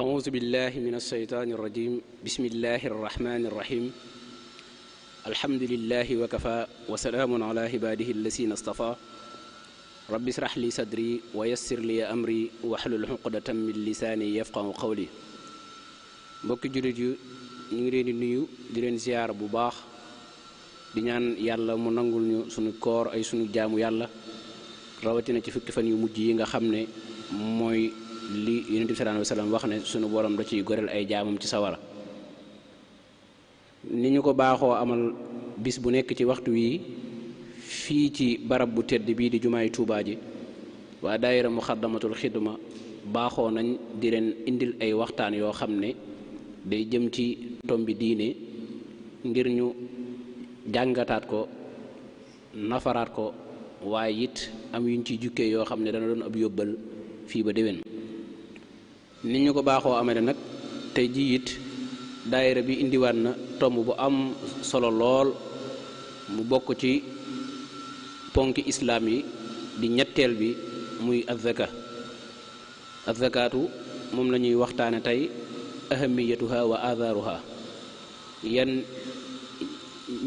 أعوذ بالله من الشيطان الرجيم بسم الله الرحمن الرحيم الحمد لله وكفى وسلام على عباده الذين اصطفى رب اشرح لي صدري ويسر لي أمري واحلل عقدة من لساني يفقهوا قولي mbokki jullit yu ñu ngi leen di nuyu di leen ziyaar bu baax di ñaan yàlla mu nangul ñu suñu koor ay suñu jaamu yàlla rawatina ci fukki fan yu mujj yi nga xam ne mooy li yonent bi sallallahu alayhi wasallam wax ne sunu borom da ciy goreel ay jaamam ci sawara ni ñu ko baaxoo amal bis bu nekk ci waxtu wi fii ci barab bu tedd bii di jumaay Tuubaa ji waa daayira Muxaddamatul Xidma baaxoo nañ di leen indil ay waxtaan yoo xam ne day jëm ci tombi diine ngir ñu jàngataat ko nafaraat ko waaye it am yuñ ci jukkee yoo xam ne dana doon ab yóbbal fii ba déwén nit ñu ko baaxoo amee nag tey jii it daayira bi indiwaat na tomb bu am solo lool mu bokk ci ponki islaam yi di ñetteel bi muy azzakaatu moom la ñuy waxtaane tey ahamiyatuha wa athaaruha yan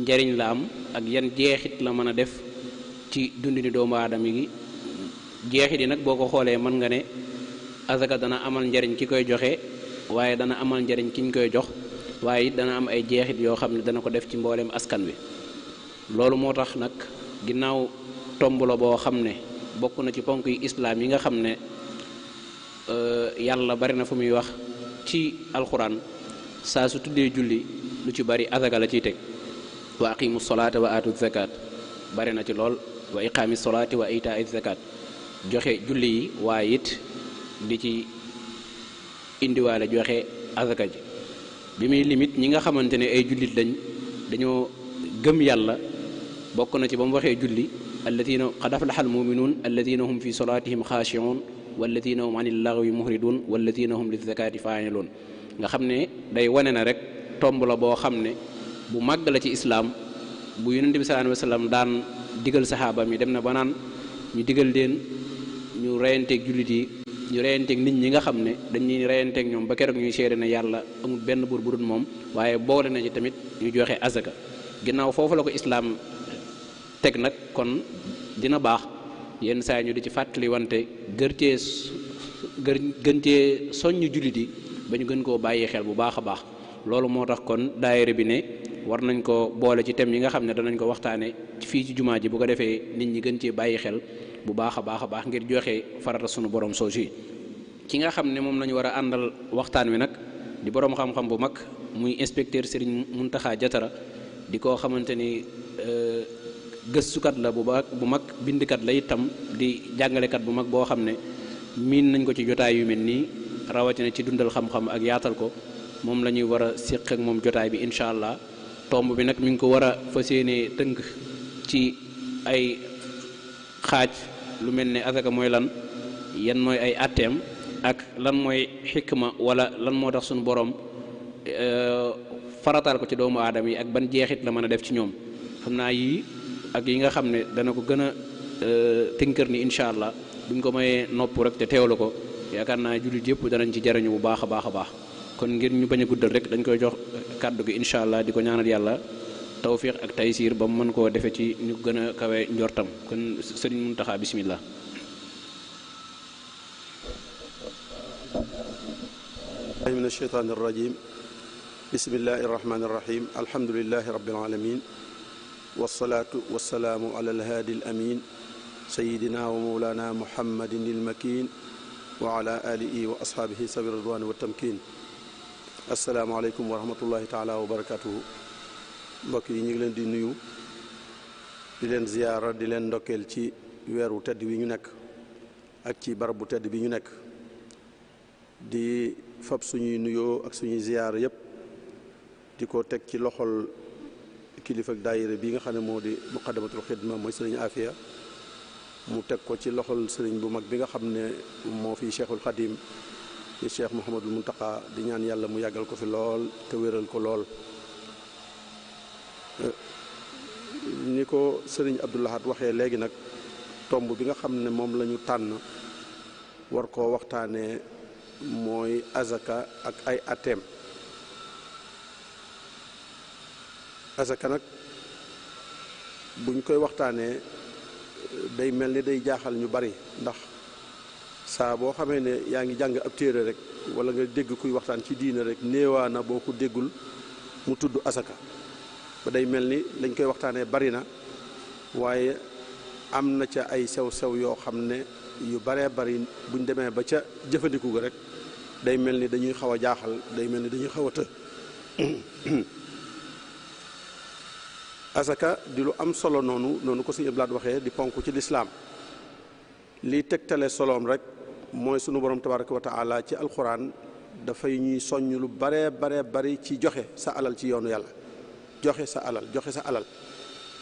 njariñ la am ak yan jeexit la mën a def ci dundini doomu aadama yi jeexit yi nag boo ko xoolee mën nga ne azaka dana amal njariñ ki koy joxe waaye dana amal njariñ ki ñu koy jox waaye it dana am ay jeexit yoo xam ne dana ko def ci mbooleem askan wi loolu moo tax nag ginnaaw tomb la boo xam ne bokk na ci ponk yi islaam yi nga xam ne yàlla bari na fu muy wax ci alxuraan saa su tuddee julli lu ci bari azaka la ciy teg wa aqimu solaata wa aatu zakat bari na ci lool wa iqaami solaati wa itaa zakat joxe julli yi waaye it di ci indiwaale joxe azaka ji bi muy limite ñi nga xamante ne ay jullit lañ dañoo gëm yàlla bokk na ci ba mu waxee julli alladina qad aflaha almuminuun alladina hum fi solatihim xaashiuun walladina hum anil lagwi muhridun walladina hum lizakati faailuun nga xam ne day wane na rek tomb la boo xam ne bu màgg la ci islaam bu yonent bi sallallahu alayhi wasallam daan digal saxaaba mi dem na ba naan ñu digal leen ñu reyanteeg jullit yi ñu reyanteeg nit ñi nga xam ne dañuy reyanteeg ñoom ba keroog ñuy seede ne yàlla amul benn buur bu dul moom waaye boole na ci tamit ñu joxe azaka ginnaaw foofu la ko islaam teg nag kon dina baax yenn saa ñu di ci fàttali wante gën cee soññ jullit yi ba ñu gën koo bàyyi xel bu baax a baax loolu moo tax kon daayira bi ne war nañ ko boole ci thème yi nga xam ne danañ ko waxtaane fii ci jumaa ji bu ko defee nit ñi gën cee bàyyi xel bu baax a baax ngir joxe farata sunu borom soosi ki nga xam ne moom lañu war a àndal waxtaan wi nag di borom xam-xam bu mag muy inspecteur Serigne Mountakha Diatara di koo xamante ni gëstukat la bu mag bindkat la itam di jàngalekat bu mag boo xam ne miin nañ ko ci jotaay yu mel nii rawatina ci dundal xam-xam ak yaatal ko moom la ñuy war a séq ak moom jotaay bi incha allah tomb bi nag mi ngi ko war a fas yéenee tënk ci ay xaaj lu mel ne azaka mooy lan yan mooy ay atteem ak lan mooy xikma wala lan moo tax suñu borom farataal ko ci doomu aadama yi ak ban jeexit la mën a def ci ñoom xam naa yii ak yi nga xam ne dana ko gën a tënkër ni incha allah buñ ko mayee nopp rek te teewlu ko yaakaar naa jullit yëpp danañ ci jariñu bu baax a baax kon ngir ñu bañ a guddal rek dañ koy jox kàddu gi incha allah di ko ñaanal yàlla tawfiq ak taysiir ba mu mën koo defee ci ñu gën a kawe njortam kon sëriñ Muntaxa bismillah min asheytaan irrajim bismillahi irrahmani irrahim alhamdulilahi rabbil alamin wasalaatu wasalaamu ala alhaadi alamin sayidina wa mawlana muhammadin ilmakin wa ala alihi wa ashaabihi sabi ridwani wa tamkin asalaamaaleykum wa rahmatullahi taala wa barakatuhu mbokk yi ñu ngi leen di nuyu di leen ziyaara di leen ndokkeel ci weeru tedd bi ñu nekk ak ci barab bu tedd bi ñu nekk di fab suñuy nuyoo ak suñuy ziyaara yépp di ko teg ci loxol kilifa ak daayira bi nga xam ne moo di muqaddamatul xidma mooy sëriñ Afia mu teg ko ci loxol sëriñ bu mag bi nga xam ne moo fi cheikhul xadim di cheikh Mouhamadul Muntaqa di ñaan yàlla mu yàggal ko fi lool te wéral ko lool ni ko sëriñ Abdou Lahad waxee léegi nag tomb bi nga xam ne moom la ñu tànn war koo waxtaanee mooy azaka ak ay ateem. azaka nag buñ koy waxtaanee day mel ni day jaaxal ñu bari, ndax saa boo xamee ne yaa ngi jàng ab téere rek wala nga dégg kuy waxtaan ci diina rek néewaana boo ko déggul mu tudd azaka. ba day mel ni lañ koy waxtaanee bari na, waaye am na ca ay sew-sew yoo xam ne yu baree bari buñ demee ba ca jëfandiku ga rek day mel ni dañuy xaw a jaaxal, day mel ni dañuy xaw a të. azaka di lu am solo noonu ko Sëñ Abdu Lahat waxee di ponk ci lislaam. liy tegtale soloom rek mooy sunu borom tabaraka wa taala ci alxuraan dafay ñuy soññ lu baree bari ci joxe sa alal ci yoonu yàlla. joxe sa alal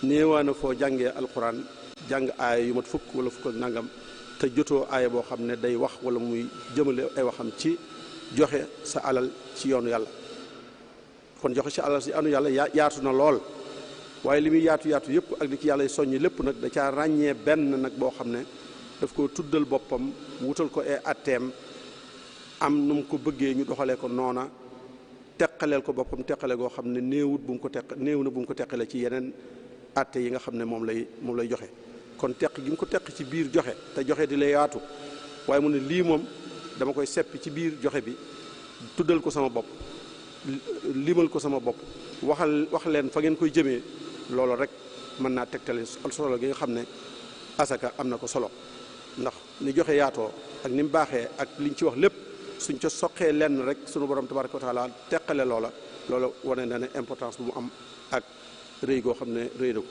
néewaana foo jàngee alxuraan jàng aaya yu mat fukk wala fukk ak nangam te jotoo aaya boo xam ne day wax wala muy jëmale ay waxam ci joxe sa alal ci yoonu yàlla. kon joxe sa alal ci yoonu yàlla yaatu na lool, waaye li muy yaatu yëpp ak li ci yàlla soññ lépp nag da caa ràññee benn nag boo xam ne daf ko tuddal boppam wutal ko ay atteem, am nu mu ko bëggee ñu doxalee ko noona, teqaleel ko boppam teqale goo xam ne néew na bu mu ko teqale ci yeneen atte yi nga xam ne moom lay joxe. kon teq gi mu ko teq ci biir joxe te joxe di la yaatu, waaye mu ne lii moom dama koy seppi ci biir joxe bi tuddal ko sama bopp, limal ko sama bopp, wax leen fa ngeen koy jëmee. loolu rek mën naa tegtale solo gi nga xam ne asaka am na ko solo, ndax ni joxe yaatoo ak ni mu baaxee ak liñ ci wax lépp suñ ca soqee lenn rek sunu borom tabaraka wa taala teqale loola wane na ne importance bu mu am ak rëy goo xam ne rëy na ko.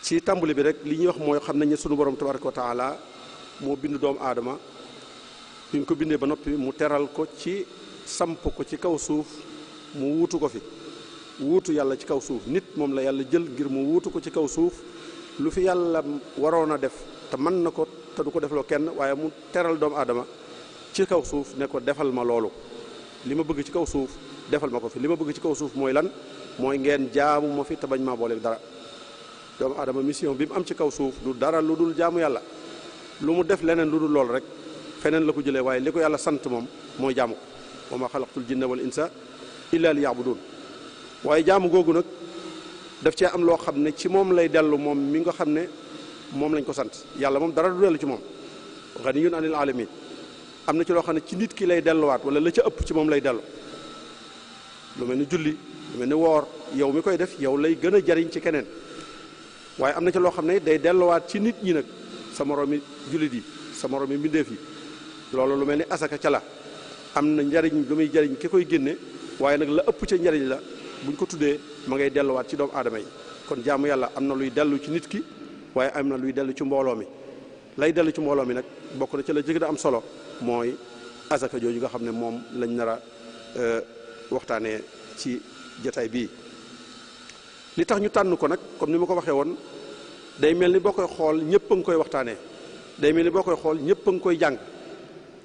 ci tàmbali bi rek li ñuy wax mooy xam nañ ne sunu borom tabaraka wa taala moo bind doomu aadama, bi ñu ko bindee ba noppi mu teral ko ci samp ko ci kaw suuf mu wuutu ko fi, wuutu yàlla ci kaw suuf. nit moom la yàlla jël ngir mu wuutu ko ci kaw suuf. lu fi yàlla waroon a def te mën na ko te du ko defloo kenn, waaye mu teral doomu aadama ci kaw suuf ne ko defal ma loolu, li ma bëgg ci kaw suuf defal ma ko fi. li ma bëgg ci kaw suuf mooy lan? mooy ngeen jaamu ma fi te bañ maa booleeg dara. doomu aadama mission bi mu am ci kaw suuf du dara lu dul jaamu yàlla. lu mu def leneen lu dul loolu rek feneen la ko jëlee, waaye li ko yàlla sant moom mooy jaamu ko. wa ma xalaqtul jinna wal insa illa li ya'budun. waaye jaamu googu nag daf cee am loo xam ne ci moom lay dellu, moom mi nga xam ne moom lañ ko sant. yàlla moom dara du dellu ci moom, ganiyyun anil alamin. am na ci loo xam ne ci nit ki lay delluwaat, wala la ca ëpp ci moom lay dellu. lu mel ni julli, lu mel ni woor, yow mi koy def yow lay gën a jariñ ci keneen. waaye am na ci loo xam ne day delluwaat ci nit ñi nag, sa moroomi jullit yi, sa moroomi mbindeef yi. loolu lu mel ni asaka ca la am na njariñ lu muy jariñ ki koy génne, waaye nag la ëpp ca njariñ la buñ ko tuddee ma ngay delluwaat ci doomu aadama yi. kon jaamu yàlla am na luy dellu ci nit ki, waaye am na luy dellu ci mbooloo mi. lay dellu ci mbooloo mi nag bokk na ci la jëgg a am solo mooy asaka jooju nga xam ne moom lañ nar a waxtaanee ci jotaay bii. li tax ñu tànn ko nag comme ni ma ko waxee woon, day mel ni boo koy xool ñëpp a ngi koy waxtaanee, day mel ni boo koy xool ñëpp a ngi koy jàng.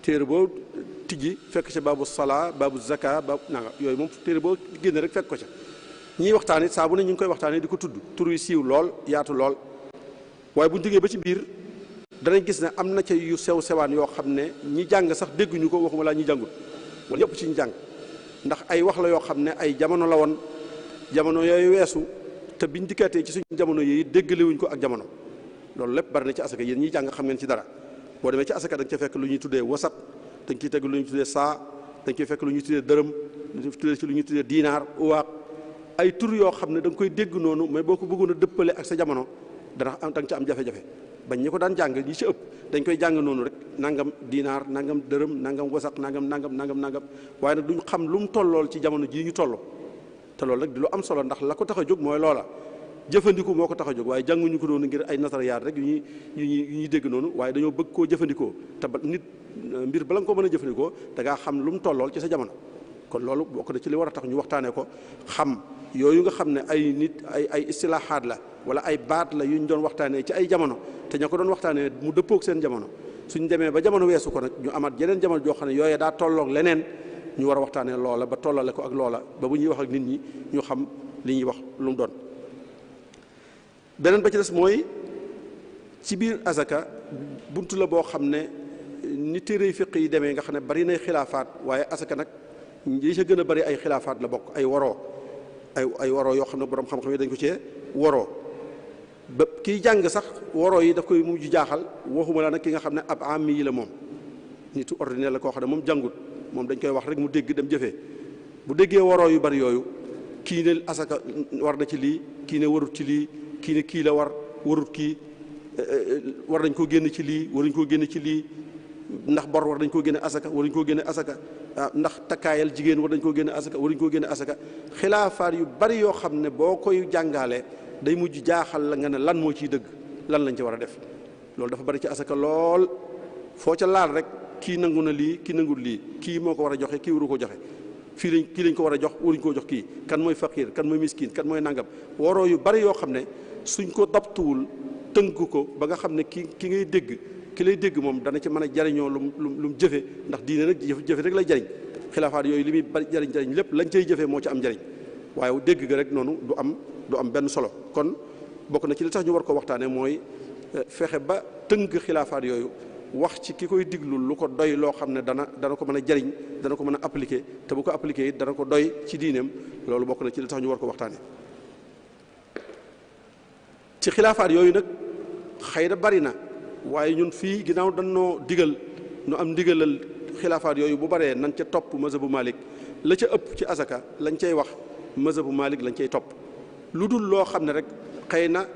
téere boo tijji fekk ca baabu salaa, baabu zaka, baabu nanga yooyu moom téere boo génne rek fekk ko ca. ñiy waxtaanee saa bu ne ñu ngi koy waxtaanee di ko tudd, tur wi siiw lool, yaatu lool. waaye bu ñu jógee ba ci biir danañ gis ne am na ca yu sew sewaan yoo xam ne ñi jàng sax dégguñu ko, waxuma laa ñi jàngul wala yëpp ci ñu jàng. ndax ay wax la yoo xam ne ay jamono la woon, jamono yooyu weesu, te biñ dikkaatee ci suñu jamono yi déggalewuñ ko ak jamono. loolu lépp bari na ci asaka, yéen ñiy jàng xam ngeen ci dara. boo demee ci asaka da nga ca fekk lu ñuy tuddee wasat, da nga ciy teg lu ñuy tuddee saa, da nga ciy fekk lu ñuy tuddee dërëm, tuddee ci lu ñuy tuddee diinaar, uwaaq, ay tur yoo xam ne da nga koy dégg noonu, mais boo ko bëggoon a dëppale ak sa jamono da nga ca am jafe-jafe. bañ ñi ko daan jàng ñi ci ëpp dañ koy jàng noonu rek, nangam diinaar, nangam dërëm, nangam wasaq, nangam. waaye nag duñ xam lu mu tollool ci jamono jii ñu toll. te loolu nag di lu am solo, ndax la ko tax a jóg mooy loola. jëfandiku moo ko tax a jóg, waaye jànguñu ko noonu ngir ay nasariyaat rek yu ñuy dégg noonu, waaye dañoo bëgg koo jëfandikoo. te ba nit mbir bala nga ko mën a jëfandikoo da ngaa xam lu mu tollool ci sa jamono. kon loolu bokk na ci li war a tax ñu waxtaanee ko, xam yooyu nga xam ne ay nit ay istilaahaat la wala ay baat la yu ñu doon waxtaanee ci ay jamono, te ña ko doon waxtaanee mu dëppoog seen jamono. suñ demee ba jamono weesu ko nag ñu amaat yeneen jamono joo xam ne yooyee daa tolloog leneen, ñu war a waxtaanee loola ba tollale ko ak loola, ba bu ñuy wax ak nit ñi ñu xam li ñuy wax lu mu doon. beneen ba ci des mooy ci biir azaka buntu la boo xam ne ni téere fiq yi demee nga xam ne bari nay xilaafaat waaye asaka nag yi ca gën a bari ay xilaafaat la bokk ay waroo ay waroo yoo xam ne borom xam-xam yi dañ ko cee waroo ba kiy jàng sax waroo yi daf koy mujj jaaxal waxuma la nag ki nga xam ne ab ami yi la moom nitu ordinaire la koo xam ne moom jàngut moom dañ koy wax rek mu dégg dem jëfee bu déggee waroo yu bari yooyu kii ne asaka war na ci lii kii ne warut ci lii kii ne kii la war warut kii war nañ koo génn ci lii waruñ koo génn ci lii ndax bor war nañ koo génne asaka waruñ koo génne asaka ndax takkaayal jigéen war nañ koo génne asaka waruñ koo génne asaka xilaafaat yu bari yoo xam ne boo koy jàngalee day mujj jaaxal la nga ne lan moo ciy dëgg lan lañ ci war a def loolu dafa bari ci asaka lool foo ca laal rek kii nangu na lii kii nangul lii kii moo ko war a joxe kii waru ko joxe kii lañ ko war a jox waruñ koo jox kii kan mooy faqir kan mooy miskin kan mooy nangam waroo yu bari yoo xam ne suñ ko daptuwul tënk ko ba nga xam ne ki ngay dégg ki lay dégg moom dana ci mën a jariñoo lu mu jëfe ndax diine nag jëfe rek lay jariñ xilaafaat yooyu li muy bari jariñ lépp lañ cay jëfee moo ci am jariñ waaye dégg ga rek noonu du am benn solo kon bokk na ci li tax ñu war ko waxtaane mooy fexe ba tënk xilaafaat yooyu wax ci ki koy diglu lu ko doy loo xam ne dana ko mën a jariñ dana ko mën a appliquer te bu ko appliquer it dana ko doy ci diineem loolu bokk na ci li tax ñu war ko waxtaane ci xilaafaat yooyu nag xëy na bari na waaye ñun fii ginnaaw dañoo digal nu am ndigalal xilaafaat yooyu bu baree nañ ca topp mazhabu Malik la ca ëpp ci asaka lañ cay wax mazhabu Malik lañ cay topp lu dul loo xam ne rek xëy na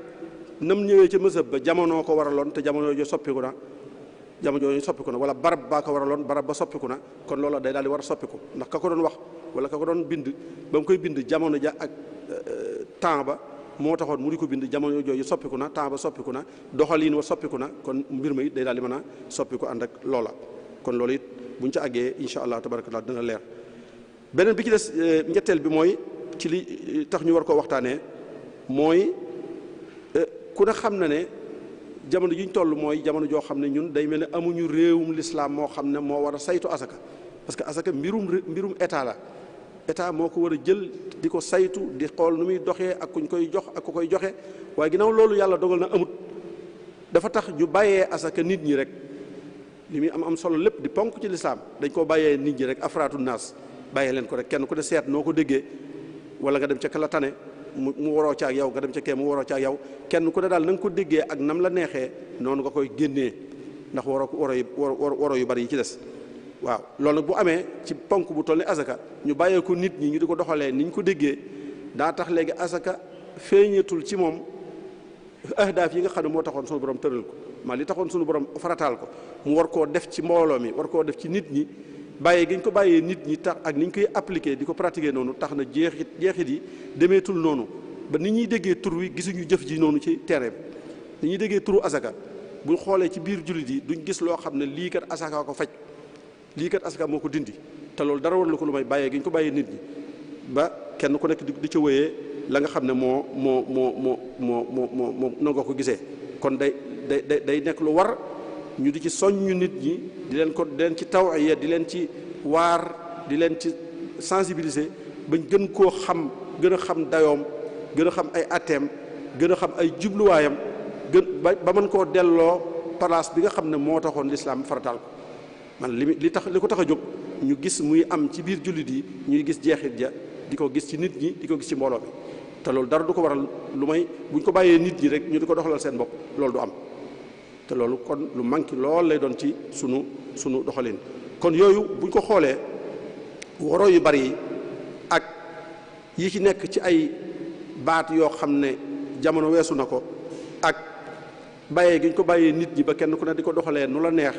nam ñëwee ca mazhab ba jamono ko waraloon te jamono yooyu soppiku na wala barab baa ko waraloon barab ba soppiku na kon loola day daal di war a soppiku ndax ka ko doon wax wala ka ko doon bind ba mu koy bind jamono ja ak temps ba moo taxoon mu di ko bind jamono jooju soppiku na temps ba soppiku na doxaliin wa soppiku na kon mbir ma it day daal di mën a soppiku ànd ak loola kon loolu it buñ ca àggee incha allah tabarakallah dina leer beneen bi ci des ñetteel bi mooy ci li tax ñu war koo waxtaanee mooy ku ne xam na ne jamono ji ñu toll mooy jamono joo xam ne ñun day mel ne amuñu réewum lislaam moo xam ne moo war a saytu asaka parce que asaka mbirum état la état moo ko war a jël di ko saytu di xool nu muy doxee ak kuñ koy jox ak ku koy joxe waaye ginnaaw loolu yàlla dogal na amut dafa tax ñu bàyyee asaka nit ñi rek li muy am solo lépp di ponk ci lislaam dañ koo bàyyee nit ñi rek afraatu naas bàyyee leen ko rek kenn ku ne seet noo ko déggee wala nga dem ca kala tane mu waroo ca ak yow nga dem ca kee mu waroo ca ak yow kenn ku ne daal na nga ko déggee ak nam la neexee noonu nga koy génnee ndax waro yu bari yi ci des waaw loolu nag bu amee ci ponk bu toll ni asaka ñu bàyyee ko nit ñi ñu di ko doxalee ni ñu ko déggee daa tax léegi asaka feeñatul ci moom ahdaaf yi nga xam ne moo taxoon sunu borom tëral ko li taxoon sunu borom farataal ko mu war koo def ci mbooloo mi war koo def ci nit ñi bàyyee gi ñu ko bàyyee nit ñi tax ak ni ñu koy appliquer di ko pratiquer noonu tax na jeexit yi demeetul noonu ba ni ñuy déggee tur wi gisuñu jëf ji noonu ci terrain bi ni ñuy déggee turu asaka bu xoolee ci biir jullit yi duñ gis loo xam ne lii kat asaka ko faj lii kat asaka moo ko dindi te loolu dara war lu ko lu may bàyyee gi ñu ko bàyyee nit ñi ba kenn ku nekk di ca wéyee la nga xam ne moo nangoo ko gisee kon day nekk lu war ñu di ci soññu nit ñi di leen ci taw'iya di leen ci waar di leen ci sensibiliser bañ gën koo xam gën a xam dayoom gën a xam ay atteem gën a xam ay jubluwaayam ba mën koo delloo place bi nga xam ne moo taxoon lislaam farataal ko man li ko tax a jóg ñu gis muy am ci biir jullit yi ñuy gis jeexit ja di ko gis ci nit ñi di ko gis ci mbooloo bi te loolu dara du ko waral lu may buñ ko bàyyee nit ñi rek ñu di ko doxalal seen bopp loolu du am te loolu kon lu manqué lool lay doon ci sunu doxalin kon yooyu buñ ko xoolee waroo yu bari yi ak yi ci nekk ci ay baat yoo xam ne jamono weesu na ko ak bàyyee gi ñu ko bàyyee nit ñi ba kenn ku ne di ko doxalee nu la neex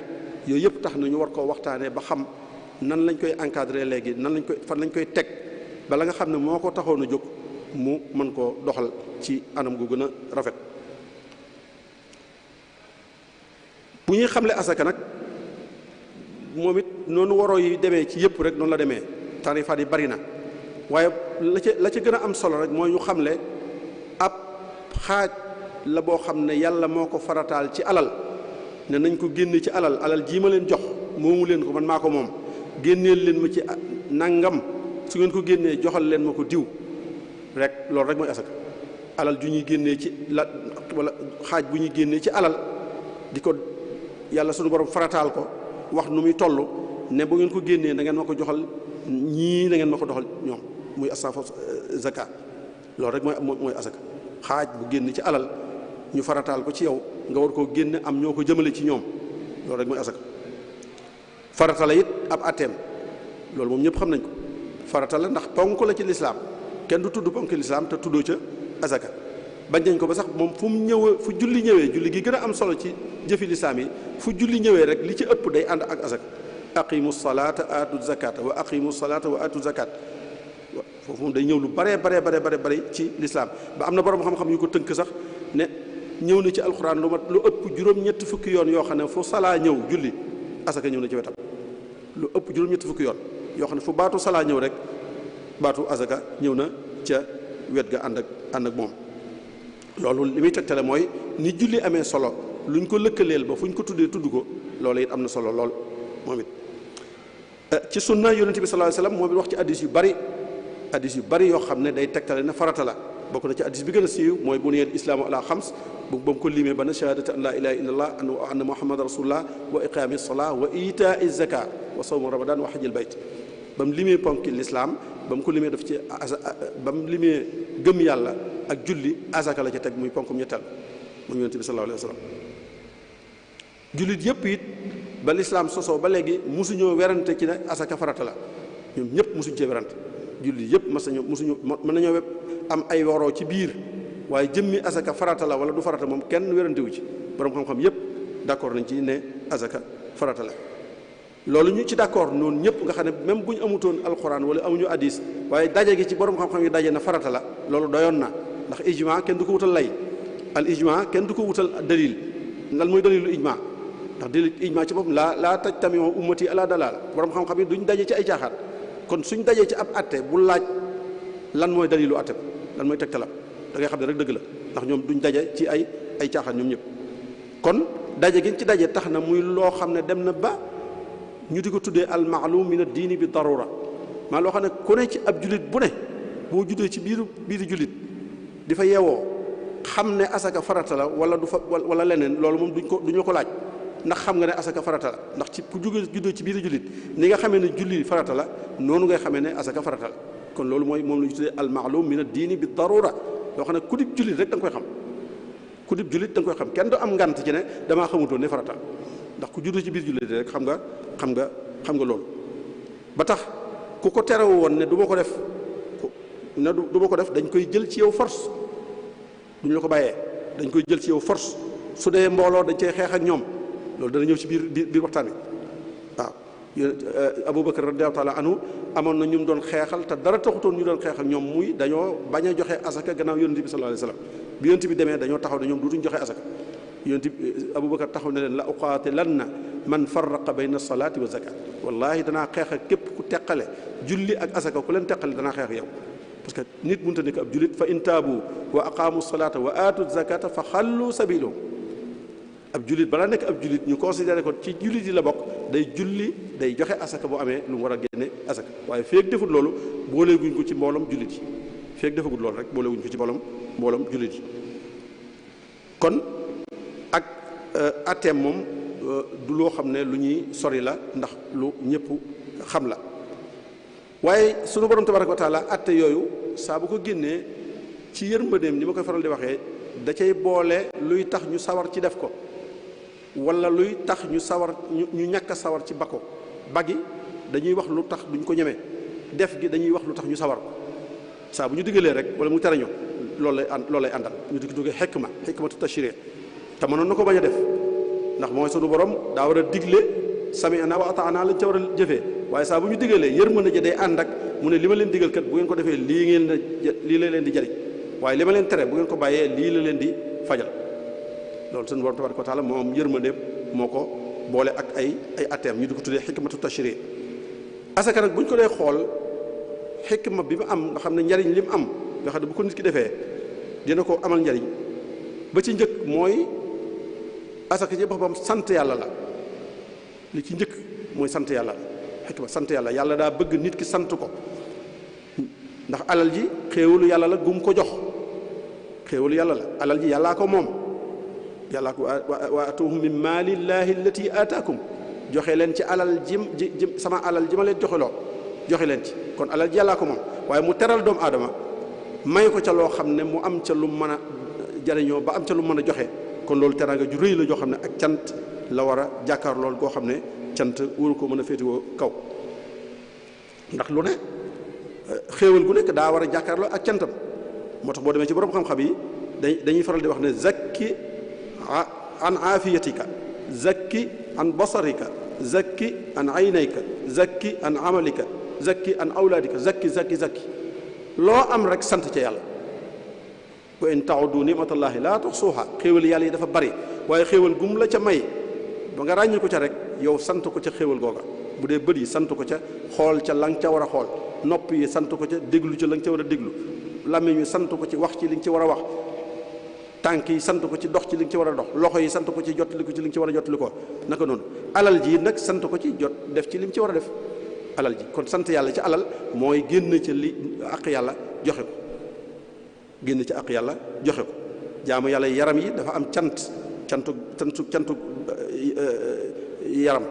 yooyu yëpp tax na ñu war koo waxtaanee ba xam nan lañ koy encadrer léegi fan lañ koy teg ba la nga xam ne moo ko taxoon a jóg mu mën koo doxal ci anam gu gën a rafet. bu ñuy xamle asaka nag moom it noonu waroo yi demee ci yëpp rek noonu la demee tarifaat yi bari na waaye la ca gën a am solo rek mooy ñu xamle ab xaaj la boo xam ne yàlla moo ko farataal ci alal ne nañ ko génne ci alal jii ma leen jox moomu leen ko man maa ko moom génneel leen ma ci nangam su ngeen ko génnee joxal leen ma ko diw rek loolu rek mooy asaka alal ju ñuy génnee ci wala xaaj bu ñuy génnee ci alal di ko yàlla sunu borom farataal ko wax nu muy toll ne bu ngeen ko génnee da ngeen ma ko joxal ñii da ngeen ma ko doxal ñoom muy asafa zakat loolu rek mooy asaka xaaj bu génn ci alal ñu farataal ko ci yow nga war koo génne am ñoo ko jëmale ci ñoom loolu rek mooy asaka farata la it ab atteem loolu moom ñëpp xam nañ ko farata la ndax ponk la ci lislaam kenn du tudd ponk lislaam te tuddoo ca asaka bañ nañ ko ba sax moom fu mu ñëwee fu julli ñëwee julli gi gën a am solo ci jëfi lislaam yi fu julli ñëwee rek li ci ëpp day ànd ak asaka aqimu salata atu zakata wa aqimu salata wa atu zakat foofu moom day ñëw lu bare ci lislaam ba am na borom xam-xam yu ko tënk sax ne ñëw na ci alxuraan lu ëpp juróom-ñetti fukki yoon yoo xam ne fu salaa ñëw julli asaka ñëw na ci wetam lu ëpp juróom-ñetti fukki yoon yoo xam ne fu baatu salaa ñëw rek baatu asaka ñëw na ca wet ga ànd ak moom loolu li muy tegtale mooy ni julli amee solo luñ ko lëkkaleel ba fu ñu ko tuddee tudd ko loolu it am na solo lool moom it ci sunna yonente bi sallallahu alayhi wasallam moom it wax ci addis yu bari yoo xam ne day tegtale ne farata la bokk na ci addis bi gën a siiw mooy buniyal islaamu ala xams ba mu ko limee ba na shahadati an la ilaha illallah wa anna muhammadan rasulullah wa iqaami salaa wa itaa zaka wa sawmu ramadan wa hajjil bayt ba mu limee ponki lislaam ba mu ko limee daf ci ba mu limee gëm yàlla ak julli azaka la ci teg muy ponkum ñetteel moom yonente bi sallallahu alayhi wasallam jullit yëpp it ba lislaam sosoo ba léegi musuñoo werante ci ne asaka farata la ñoom ñëpp musuñ cee werante jullit yëpp mën nañoo am ay waroo ci biir waaye jëmmi asaka farata la wala du farata moom kenn werantewu ci borom xam-xam yëpp d'accord nañ ci ne asaka farata la loolu ñu ci d'accord noonu ñëpp nga xam ne même bu ñu amutoon alxuraan wala amuñu hadis waaye daje gi ci borom xam-xam yi daje na farata la loolu doyoon na ndax ijma kenn du ko wutal lay al ijma kenn du ko wutal dalil lan mooy dalilu ijma ndax dalil ijma ci boppam laa tajtamiu ummati ala dalal borom xam-xam yi duñ daje ci ay caaxaan kon suñ dajee ci ab atte bu laaj lan mooy dalilu atte lan mooy tegtalam da ngay xam ne rek dëgg la ndax ñoom duñ daje ci ay caaxaan ñoom ñëpp kon daje gi ci daje tax na muy loo xam ne dem na ba ñu di ko tuddee al ma'lum min ad-diini bi darura maa loo xam ne ku ne ci ab jullit bu ne boo juddee ci biiru jullit di fa yeewoo xam ne asaka farata la wala du fa wala leneen loolu moom duñu ko laaj ndax xam nga ne asaka farata la ndax ci ku juddoo ci biiru jullit ni nga xamee ne julli farata la noonu ngay xamee ne asaka farata la kon loolu mooy moom la ñu tuddee al ma'lum min ad-diini bi darura loo xam ne ku dib jullit rek da nga koy xam ku dib jullit da nga koy xam kenn du am ngant ci ne damaa xamutoon ne farata ndax ku juddoo ci biir jullit rek xam nga loolu ba tax ku ko terewu woon ne du ma ko def dañ koy jël ci yow force duñu la ko bàyyee dañ koy jël ci yow force su dee mbooloo dañ cay xeex ak ñoom loolu dana ñëw ci biir waxtaan wi waaw Abubakar radiyallahu taala anhu amoon na ñu doon xeexal te dara taxutoon ñu doon xeexal ñoom muy dañoo bañ a joxe asaka gannaaw yonent bi sallallahu alayhi wasallam bi yonent bi demee dañoo taxaw ne ñoom duutuñ joxe asaka yonent bi Abubakar taxaw ne leen la uqaatilanna man farraqa bayna salaati wa zakat wallahi danaa xeex ak képp ku teqale julli ak asaka ku leen teqale danaa xeex ak yow parce que nit mënut a nekk ab jullit fa in taabu wa aqaamu salata wa aatu zakata fa xallu sabilahum ab jullit balaa nekk ab jullit ñu considéré ko ci jullit yi la bokk day julli day joxe asaka bu amee lu mu war a génne asaka waaye feeg defut loolu booleeguñ ko ci mbooloom jullit yi feeg defagul loolu rek booleeguñ ko ci mbooloom jullit yi kon ak atteem moom du loo xam ne lu ñuy sori la ndax lu ñëpp xam la waaye sunu borom tabaraka wa taala atte yooyu saa bu ko génnee ci yërmandeem ni ma koy faral di waxee da cay boole luy tax ñu sawar ci def ko wala luy tax ñu sawar ñu ñàkk a sawar ci bako bagi dañuy wax lu tax duñ ko ñeme def gi dañuy wax lu tax ñu sawar saa bu ñu diggalee rek wala mu terañoo loolu lay àndal ñu di ko duggee xikmatu tashri' te mënoon na ko bañ a def ndax mooy sunu borom daa war a digle sami'na wa ata'na lañ ca war a jëfee waaye saa bu ñu diggalee yërmande ja day ànd ak mu ne li ma leen digal kat bu ngeen ko defee lii la leen di jariñ waaye li ma leen tere bu ngeen ko bàyyee lii la leen di fajal loolu sunu borom tabaraka wa taala moom yërmande moo ko boole ak ay atteem ñu di ko tuddee xikmatu tashri' asaka nag bu ñu ko dee xool xikma bi mu am nga xam ne njariñ li mu am nga xam ne bu ko nit ki defee dina ko amal njariñ ba ci njëkk mooy asaka ci boppam sant yàlla la li ci njëkk mooy sant yàlla la xikma sant yàlla yàlla daa bëgg nit ki sant ko ndax alal ji xéewalu yàlla la gum ko jox xéewalu yàlla la alal ji yàllaa ko moom yàllaa ko wa atuhum min maalillaahi allati aataakum joxe leen ci alal ji sama alal ji ma leen joxe leen ci kon alal ji yàllaa ko moom waaye mu teral doomu aadama may ko ca loo xam ne mu am ca lu mën a jariñoo ba am ca lu mën a joxe kon loolu teraanga ju rëy la joo xam ne ak cant la war a jàkkaar lool goo xam ne cant waru ko mën a féetewoo kaw ndax lu ne xéewal gu nekk daa war a jàkkaarloo ak cantam moo tax boo demee ci borom xam-xam yi dañuy faral di wax ne zakki an aafiyatika zakki an basarika zakki an aynayka zakki an amalika zakki an awlaadika zakki loo am rek sant ca yàlla wa in ta'uddu ni'matallahi laa tuhsuha xéewal yàlla yi dafa bari waaye xéewal gum la ca may ba nga ràññi ko ca rek yow sant ko ca xéewal googa bu dee bët yi sant ko ca xool ca la nga ca war a xool nopp yi sant ko ca déglu ca la nga ca war a déglu làmmiñ yi sant ko ci wax ci li nga ci war a wax tànk yi sant ko ci dox ci li nga ci war a dox loxo yi sant ko ci jottali ko ci li nga ci war a jottali ko naka noonu alal ji nag sant ko ci def ci li mu ci war a def alal ji kon sant yàlla ci alal mooy génn ci li àq yàlla joxe ko génn ci àq yàlla joxe ko jaamu yàlla yaram yi dafa am cantu yaram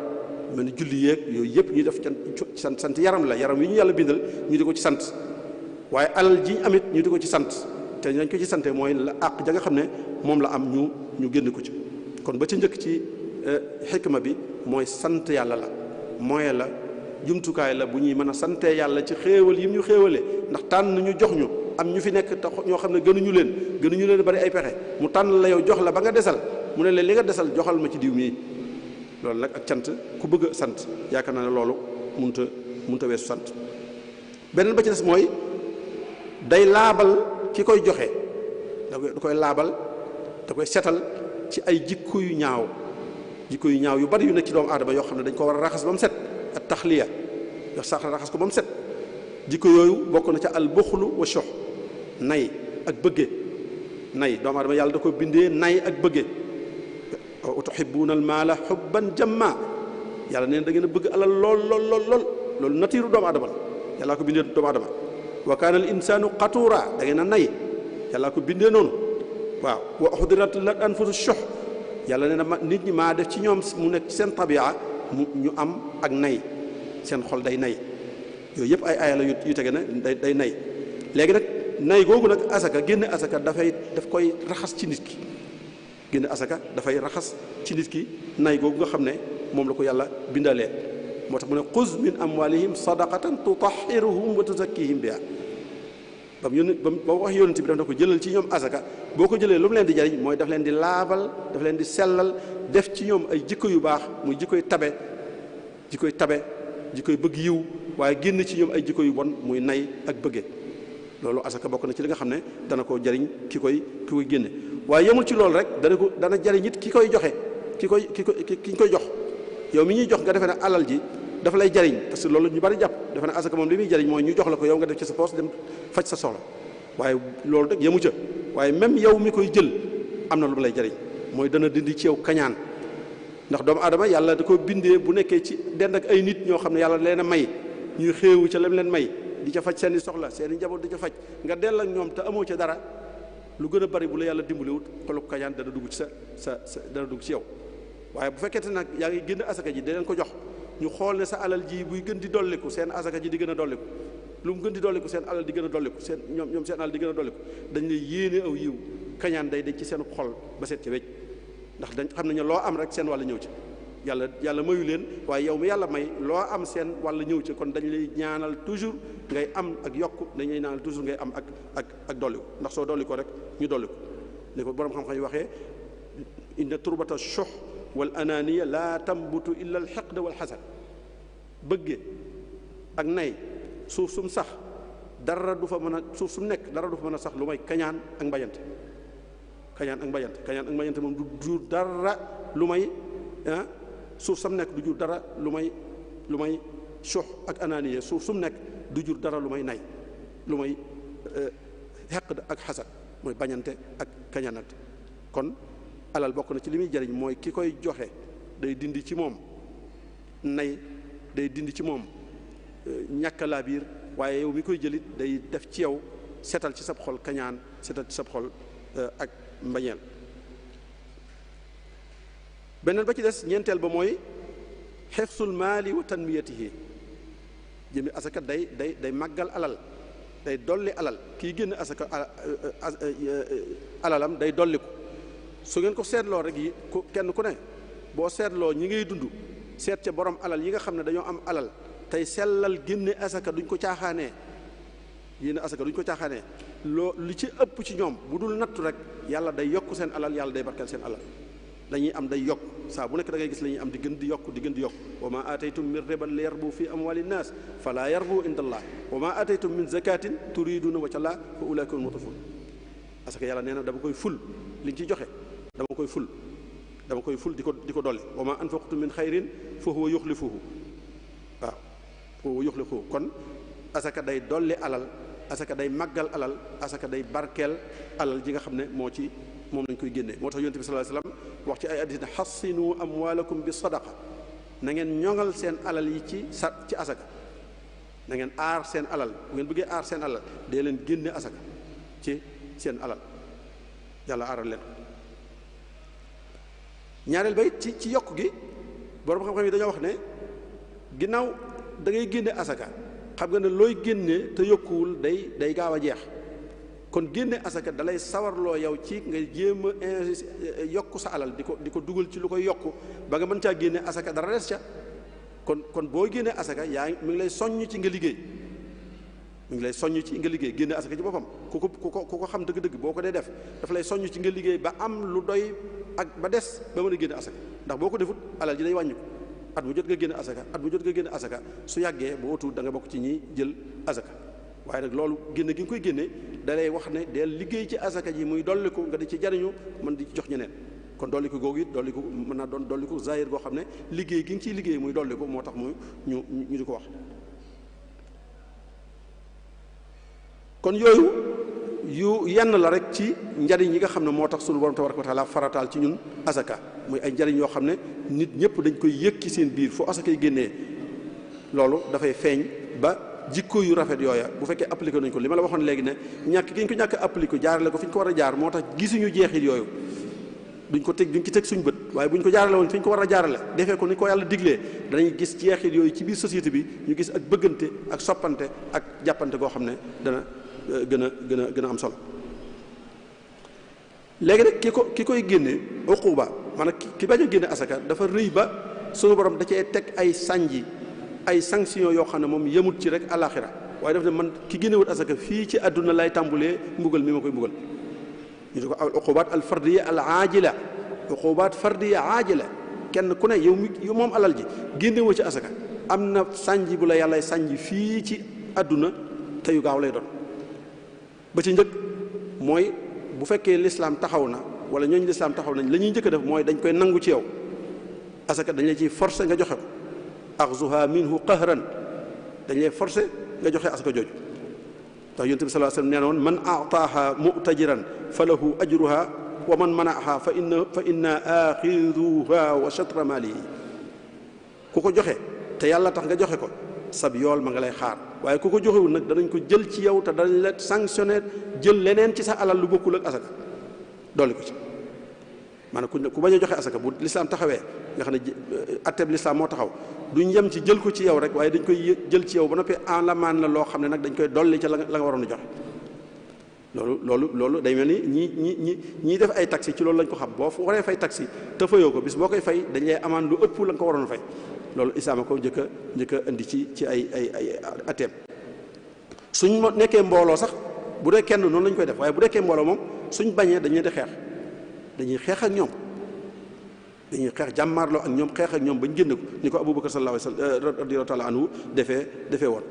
mel ni julli yeeg yooyu yëpp ñuy def sant yaram la yaram yi ñu yàlla bindal ñu di ko ci sant waaye alal ji amit ñu di ko ci sant te nañ ko ci sante mooy la àq ja nga xam ne moom la am ñu génn ko ci kon ba ci njëkk ci xikma bi mooy sant yàlla la mooy la jumtukaay la bu ñuy mën a sante yàlla ci xéewal yi ñu xéewalee ndax tànn ñu jox ñu am ñu fi nekk te ñoo xam ne gënuñu leen bari ay pexe mu tànn la yow jox la ba nga desal mu ne leen li nga desal joxal ma ci diw mii loolu nag ak cant ku bëgg a sant yaakaar naa ne loolu munta weesu sant beneen ba ci des mooy day laabal ki koy joxe da koy laabal da koy setal ci ay jikko yu ñaaw yu bari yu nekk ci doomu aadama yoo xam ne dañ ko war a raxas ba mu set ak taxliya yoo sax raxas ko ba mu set jikko yooyu bokk na ca al buxlu wa shox nay ak bëgge nay doomu aadama yàlla da ko bindee nay ak bëgge wa tuhibbuuna al maala hubban jamma yàlla neen da ngeen a bëgg alal lool loolu natiiru doomu aadama la yàllaa ko bindee doomu aadama wa kaana al insaanu qatuura da ngeen a nay yàllaa ko bindee noonu waaw wa uhdirat al anfusu shuh yàlla nee na nit ñi maa def ci ñoom mu nekk ci seen tabia ñu am ak nay seen xol day nay yooyu yëpp ay aaya la yu tege na day nay léegi nag nay googu nag asaka génne asaka daf koy raxas ci nit ki génne asaka dafay raxas ci nit ki nay googu nga xam ne moom la ko yàlla bindalee moo tax mu ne xuz min amwalihim sadaqatan tutahhiruhum wa tuzakkihim biha ba mu wax yonent bi daf na ko jëlal ci ñoom asaka boo ko jëlee lu mu leen di jariñ mooy daf leen di laabal daf leen di sellal def ci ñoom ay jikko yu baax muy jikkoy tabe jikkoy bëgg yiw waaye génn ci ñoom ay jikko yu bon muy nay ak bëgge loolu asaka bokk na ci li nga xam ne dana ko jariñ ki koy génne waaye yemul ci loolu rek dana jariñ it ki koy joxe ki ñu koy jox yow mi ñuy jox nga defee ne alal ji dafa lay jariñ parce que loolu ñu bari jàpp defe ne asaka moom li muy jariñ mooy ñu jox la ko yow nga def ci sa poos dem faj sa soxla waaye loolu rek yemu ca waaye même yow mi koy jël am na lu lay jariñ mooy dana dindi ci yow kañaan ndax doomu aadama yàlla da ko bindee bu nekkee ci dend ak ay nit ñoo xam ne yàlla leen a may ñuy xéewu ca lam leen may di ca faj seeni soxla seeni njaboot di ca faj nga dell ak ñoom te amoo ca dara lu gën a bari bu la yàlla dimbaliwut xolub kañaan dana dugg ci sa dana dugg ci yow waaye bu fekkente nag yaa ngi génn asaka ji da leen ko jox ñu xool ne sa alal ji buy gën di dolliku seen asaka ji di gën a dolliku lu mu gën di dolliku seen alal di gën a dolliku ñoom seen alal di gën a dolliku dañ lay yéene aw yiw kañaan day dañ ci seen xol ba seet ci wecc ndax dañ xam nañu loo am rek seen wàll ñëw ci yàlla mayu leen waaye yow mi yàlla may loo am seen wàll ñëw ci kon dañ lay ñaanal toujours ngay am ak yokk dañuy ñaanal toujours ngay am ak dolliku ndax soo dolli ko rek ñu dolli ko ni ko borom xam-xam yi waxee inna turbata shuh wal ananiya laa tambutu illa al hiqd wal hasad bëgge ak nay suuf sum sax dara du fa mën a suuf sum nekk dara du fa mën a sax lu may kañaan ak mbayante kañaan ak mbayante moom du jur dara lu may suuf sam nekk du jur dara lu may shuh ak ananiya suuf sum nekk du jur dara lu may nay lu may hiqd ak hasad mooy bañante ak kañaanante kon alal bokk na ci li muy jariñ mooy ki koy joxe day dindi ci moom nay day dindi ci moom ñàkk laa biir waaye yow mi koy jëlit day def ci yow setal ci sab xol kañaan setal ci sab xol ak mbañeel beneen ba ci des ñeenteel ba mooy xifsul maali wa tanmiyatihi jëmi asaka day màggal alal day dolli alal kii génn asaka alalam day dolli ko su ngeen ko seetloo rek yi kenn ku ne boo seetloo ñi ngay dund seet ca borom alal yi nga xam ne dañoo am alal tey sellal génne asaka duñ ko caaxaanee génne asaka duñ ko caaxaanee li ci ëpp ci ñoom bu dul nattu rek yàlla day yokk seen alal yàlla day barkeel seen alal dañuy am day yokk saa bu nekk da ngay gis la ñuy am di gën di yokk di gën di yokk wa ma aataytum min riban li yarbu fi amwali nnaas fala yarbu inda allah wa ma aataytum min zakatin turiduna wajha allah fa ulaika hum mutafun parce que yàlla nee na dama koy ful li ñu ci joxe dama koy ful di ko dolli wa ma anfaqtum min xayrin fa huwa yuxlifuhu waaw fa huwa yuxlifuhu kon asaka day dolli alal asaka day màggal alal asaka day barkeel alal ji nga xam ne moom lañ koy génnee moo tax yonent bi sallallahu alayhi wasallam wax ci ay hadiis ne xassinu amwaalakum bi sadaqa na ngeen ñoŋal seen alal yi ci asaka na ngeen aar seen alal bu ngeen bëggee aar seen alal dee leen génne asaka ci seen alal yàlla aaral leen ñaareel ba it ci yokk gi borom xam-xam yi dañoo wax ne ginnaaw da ngay génne asaka xam nga ne looy génne te yokkuwul day gaaw a jeex kon génne asaka dalay sawarloo yow ci nga jéem a yokk sa alal di ko dugal ci lu koy yokk ba nga mën caa génne asaka dara des ca kon boo génne asaka mi ngi lay soññ ci nga liggéey génne asaka ci boppam ku ko xam dëgg-dëgg boo ko dee def dafa lay soññ ci nga liggéey ba am lu doy ak ba des ba mën a génne asaka ndax boo ko defut alal ji day wàññi ko at mu jot nga génne asaka su yàggee boo wutul da nga bokk ci ñi jël asaka waaye nag loolu génne gi nga koy génne da lay wax ne del liggéey ci asaka ji muy dolli ko nga di ci jariñu mën di jox ñeneen kon dolli ko googu it dolli ko mën naa doon dolli ko zahir goo xam ne liggéey gi nga ciy liggéey muy dolli ko moo tax mu ñu di ko wax kon yooyu yu yenn la rek ci njariñ yi nga xam ne moo tax sunu borom tabaraka wa taala farataal ci ñun asaka muy ay njariñ yoo xam ne nit ñëpp dañ koy yëg ci seen biir foo asaka yi génnee loolu dafay feeñ ba jikko yu rafet yooya bu fekkee appliqué nañ ko li ma la waxoon léegi ne ñàkk gi ñu ko ñàkk appliqué jaarale ko fi ñu ko war a jaar moo tax gisuñu jeexit yooyu duñ ci teg suñ bët waaye bu ñu ko jaarale woon fi ñu ko war a jaarale defee ko ni ko yàlla diglee danañ gis jeexit yooyu ci biir société bi ñu gis ak bëggante ak soppante ak jàppante goo xam ne dana gën a am solo léegi nag ki koy génne uquba maanaam ki bañ a génne asaka dafa rëy ba sunu borom da cee teg ay sànji ay sanction yoo xam ne moom yemut ci rek alaxira waaye daf ne man ki génnewut asaka fii ci àdduna lay tàmbulee mbugal mi ma koy mbugal ñu ne ko al uqubaat al fardiya al aajila uqubaat fardiya aajila kenn ku ne yow moom alal ji génnewoo ci asaka am na sànji bu la yàllay sànji fii ci àdduna te yu gaaw lay doon ba ci njëkk mooy bu fekkee lislaam taxaw na wala ñooñu lislaam taxaw nañ la ñuy njëkk a def mooy dañ koy nangu ci yow asaka dañ la ciy forcé nga joxe ko axzuha minhu qahran dañ lay forcé nga joxe asaka jooju ndax yonent bi sallallahu alayhi wasallam nee na woon man ataaha mu'tajiran fa lahu ajruha wa man manaaha fa inna axiduha wa shatra malihi ku ko joxe te yàlla tax nga joxe ko sab yool ma nga lay xaar waaye ku ko joxewul nag danañ ko jël ci yow te danañ la sanctionner jël leneen ci sa alal lu bokkul ak asaka dolli ko ci maanaam ku bañ a joxe asaka bu lislaam taxawee nga xam ne atteb lislaam moo taxaw duñ yem ci jël ko ci yow rek waaye dañ koy jël ci yow ba noppi en lamaan la loo xam ne nag dañ koy dolli ca la nga waroon a joxe loolu day mel ni ñii def ay taxi ci loolu lañ ko xam boo waree fay taxi te fayoo ko bis boo koy fay dañ lay amaan lu ëpp la nga ko waroon a fay loolu islaam ko njëkk a indi ci ay atteem suñ nekkee mbooloo sax bu dee kenn noonu lañ koy def waaye bu nekkee mbooloo moom suñ bañee dañ leen di xeex dañuy xeex ak ñoom dañuy xeex jàmmaarloo ak ñoom xeex ak ñoom bañ génn ko ni ko Abubakar sallallahu alayhi wa sallam radiyallahu taala anhu defee woon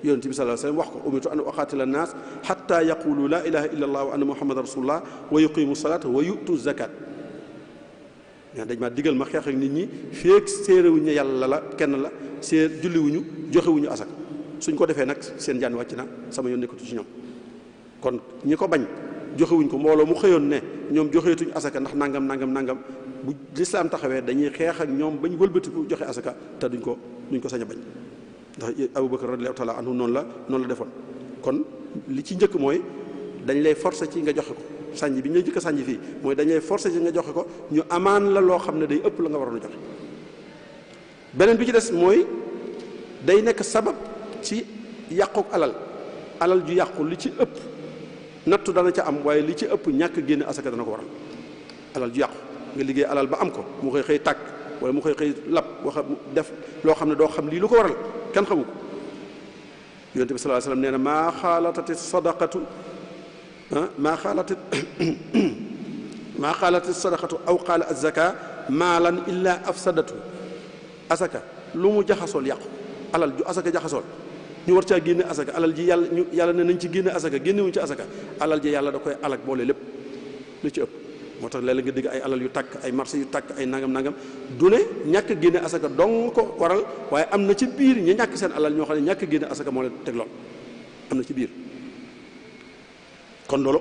yonent bi sallallahu alayhi wa sallam wax ko umirtu an uqaatila an-naas hatta yaqulu la ilaha illa allah wa anna muhammadan rasulullah wa yuqimu salata wa yu'tu zakat dañ maa digal ma xeex ak nit ñi feek séeréwuñ ne yàlla la kenn la julliwuñu joxewuñu asak suñ ko defee nag seen jaan wàcc na sama yoon nekkatu ci ñoom kon ñi ko bañ joxewuñ ko mbooloo mu xëyoon ne ñoom joxeetuñ asaka ndax nangam bu lislaam taxawee dañuy xeex ak ñoom bañ wëlbatiku joxe asaka te duñ ko sañ a bañ ndax Abubakar radiyallahu taala anhu noonu la defoon kon li ci njëkk mooy dañ lay forcer ci nga joxe ko sànji bi ñu lay njëkk a sànji fii mooy dañ lay forcer ci nga joxe ko ñu amaan la loo xam ne day ëpp la nga waroon a joxe beneen bi ci des mooy day nekk sabab ci yàquk alal ju yàqu li ci ëpp nattu dana ca am waaye li ci ëpp ñàkk génne asaka dana ko waral alal ju yàqu nga liggéey alal ba am ko mu xëy xëy tàkk wala mu xëy xëy lab waxa def loo xam ne doo xam lii lu ko waral kenn xamu ko yonent bi sallallahu alayhi wasallam nee na maa xaalatati sadaqatu maa xaalatati sadaqatu aw qaala az-zaka maalan illa afsadatu asaka lu mu jaxasool yàqu alal ju asaka jaxasool ñu war caa génne asaka alal ji yàlla ne nañ ci génne asaka génnewuñ ci asaka alal ji yàlla da koy alak boole lépp lu ci ëpp moo tax léeg-léeg nga dégg ay alal yu tàkk ay marché yu tàkk ay nangam du ne ñàkk génne asaka dong ko waral waaye am na ci biir ña ñàkk seen alal ñoo xam ne ñàkk génne asaka moo leen teg lool am na ci biir kon loolu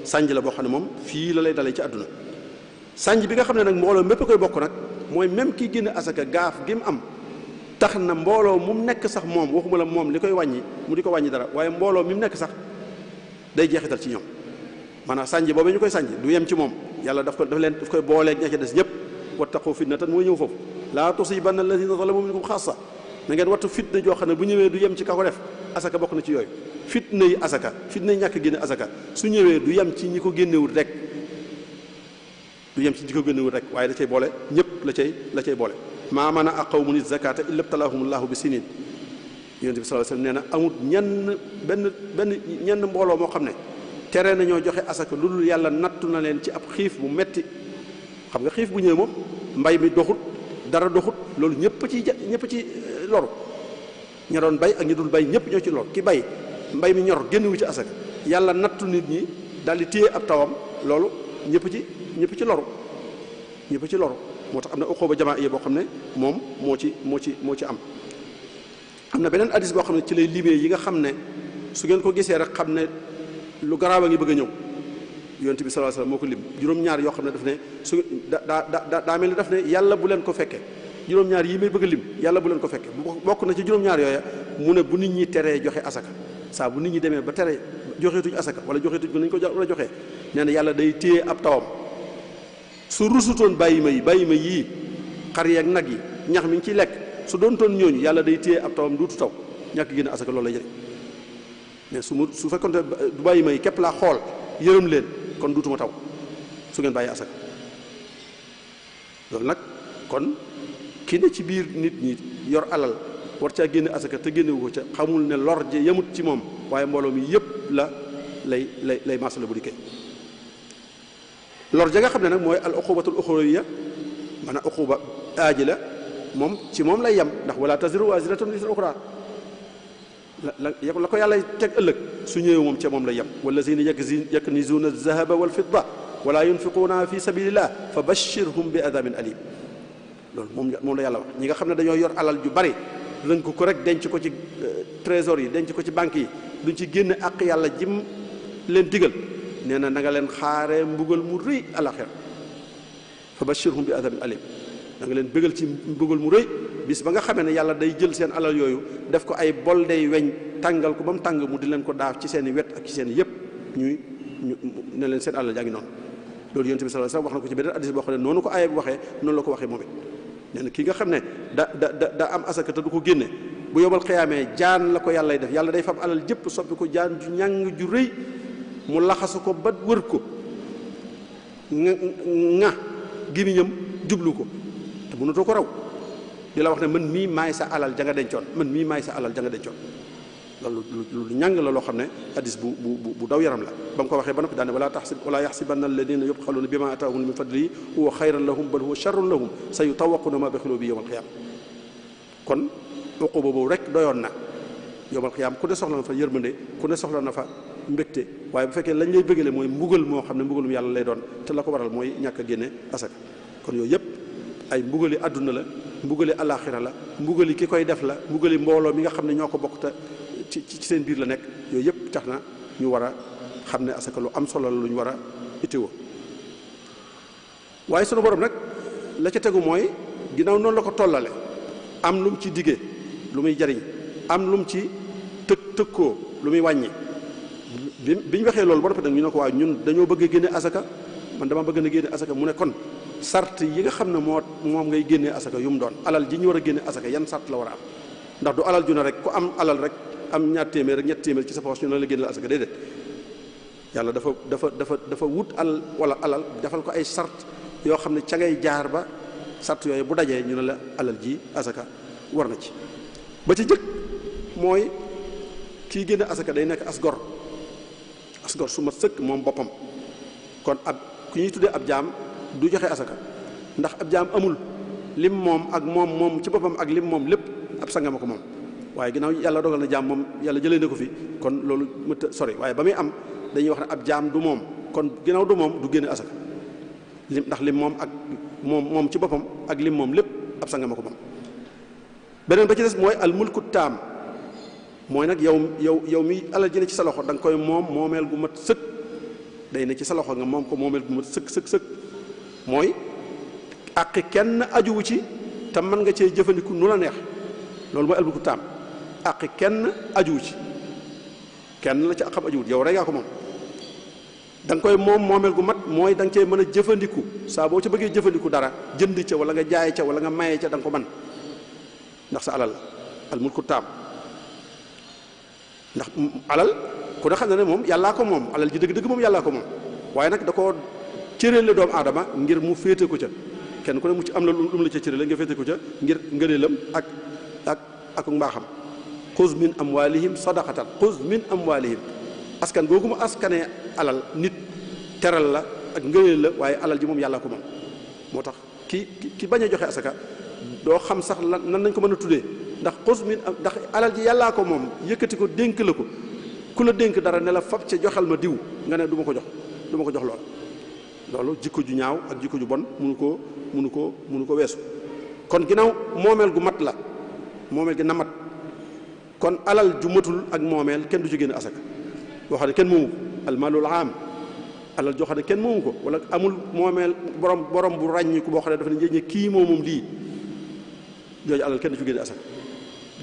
sànj la boo xam ne moom fii la lay dalee ci àdduna sànj bi nga xam ne nag mbooloo mépp koy bokk nag mooy même kii génne asaka gaaf gi mu am tax na mbooloo mu nekk sax moom waxuma la moom li koy wàññi mu di ko wàññi dara waaye mbooloo mi mu nekk sax day jeexital ci ñoom maanaam sànj boobu ñu koy sànj du yem ci moom yàlla daf koy booleeg ña ca des ñëpp wattaqu fitnatan mooy ñëw foofu laa tusibanna alladina zalamu minkum xaasa na ngeen wattu fitna joo xam ne bu ñëwee du yem ci ka ko def asaka bokk na ci yooyu fitna yi asaka fitna yi ñàkk génne asaka su ñëwee du yem ci ñi ko génnewul rek waaye da cay boole ñëpp la cay boole maa mana a qawmun zakata illa btalahumullahu bi sinin yonent bi sallallahu alayhi wasallam nee na amul ñenn mbooloo moo xam ne tere nañoo joxe asaka lu dul yàlla nattu na leen ci ab xiif bu metti xam nga xiif bu ñëwee moom mbay mi doxut dara doxut loolu ñëpp ci loru ña doon bay ak ñi dul bay ñëpp ñoo ci lor ki bay mbay mi ñor génn wu ci asaka yàlla nattu nit ñi daal di téye ab tawam loolu ñëpp ci loru moo tax am na uquba jamaa yi boo xam ne moom moo ci am na beneen hadis boo xam ne ci lay limee yi nga xam ne su ngeen ko gisee rek xam ne lu garaaw a ngi bëgg a ñëw yonent bi sallallahu alayhi wasallam moo ko lim juróom-ñaar yoo xam ne daf ne su daa mel ni daf ne yàlla bu leen ko fekke juróom-ñaar yi may bëgg a lim yàlla bu leen ko fekke bokk na ci juróom-ñaar yooya mu ne bu nit ñi teree joxe asaka saa bu nit ñi demee ba tere joxeetuñ asaka wala joxeetuñ ko nañ ko war a joxee nee na yàlla day téye ab tawam su rusutoon bàyyi ma yii xar yi ak nag yi ñax mi ngi ciy lekk su doon toon ñooñu yàlla day téye ab tawam duutu taw ñàkk génn asaka loolu lay jëriñ mais su fekkoon du bàyyi ma yi képp laa xool yërëm leen kon duutuma taw su ngeen bàyyi asaka loolu nag kon ki ne ci biir nit ñi yor alal war caa génne asaka te génnewu ko ca xamul ne lor je yemut ci moom waaye mbooloo mi yëpp lay masala bu dikkee lor ja nga xam ne nag mooy al uqubatul uxrawiyya maanaam uquba aajila moom ci moom lay yem ndax wala taziru waziratun wizra uxra la ko yàlla teg ëllëg su ñëwee moom ca moom lay yem wallazina yaknizuuna az-zahaba wal fidda wala yunfiquuna fi sabilillah fa bashirhum bi adabin alim loolu moom la yàlla wax ñi nga xam ne dañoo yor alal ju bari dinañ ko rek denc ko ci trésor yi denc ko ci banque yi duñ ci génn ak yàlla jim leen digal nee na nga leen xaaree mbugal mu rëy alaxira fa bashirhum bi adabin alim da nga leen bëggal ci mbugal mu rëy bis ba nga xamee ne yàlla day jël seen alal yooyu def ko ay bol day weñ tàngal ko ba mu tàng mu di leen ko daaf ci seen i wet ak ci seen i yëpp ñu ne leen seen alal jaa ngi noonu loolu yonent bi sallallahu alayhi wasallam wax na ko ci beneen hadiis boo xam ne noonu ko aaya bi waxee noonu la ko waxee moom it nee na ki nga xam ne da am asaka te du ko génne bu yobal xiyaamee jaan la ko yàlla def yàlla day fab alal jëpp soppi ko jaan ju ñàng ju rëy mu laxasu ko ba wër ko nga gémmiñam jublu ko te mënatoo ko raw di la wax ne man mii maay sa alal ja nga dencoon loolu lu ñàng la loo xam ne hadis bu daw yaram la ba mu ko waxee ba noppi daane wala yaxsibanna alladina yubxaluuna bima ataahum min fadlihi huwa xayran lahum bal huwa sharrun lahum sa yutawaquna ma baxilu bi yawmal qiyaama kon uquba boobu rek doyoon na yawmal qiyaama ku ne soxla na fa yërmande ku ne soxla na fa mbégte waaye bu fekkee lañ lay bëggale mooy mbugal moo xam ne mbugalum yàlla lay doon te la ko waral mooy ñàkk a génne asaka kon yooyu yëpp ay mbugali àdduna la mbugali alaxira la mbugali ki koy def la mbugali mbooloo mi nga xam ne ñoo ko bokk te ci seen biir la nekk yooyu yëpp tax na ñu war a xam ne asaka lu am solo la lu ñu war a itteewoo waaye sunu borom nag la ca tegu mooy ginnaaw noonu la ko tollale am lu mu ci diggee lu muy jariñ am lu mu ci tëkkoo lu muy wàññi bi ñu waxee loolu ba noppi nag ñu ne ko waaw ñun dañoo bëgg génne asaka man dama bëgg na génne asaka mu ne kon sart yi nga xam ne moom ngay génnee asaka yu mu doon alal ji ñu war a génne asaka yan sart la war a am ndax du alal ju ne rek ku am alal rek am ñaar téeméer rek ñett téeméer ci sa poche ñu ne la génneel asaka déedéet yàlla dafa wut alal wala alal defal ko ay sart yoo xam ne ca ngay jaar ba sart yooyu bu dajee ñu ne la alal ji asaka war na ci ba ci jëkk mooy kii génne asaka day nekk as gor su ma sëkk moom boppam kon ab ku ñuy tuddee ab jaam du joxe asaka ndax ab jaam amul lim moom ak moom ci boppam ak lim moom lépp ab sangama ko moom waaye ginnaaw yàlla dogal na jaam moom yàlla jëlee na ko fi kon loolu mënta sori waaye ba muy am dañuy wax ne ab jaam du moom kon ginnaaw du moom du génne asaka ndax lim moom ak moom ci boppam ak lim moom lépp ab sangama ko moom beneen ba ci des mooy al mulku taam mooy nag yow mi alal ji ne ci sa loxo da nga koy moomeel gu mat sëkk day ne ci sa loxo nga moom ko moomeel gu mat sëkk mooy àqi kenn ajuwu ci te mën nga cee jëfandiku nu la neex loolu mooy al mulku taam àqi kenn ajuwu ci kenn la ci àqam ajuwut yow rek yaa ko moom da nga koy moomeel gu mat mooy da nga cee mën a jëfandiku saa boo ca bëggee jëfandiku dara jënd ca wala nga jaay ca wala nga maye ca da nga ko mën ndax sa alal la al mulku taam ndax alal ku ne xam ne moom yàllaa ko moom alal ji dëgg-dëgg moom yàllaa ko moom waaye nag da koo cëréele doomu aadama ngir mu féete ko ca kenn ku ne mu ci am la lu mu la ca cëréele nga féete ko ca ngir ngëneelam ak mbaaxam xuz min amwalihim sadaqatan xuz min amwalihim askan googu mu askanee alal nit teral la ak ngëneel la waaye alal ji moom yàllaa ko moom moo tax ki bañ a joxe asaka doo xam sax nan nañ ko mën a tuddee ndax xuz min ndax alal ji yàllaa ko moom yëkkati ko dénk la ko ku la dénk dara ne la fab ca joxal ma diw nga ne du ma ko jox loolu jikko ju ñaaw ak jikko ju bon munu ko weesu kon ginnaaw moomeel gu mat la moomeel gi na mat kon alal ju matul ak moomeel kenn du ci génne asaka boo xam ne kenn moomu ko almalul am alal joo xam ne kenn moomu ko wala amul moomeel borom bu ràññiku boo xam ne dafa ne njëñe kii moomum lii jooju alal kenn du ci génne asaka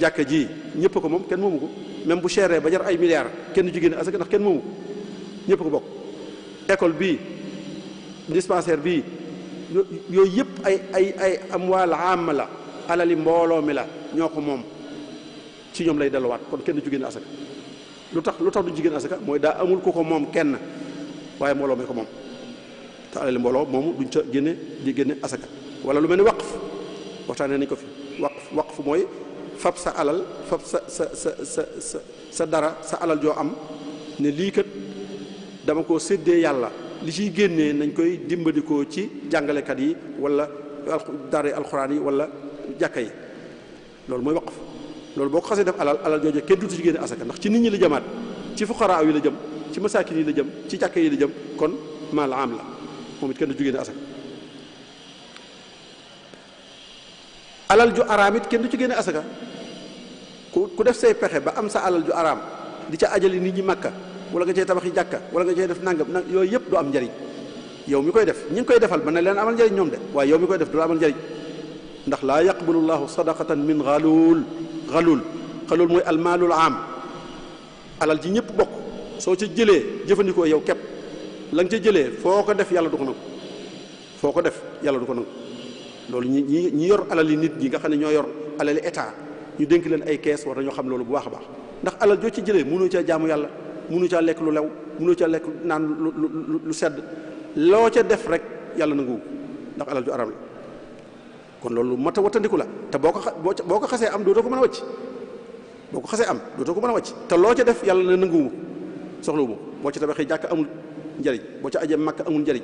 jàkka ji ñëpp ko moom kenn moomu ko même bu chéré ba jar ay milliards kenn du ci génne asaka ndax kenn moomu ko ñëpp ko bokk école bii dispensaire bii yooyu yëpp ay amwaal am la alali mbooloo mi la ñoo ko moom ci ñoom lay delluwaat kon kenn du ci génne asaka lu tax duñ ci génne asaka mooy daa amul ku ko moom kenn waaye mbooloo mi ko moom te alali mbooloo moomu duñ ca génne asaka wala lu mel ni waqf waxtaanee nañ ko fi waqf mooy fab sa alal fab sa dara sa alal joo am ne lii kat dama ko séddee yàlla li ciy génnee nañ koy dimbandikoo ci jàngalekat yi wala daara alxuraan yi wala jàkka yi loolu mooy waqf loolu boo ko xasee def alal jooju kenn dutu ci génne asaka ndax ci nit ñi la jëmaat ci fuqaraa yi la jëm ci masaakin yi la jëm ci jàkka yi la jëm kon maal am la moom it kenn du ci génne asaka alal ju araam it kenn du ci génne asaka ku def say pexe ba am sa alal ju araam di ca ajali nit ñi makka wala nga cay tabaxi jàkka wala nga cay def nangam yooyu yëpp du am njariñ yow mi koy def ñi ngi koy defal mën na leen amal njariñ ñoom de waaye yow mi koy def du la amal njariñ ndax laa yaqbalu llahu sadaqatan min xalul mooy almaalul am alal ji ñëpp bokk soo ca jëlee jëfandikoo yow képp la nga ca jëlee foo ko def yàlla du ko nangu loolu ñi yor alali nit ñi nga xam ne ñoo yor alali état ñu dénk leen ay kees war nañoo xam loolu bu baax a baax ndax alal joo ci jëlee mënoo caa jaamu yàlla mënoo caa lekk lu lew mënoo caa lekk naan lu sedd loo ca def rek yàlla nanguwu ndax alal ju aram la kon loolu mat a wattandiku la te boo ko xasee am dootoo ko mën a wàcc te loo ca def yàlla ne nanguwu soxlawu ma boo ca tabaxee jàkk amul njariñ boo ca ajee makka amul njariñ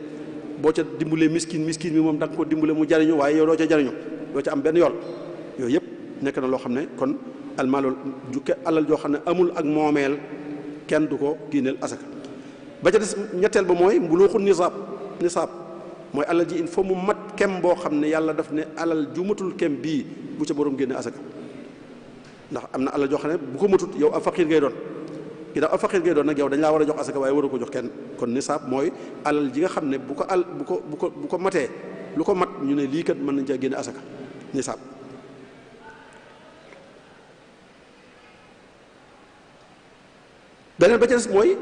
boo ca dimbalee miskin mi moom da nga ko dimbale mu jariñu waaye yow doo ca jariñu doo ca am benn yool yooyu yëpp nekk na loo xam ne kon almaalul jukke alal joo xam ne amul ak moomeel kenn du ko génneel asaka ba ca des ñetteel ba mooy mbuluuxu nisaab mooy alal ji il faut mu mat kem boo xam ne yàlla daf ne alal ju matul kem bii bu ca borom génne asaka ndax am na alal joo xam ne bu ko matut yow ab faqiir ngay doon ginnaaw ab faqiir ngay doon nag yow dañ laa war a jox asaka waaye waru ko jox kenn kon nisaab mooy alal ji nga xam ne bu ko matee lu ko mat ñu ne lii kat mën nañ caa génne asaka nisaab beneen ba ca des mooy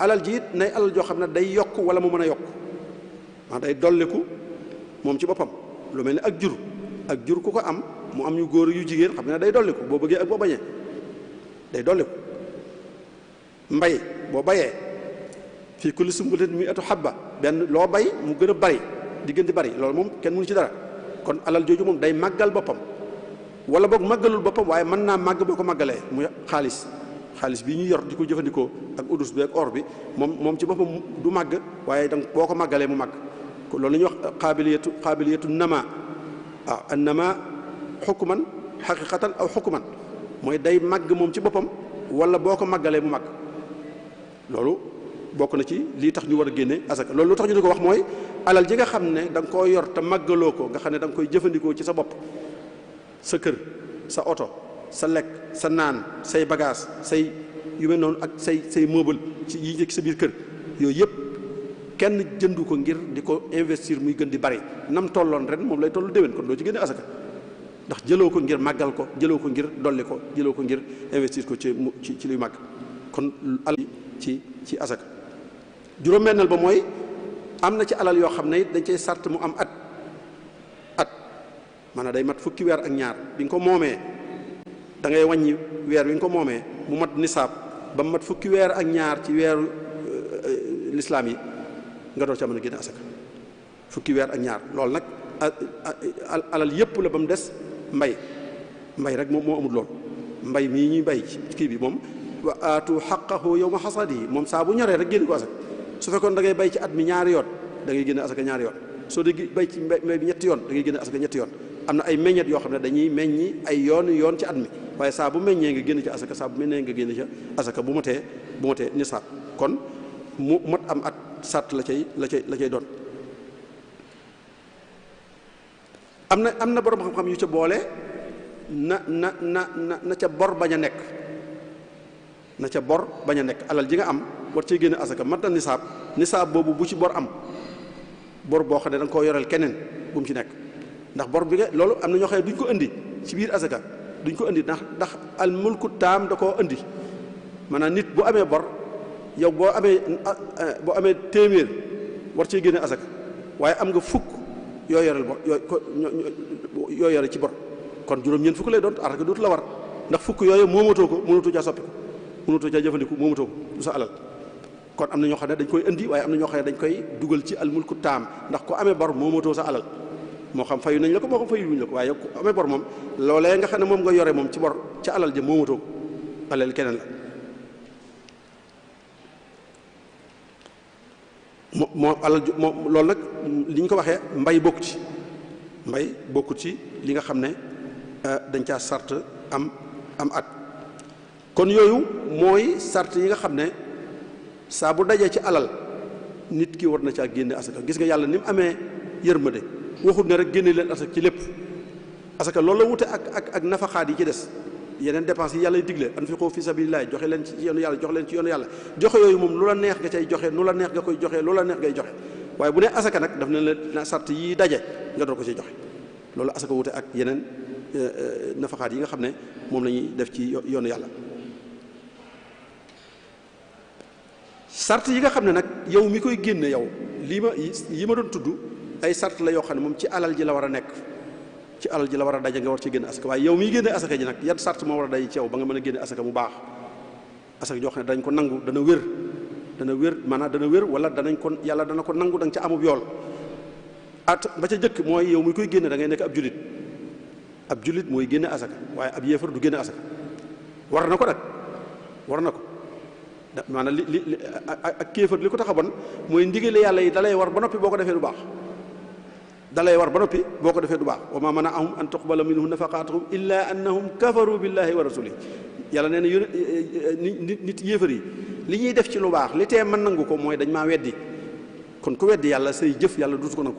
alal ji it nay alal joo xam ne day yokk wala mu mën a yokk day dolliku moom ci boppam lu mel ni ak jur ku ko am mu am ñu góor yu jigéen xam ne day dolli ko boo bëggee ak boo bañee day dolli ko mbay boo bayee fii kulli sumbulatin mi'atu habba benn loo bay mu gën a bari di gën di bari loolu moom kenn mënu ci dara kon alal jooju moom day màggal boppam wala boog màggalul boppam waaye mën naa màgg boo ko màggalee muy xaalis bii ñuy yor di ko jëfandikoo ak udus bi ak or bi moom ci boppam du màgg waaye danga boo ko màggalee mu màgg loolu la ñuy wax qaabiliyatu nama waaw an nama xukman xaqiqatan aw xukman mooy day màgg moom ci boppam wala boo ko màggalee mu màgg loolu bokk na ci lii tax ñu war a génne asaka loolu lu tax ñu di ko wax mooy alal ji nga xam ne da nga koo yor te màggaloo ko nga xam ne da nga koy jëfandikoo ci sa bopp sa kër sa oto sa lekk sa naan say bagage say yu mel noonu ak say meuble ci yi nekk sa biir kër yooyu yëpp kenn jëndu ko ngir di ko investir muy gën di bari nam tolloon ren moom lay tollu déwén kon doo ci génne asaka ndax jëloo ko ngir màggal ko jëloo ko ngir dolli ko jëloo ko ngir investir ko ci luy màgg kon alal ci asaka juróom-benneel ba mooy am na ci alal yoo xam ne it dañ cay sart mu am at maanaam day mat fukki weer ak ñaar bi nga ko moomee da ngay wàññi weer wi nga ko moomee mu mat nisaab ba mu mat fukki weer ak ñaar ci weeru lislaam yi nga door ca mën a génne asaka fukki weer ak ñaar loolu nag alal yépp la ba mu des mbay rek moom moo amul lool mbay mii ñuy bay ci kii bi moom wa aatu xaqahu yawma xasadihi moom saa bu ñoree rek génn ko asaka su fekkoon da ngay bay ci at mi ñaari yoon da ngay génne asaka ñaari yoon soo dee bay ci mbay bi ñetti yoon da ngay génne asaka ñetti yoon am na ay meññet yoo xam ne dañuy meññi ay yoon ci at mi waaye saa bu meññee nga génn ci asaka saa bu meññee nga génn ci asaka bu matee nisaab kon mu mat am at sàtt la cay doon am na borom xam-xam yu ca boole na ca bor bañ a nekk alal ji nga am war cee génne asaka mat na nisaab boobu bu ci bor am bor boo xam ne da nga koo yoreel keneen bu mu ci nekk ndax bor bi nga loolu am na ñoo xam ne duñ ko indi ci biir asaka duñ ko indi ndax al mulku taam da koo indi maanaam nit bu amee bor yow boo amee téeméer war cee génne asaka waaye am nga fukk yoo yoreel bor yoo yore ci bor kon juróom-ñeent fukk lay doon asaka dootu la war ndax fukk yooyu moomatoo ko mënatoo caa soppi ko mënatoo caa jëfandiku moomatoo ko du sa alal kon am na ñoo xam ne dañ koy indi waaye am na ñoo xam ne dañ koy dugal ci al mulku taam ndax ko amee bor moomatoo sa alal moo xam fayu nañ la ko moo xam fayu wuñ la ko waaye yow ku amee bor moom loolee nga xam ne moom nga yore moom ci bor ca alal ja moomatoo ko alal keneen la moo alal moom loolu nag li ñu ko waxee mbay bokkut ci li nga xam ne dañ caa sart am at kon yooyu mooy sart yi nga xam ne saa bu dajee ci alal nit ki war na caa génne asaka gis nga yàlla ni mu amee yërmande waxut ne rek génne leen asaka ci lépp asaka loolu la wute ak nafaxaat yi ci des yeneen dépenses yi yàlla digle anfiqu fi sabilillah joxe leen ci yoonu yàlla joxe leen ci yoonu yàlla joxe yooyu moom lu la neex nga cay joxe nu la neex nga koy joxe lu la neex ngay joxe waaye bu ne asaka nag daf ne la sart yi daje nga door ko ci joxe loolu asaka wute ak yeneen nafaxaat yi nga xam ne moom la ñuy def ci yoonu yàlla sart yi nga xam ne nag yow mi koy génne yow yi ma doon tudd ay sart la yoo xam ne moom ci alal ji la war a nekk ci alal ji la war a daje nga war ci génne asaka waaye yow miy génne asaka ji nag yan sart moo war a daje ci yow ba nga mën a génne asaka mu baax asaka joo xam ne dañ ko nangu dana wér maanaam dana wér wala yàlla dana ko nangu da nga ca amub yool ba ca jëkk mooy yow mi koy génne da ngay nekk ab julit mooy génne asaka waaye ab yéefar du génne asaka war na ko nag maanaam li ak kéefar li ko tax a bon mooy ndigale yàlla yi dalay war ba noppi boo ko defee du baax wa ma manaahum an tuqbala minhum nafaqatuhum illa annahum kafaru billahi wa rasulihi yàlla nee na nit yéefar yi li ñuy def ci lu baax li tee mën nangu ko mooy dañ maa weddi kon ku weddi yàlla say jëf yàlla duutu ko nangu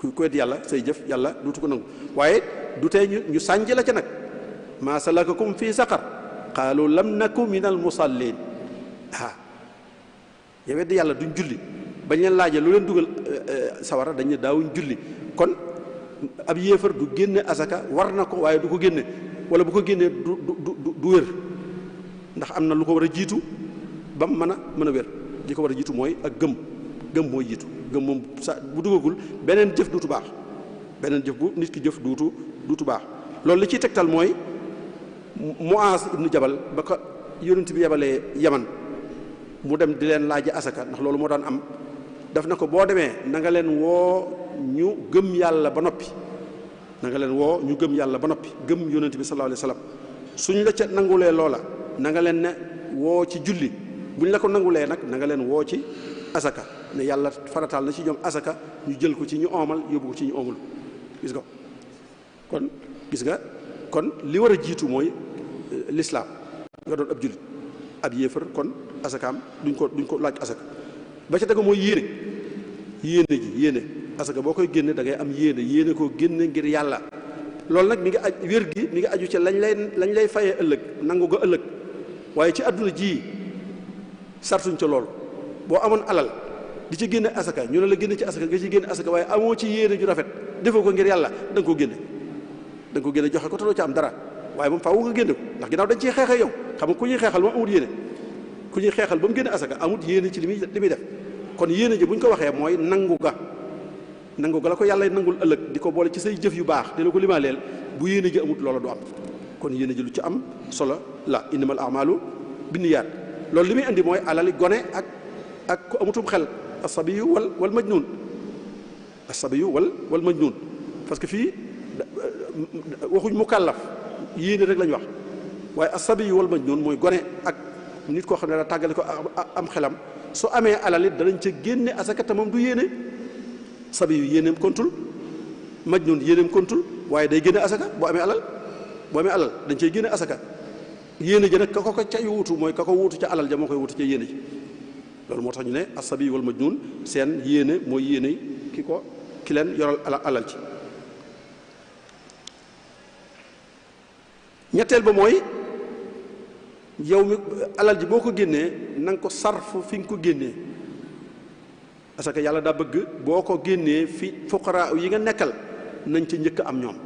ku weddi yàlla say jëf yàlla duutu ko nangu waaye du tee ñu sànj la ca nag maa salakakum fii saqar qaalu lam naku min al musallin yow weddi yàlla duñ julli bañ leen laajee lu leen dugal sawara dañ ne daawuñ julli kon ab yéefar du génne asaka war na ko waaye du ko génne wala bu ko génnee du wér ndax am na lu ko war a jiitu ba mu mën a wér li ko war a jiitu mooy ak gëm mooy jiitu gëm moom sa bu duggagul beneen jëf duutu baax beneen jëf bu nit ki jëf duutu baax loolu li ciy tegtal mooy Muaaz ibnu Jabal ba ko yonent bi yebalee Yaman mu dem di leen laaj asaka ndax loolu moo daan am daf na ko boo demee na nga leen woo ñu gëm yàlla ba noppi na nga leen woo ñu gëm yàlla ba noppi gëm yonent bi sallallahu alayhi wa sallam suñ la ca nangulee loola na nga leen ne woo ci julli buñ la ko nangulee nag na nga leen woo ci asaka ne yàlla farataal na ci ñoom asaka ñu jël ko ci ñu oomal yóbbu ko ci ñu oomul gis nga kon li war a jiitu mooy lislaam nga doon ab jullit ab yéefar kon asakaam duñ ko laaj asaka ba ca tegu mooy yéene asaka boo koy génne da ngay am yéene koo génne ngir yàlla loolu nag mi ngi wér gi mi ngi aju ci lañ lay fayee ëllëg nangu ga ëllëg waaye ci àdduna ji sartuñ ca loolu boo amoon alal di ci génne asaka ñu ne la génne ci asaka nga ci génne asaka waaye amoo ci yéene ju rafet defoo ko ngir yàlla da nga ko génne joxe ko te doo ci am dara waaye moom faaw nga génne ko ndax ginnaaw dañ ciy xeexee yow xam nga ku ñuy xeexal moom amut yéene ku ñuy xeexal ba mu génne asaka amut yéene ci li muy def kon yéene ji bu ñu ko waxee mooy nangu ga la ko yàlla nangul ëllëg di ko boole ci say jëf yu baax di la ko limaaleel bu yéene ji amut loola du am kon yéene ji lu ci am solo la innamal a'maalu binniyaat loolu li muy indi mooy alali gone ak ku amutum xel asabiyu wal majnuun parce que fii waxuñ mukallaf yéene rek lañ wax waaye asabiyu wal majnuun mooy gone ak nit koo xam ne daa tàggale ko am xelam su amee alal it danañ ca génne asaka te moom du yéene sabiyu yéeneem kontul majnuun yéeneem kontul waaye day génne asaka boo amee alal dañ cay génne asaka yéene ji nag ka ko ca wuutu mooy ka ko wuutu ca alal ja moo koy wuutu ca yéene ji loolu moo tax ñu ne asabiyu wal majnuun seen yéene mooy yéene ki leen yoral alal ci ñetteel ba mooy yow mi alal ji boo ko génnee na nga ko sarf fi nga ko génnee parce que yàlla daa bëgg boo ko génnee fi fuqaraa yi nga nekkal nañ ca njëkk am ñoom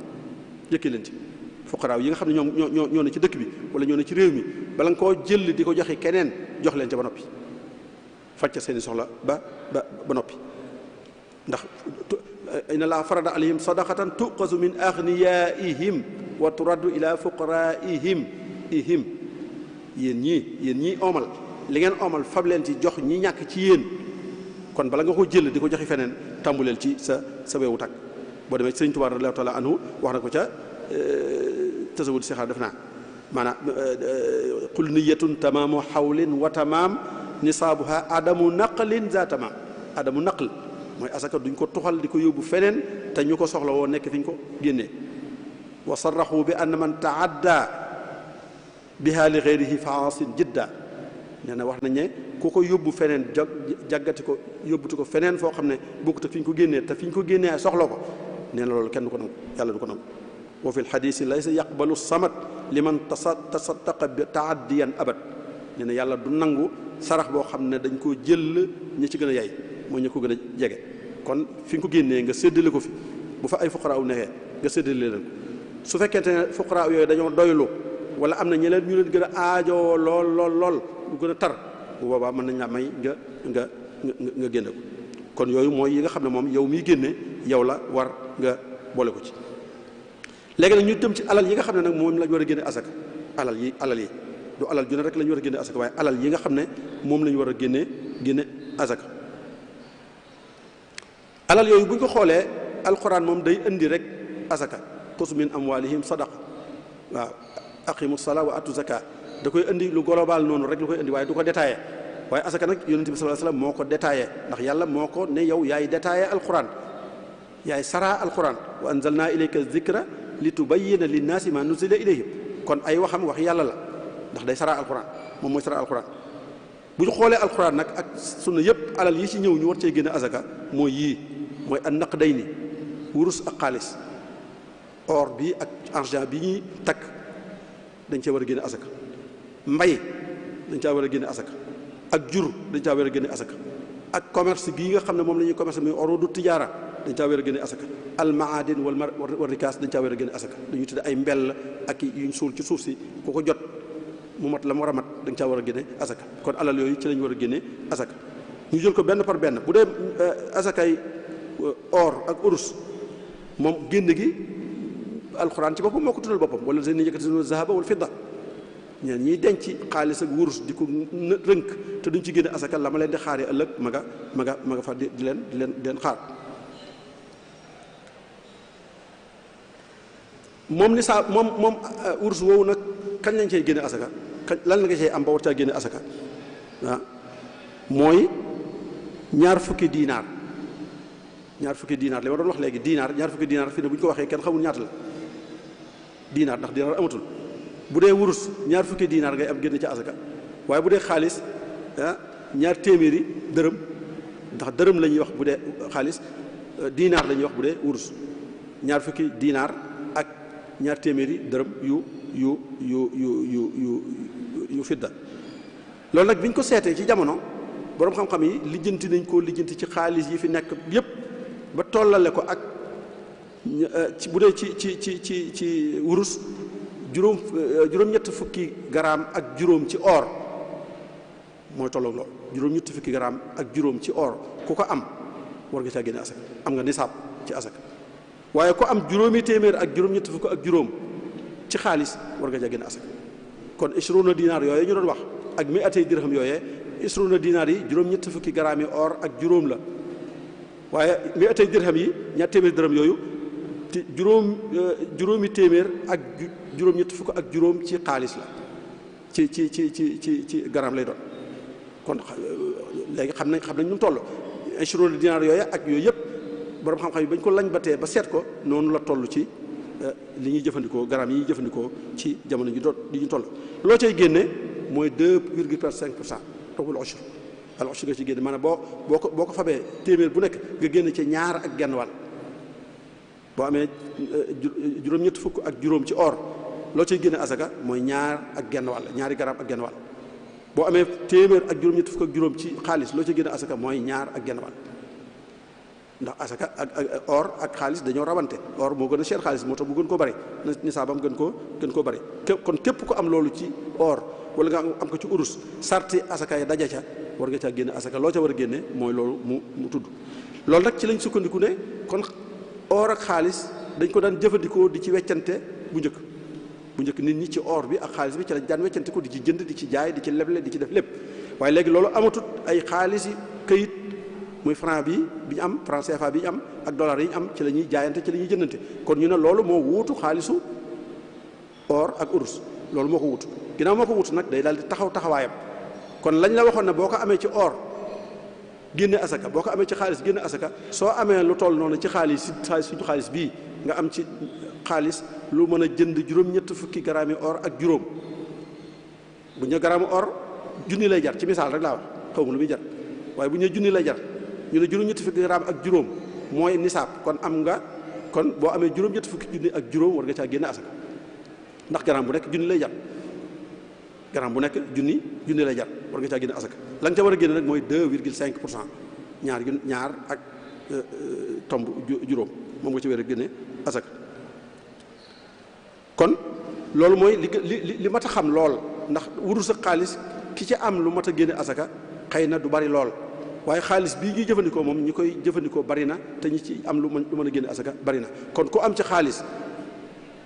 njëkkee leen ci fuqaraa yi nga xam ne ñoo ne ci dëkk bi wala ñoo ne ci réew mi bala nga koo jël di ko joxe keneen jox leen ca ba noppi faj ca seeni soxla ba noppi ndax inna laa farada alayhim sadaqatan tuqasu min aghniyaihim wa turaddu ila fuqaraihim yéen ñii oomal li ngeen oomal fab leen ci jox ñi ñàkk ci yéen kon bala nga ko jël di ko joxi feneen tàmbuleel ci sa weewu tàkk boo demee Sëriñ Tuubaa radiyallaahu taala anhu wax na ko ca tasawud sixaar def naa maanaam qul niyatun tamaamu xawlin wa tamaam nisaabuha adamu naqlin za tamaam adamu naql mooy asaka duñ ko tuxal di ko yóbbu feneen te ñu ko soxla woo nekk fi ñu ko génnee wa sarraxu bi anna man taadda biha li xeyrihi fa asin jidda nee na wax nañ ne ku ko yóbbu feneen jàggati ko yóbbutu ko feneen foo xam ne bokkut ak fi ñu ko génnee te fi ñu ko génnee soxla ko nee na loolu kenn du ko nangu yàlla du ko nangu wa fi lxadisi laysa yaqbalu samat liman tasaddaqa bi taaddiyan abad nee na yàlla du nangu sarax boo xam ne dañ koo jël ñi ci gën a yay mooy ñu ko gën a jege kon fi nga ko génnee nga séddale ko fi bu fa ay fuqaraaw neexee nga séddale leen ko su fekkente ne fuqaraaw yooyu dañoo doylu wala am na ñeneen ñu leen gën a aajoo lool lu gën a tar bu boobaa mën nañ la may nga génne ko kon yooyu mooy yi nga xam ne moom yow miy génne yow la war nga boole ko ci léegi nag ñu dem ci alal yi nga xam ne nag moom lañ war a génne asaka alal yi du alal ju ne rek la ñu war a génne asaka waaye alal yi nga xam ne moom la ñu war a génne asaka alal yooyu bu ñu ko xoolee alxuraan moom day indi rek asaka xuz min amwalihim sadaqa waaw aqimu salaa wa atu zaka da koy indi lu global noonu rek lu koy indi waaye du ko détaillé waaye asaka nag yonent bi sallallahu alayhi wasallam moo ko détaillé ndax yàlla moo ko ne yow yaay détaillé alquran yaay saraa alquran wa anzalna ilayka zikra li tubayyina linnaasi ma nuzila ilayhim kon ay waxam wax yàlla la ndax day saraa alquran moom mooy saraa alquran bu ñu xoolee alquran nag ak sunna yëpp alal yi ci ñëw ñu war cee génne asaka mooy yii mooy an naqdayni wurus ak xaalis or bi ak argent bi ñuy takk dañ cee war a génne asaka mbay dañ caa war a génne asaka ak jur dañ caa war a génne asaka ak commerce bii nga xam ne moom la ñuy commerce muy urudu tijaara dañ caa war a génne asaka al maadin wal rikaas dañ caa war a génne asaka dañuy tudde ay mbell ak yuñ suul ci suuf si ku ko jot mu mat la mu war a mat dañ caa war a génne asaka kon alal yooyu ci lañ war a génne asaka ñu jël ko benn par benn. bu dee asakay or ak urus moom génn gi alxuraan ci boppam moo ko tuddal boppam wala seen yaknizuna zahaba wal fidda ñeen ñiy denc xaalis ak wurus di ko rënk te duñ ci génne asaka la ma leen di xaaree ëllëg ma nga fa di leen xaar. moom ni saa moom wurus woowu nag kañ lañ cay génne asaka kañ lan la nga cay am ba war caa génne asaka mooy ñaar fukki diinaar li ma doon wax léegi ñaar fukki diinaar fii ne bu ñu ko waxee kenn xamul ñaata la diinaar ndax diinaar amatul. bu dee wurus ñaar fukki diinaar ngay am génn ci asaka waaye bu dee xaalis ñaar téeméeri dërëm ndax dërëm la ñuy wax bu dee xaalis diinaar la ñuy wax bu dee wurus ñaar fukki diinaar ak ñaar téeméeri dërëm yu fidda. loolu nag bi ñu ko seetee ci jamono boroom xam-xam yi lijjanti nañ koo lijjanti ci xaalis yi fi nekk yépp ba tollale ko ak bu dee ci wurus juróom-ñetti fukki garaam ak juróom ci or mooy tolloog loolu juróom-ñetti fukki garaam ak juróom ci or ku ko am war nga caa génne asaka am nga nisaab ci asaka waaye ku am juróomi téeméer ak juróom-ñetti fukk ak juróom ci xaalis war nga caa génne asaka. kon ishruna dinaar yooyu ñu doon wax ak mi atay dirham yooyee ishruna dinaar yi juróom-ñetti fukki garaam yi or ak juróom la waaye mi atay dirham yi ñaar téeméer dërëm yooyu te juróomi téeméer ak juróom-ñetti fukk ak juróom ci xaalis la ci garaam lay doon. kon léegi xam nañ nu mu toll ishruna dinaar yooyu ak yooyu yëpp borom xam-xam yi bañ ko lañ batee ba seet ko noonu la toll ci li ñuy jëfandikoo garaam yi ñuy jëfandikoo ci jamono ji ñu toll. loo cay génne mooy 2,5% toppul ushr al ushr nga ci génne maanaam boo ko fabee téeméer bu nekk nga génne ci ñaar ak genn wàll. boo amee juróom-ñetti fukk ak juróom ci or loo cay génne asaka mooy ñaar ak genn wàll ñaari garaam ak genn wàll. boo amee téeméer ak juróom-ñetti fukk ak juróom ci xaalis loo cay génne asaka mooy ñaar ak genn wàll. ndax asaka ak or ak xaalis dañoo rawante or moo gën a cher xaalis moo tax bu gën koo bari nisaabam gën koo bari kon képp ko am loolu ci or wala nga am ko ci urus sarti asaka yi daja ca war nga caa génne asaka loo ca war a génne mooy loolu mu tudd. loolu nag ci lañ sukkandiku ne kon or ak xaalis dañ ko daan jëfandikoo di ci weccante bu njëkk nit ñi ci or bi ak xaalis bi ci lañ daan weccante ko di ci jënd di ci jaay di ci leble di ci def lépp waaye léegi loolu amatut ay xaalis yi këyit muy franc bi ñu am franc CFA bi ñu am ak dollar yi ñu am ci la ñuy jaayante ci la ñuy jëndante kon ñu ne loolu moo wuutu xaalisu or ak urus loolu moo ko wuutu ginnaaw moo ko wuutu nag day daal di taxawaayam kon lañ la waxoon ne boo ko amee ci or génne asaka boo ko amee ci xaalis génne asaka soo amee lu toll noonu ci suñu xaalis bii nga am ci xaalis lu mën a jënd juróom-ñett fukki garaami or ak juróom bu ñu garaamu or junni lay jar ci misaal rek laa wax xaw ma lu muy jar waaye bu ñu junni lay jar ñu ne juróom-ñetti fukki garaam ak juróom mooy nisaab kon boo amee juróom-ñetti fukki junni ak juróom war nga caa génne asaka ndax garaam bu nekk junni lay jar junni lay jar war nga caa génne asaka la nga ca war a génne nag mooy 2,5% ñaar ak tomb juróom moom nga ci war a génne asaka. kon loolu mooy li mat a xam lool ndax wurus ak xaalis ki ci am lu mat a génne asaka xëy na du bari lool waaye xaalis bii ñuy jëfandikoo moom ñi koy jëfandikoo bari na te ñi ci am lu mën a génne asaka bari na kon ku am ci xaalis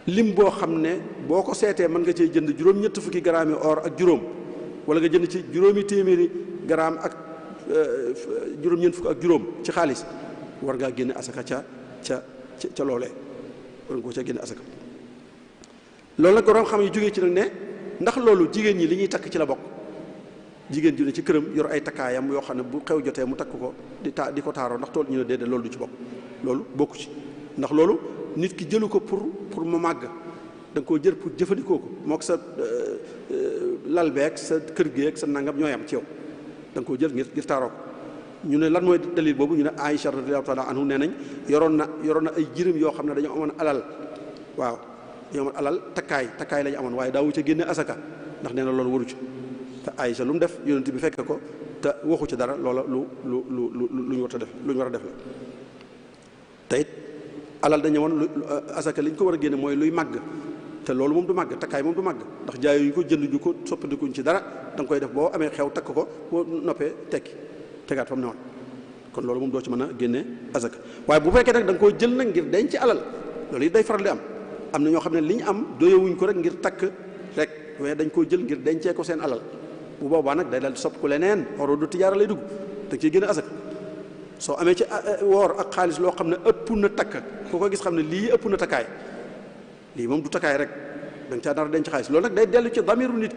lim boo xam ne boo ko seetee mën nga cee jënd juróom-ñett fukki garaam yi or ak juróom wala nga jënd ci juróomi téeméeri garaam ak juróom-ñeent fukk ak juróom ci xaalis war ngaa génne asaka ca loolee war nga ko ca génne asaka. loolu nag borom xam yi jógee ci nag ne ndax loolu jigéen ñi li ñuy takk ci la bokk jigéen ju ne ci këram yor ay takkaayam yoo xam ne bu xew jotee mu takk ko di ko taaroo ndax tool ñu ne déedéet loolu du ci bokk loolu bokku ci ndax loolu nit ki jëlu ko pour mu màgg da nga koo jël pour jëfandikoo ko mook sa lal beeg sa kër geeg sa nangam ñooy am ci yow da nga koo jël ngir taaroo ko ñu ne lan mooy dalil boobu ñu ne Aïcha radiyallahu taala anhu nee nañ yoroon na ay jirim yoo xam ne dañoo amoon alal waaw dañoo amoon alal takkaay la ñu amoon waaye daawu ca génne asaka ndax nee na loolu waru ci te Aïcha lu mu def yonent bi fekk ko te waxu ci dara loola lu ñu war a def lu ñu war a def la te it alal dañu woon asaka li ñu ko war a génne mooy luy màgg te loolu moom du màgg takkaay moom du màgg ndax jaayuñu ko jënduñu ko soppandikuñ ci dara da nga koy def boo amee xew takk ko boo noppee tekki tegaat fa mu ne woon kon loolu moom doo ci mën a génne asaka waaye bu fekkee nag da nga koo jël nag ngir denc alal loolu it day faral di am na ñoo xam ne li ñu am doyewuñ ko rek ngir takk rek waaye dañ koo jël ngir dencee ko seen alal bu boobaa nag day daal di sopp ku leneen uruudu tijaara lay dugg da nga ciy génne asaka soo amee ci woor ak xaalis loo xam ne ëpp na takk ku ko gis xam ne lii ëpp na takkaay lii moom du takkaay rek da nga caa nar a denc xaalis loolu nag day dellu ci damiru nit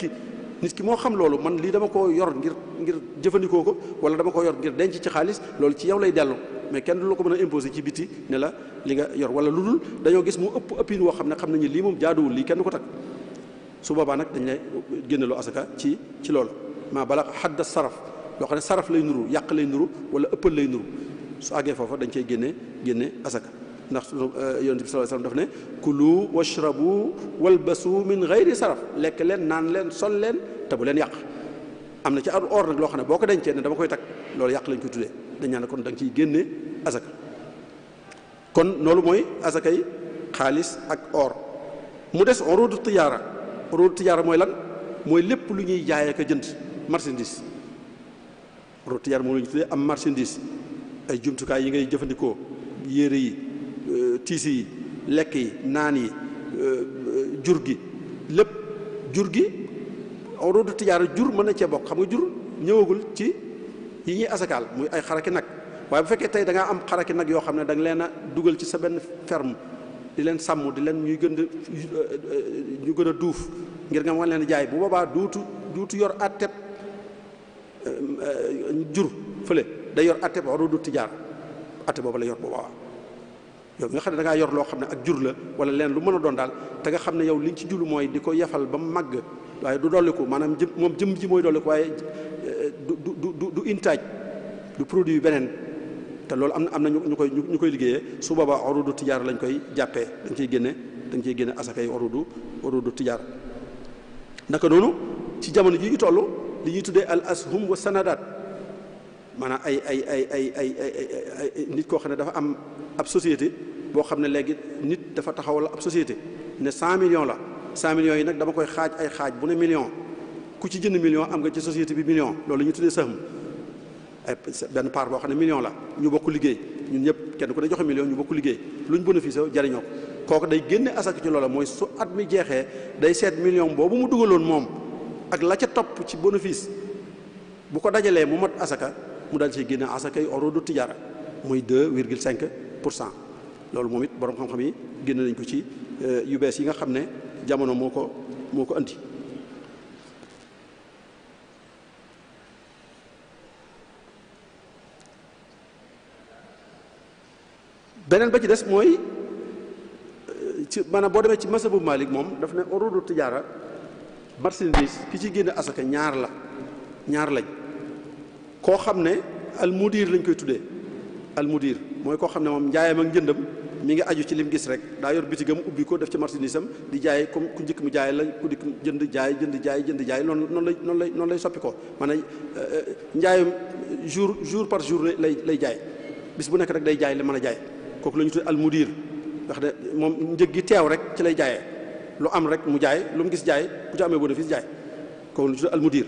ki moo xam loolu man lii dama ko yor ngir jëfandikoo ko wala dama ko yor ngir denc ci xaalis loolu ci yow lay dellu mais kenn du la ko mën a imposer ci biti ne la li nga yor wala lu dul dañoo gis mu ëppin woo xam ne xam nañu lii moom jaaduwul lii kenn du ko takk su boobaa nag dañ lay génneloo asaka ci loolu maa bala xadda saraf loo xam ne saraf lay nuru yàq lay nuru wala ëppal lay nuru su àggee foofa dañ cey génne asaka ndax yonent bi sallallahu alayhi wasallam daf ne kulu washrabu walbasu min gayri saraf lekk leen naan leen sol leen te bu leen yàq am na ci or nag loo xam ne boo ko dencee ne dama koy takk loolu yàq lañ koy tuddee dañ ñaan kon da nga ciy génne asaka kon loolu mooy asakay xaalis ak or mu des uruudu tijaara mooy lan mooy lépp lu ñuy jaay ak a jënd marchandise uruudu tijaara moom la ñu tuddee am marchandise ay jumtukaay yi ngay jëfandikoo yére yi tiisi yi lekk yi naan yi jur gi lépp jur gi uruudu tijaara jur mën na cee bokk xam nga jur ñëwagul ci yi ñuy asakaal muy ay xaraki nag waaye bu fekkee tey da ngaa am xaraki nag yoo xam ne da nga leen a dugal ci sa benn ferme di leen sàmm di leen ñu gën a duuf ngir nga mën leen jaay bu boobaa duutu yor atteb jur fële day yor atteb uruudu tijaara atte boobu la yor boobaa yow nga xam ne da ngaa yor loo xam ne ak jur la wala leen lu mën a doon daal te nga xam ne yow liñ ci jublu mooy di ko yafal ba mu màgg waaye du dolliku maanaam jëm ji mooy dolliku waaye du intaaj du produit beneen te loolu am na ñu koy liggéeyee su boobaa uruudu tijaara lañ koy jàppee dañ ciy génne asakay uruudu tijaara naka noonu ci jamono ji ñu toll li ñuy tuddee al ashum wa sanadaat maanaam ay nit koo xam ne dafa am ab société boo xam ne léegi nit dafa taxawal ab société ne 100 millions la 100 millions yi nag dama koy xaaj ay xaaj bu ne million ku ci jënd million am nga ci société bi million loolu la ñuy tuddee sahm ay benn part boo xam ne million la ñu bokk liggéey ñun ñëpp kenn ku ne joxe million ñu bokk liggéey lu ñu bénéfice jariñoo ko kooku day génne asaka ci loola mooy su at mi jeexee day seet million boobu mu dugaloon moom ak la ca topp ci bénéfice bu ko dajalee mu mat asaka mu daal ci génne asaka yi uruudu tijaara muy 2,5% loolu moom it borom xam-xam yi génne nañ ko ci yu bees yi nga xam ne jamono moo ko andi. beneen ba ci des mooy ci maanaam boo demee ci mazhabu Maalik moom daf ne uruudu tijaara marchandise ki ci génne asaka ñaar lañ koo xam ne almudir lañ koy tuddee almudir mooy koo xam ne moom njaayam ak njëndam mi ngi aju ci lim gis rek daa yor bitigam ubbi ko def ci marchandise am di jaay comme ku njëkk mu jaay la ku dikk jënd jaay noonu lay soppi ko maanaam njaayam jour par jour lay jaay bis bu nekk rek day jaay li mën a jaay kooku la ñu tuddee almudir ndax de moom njëg gi teew rek ci lay jaayee lu am rek mu jaay lu mu gis jaay bu ci amee bénéfice jaay kooku la ñu tuddee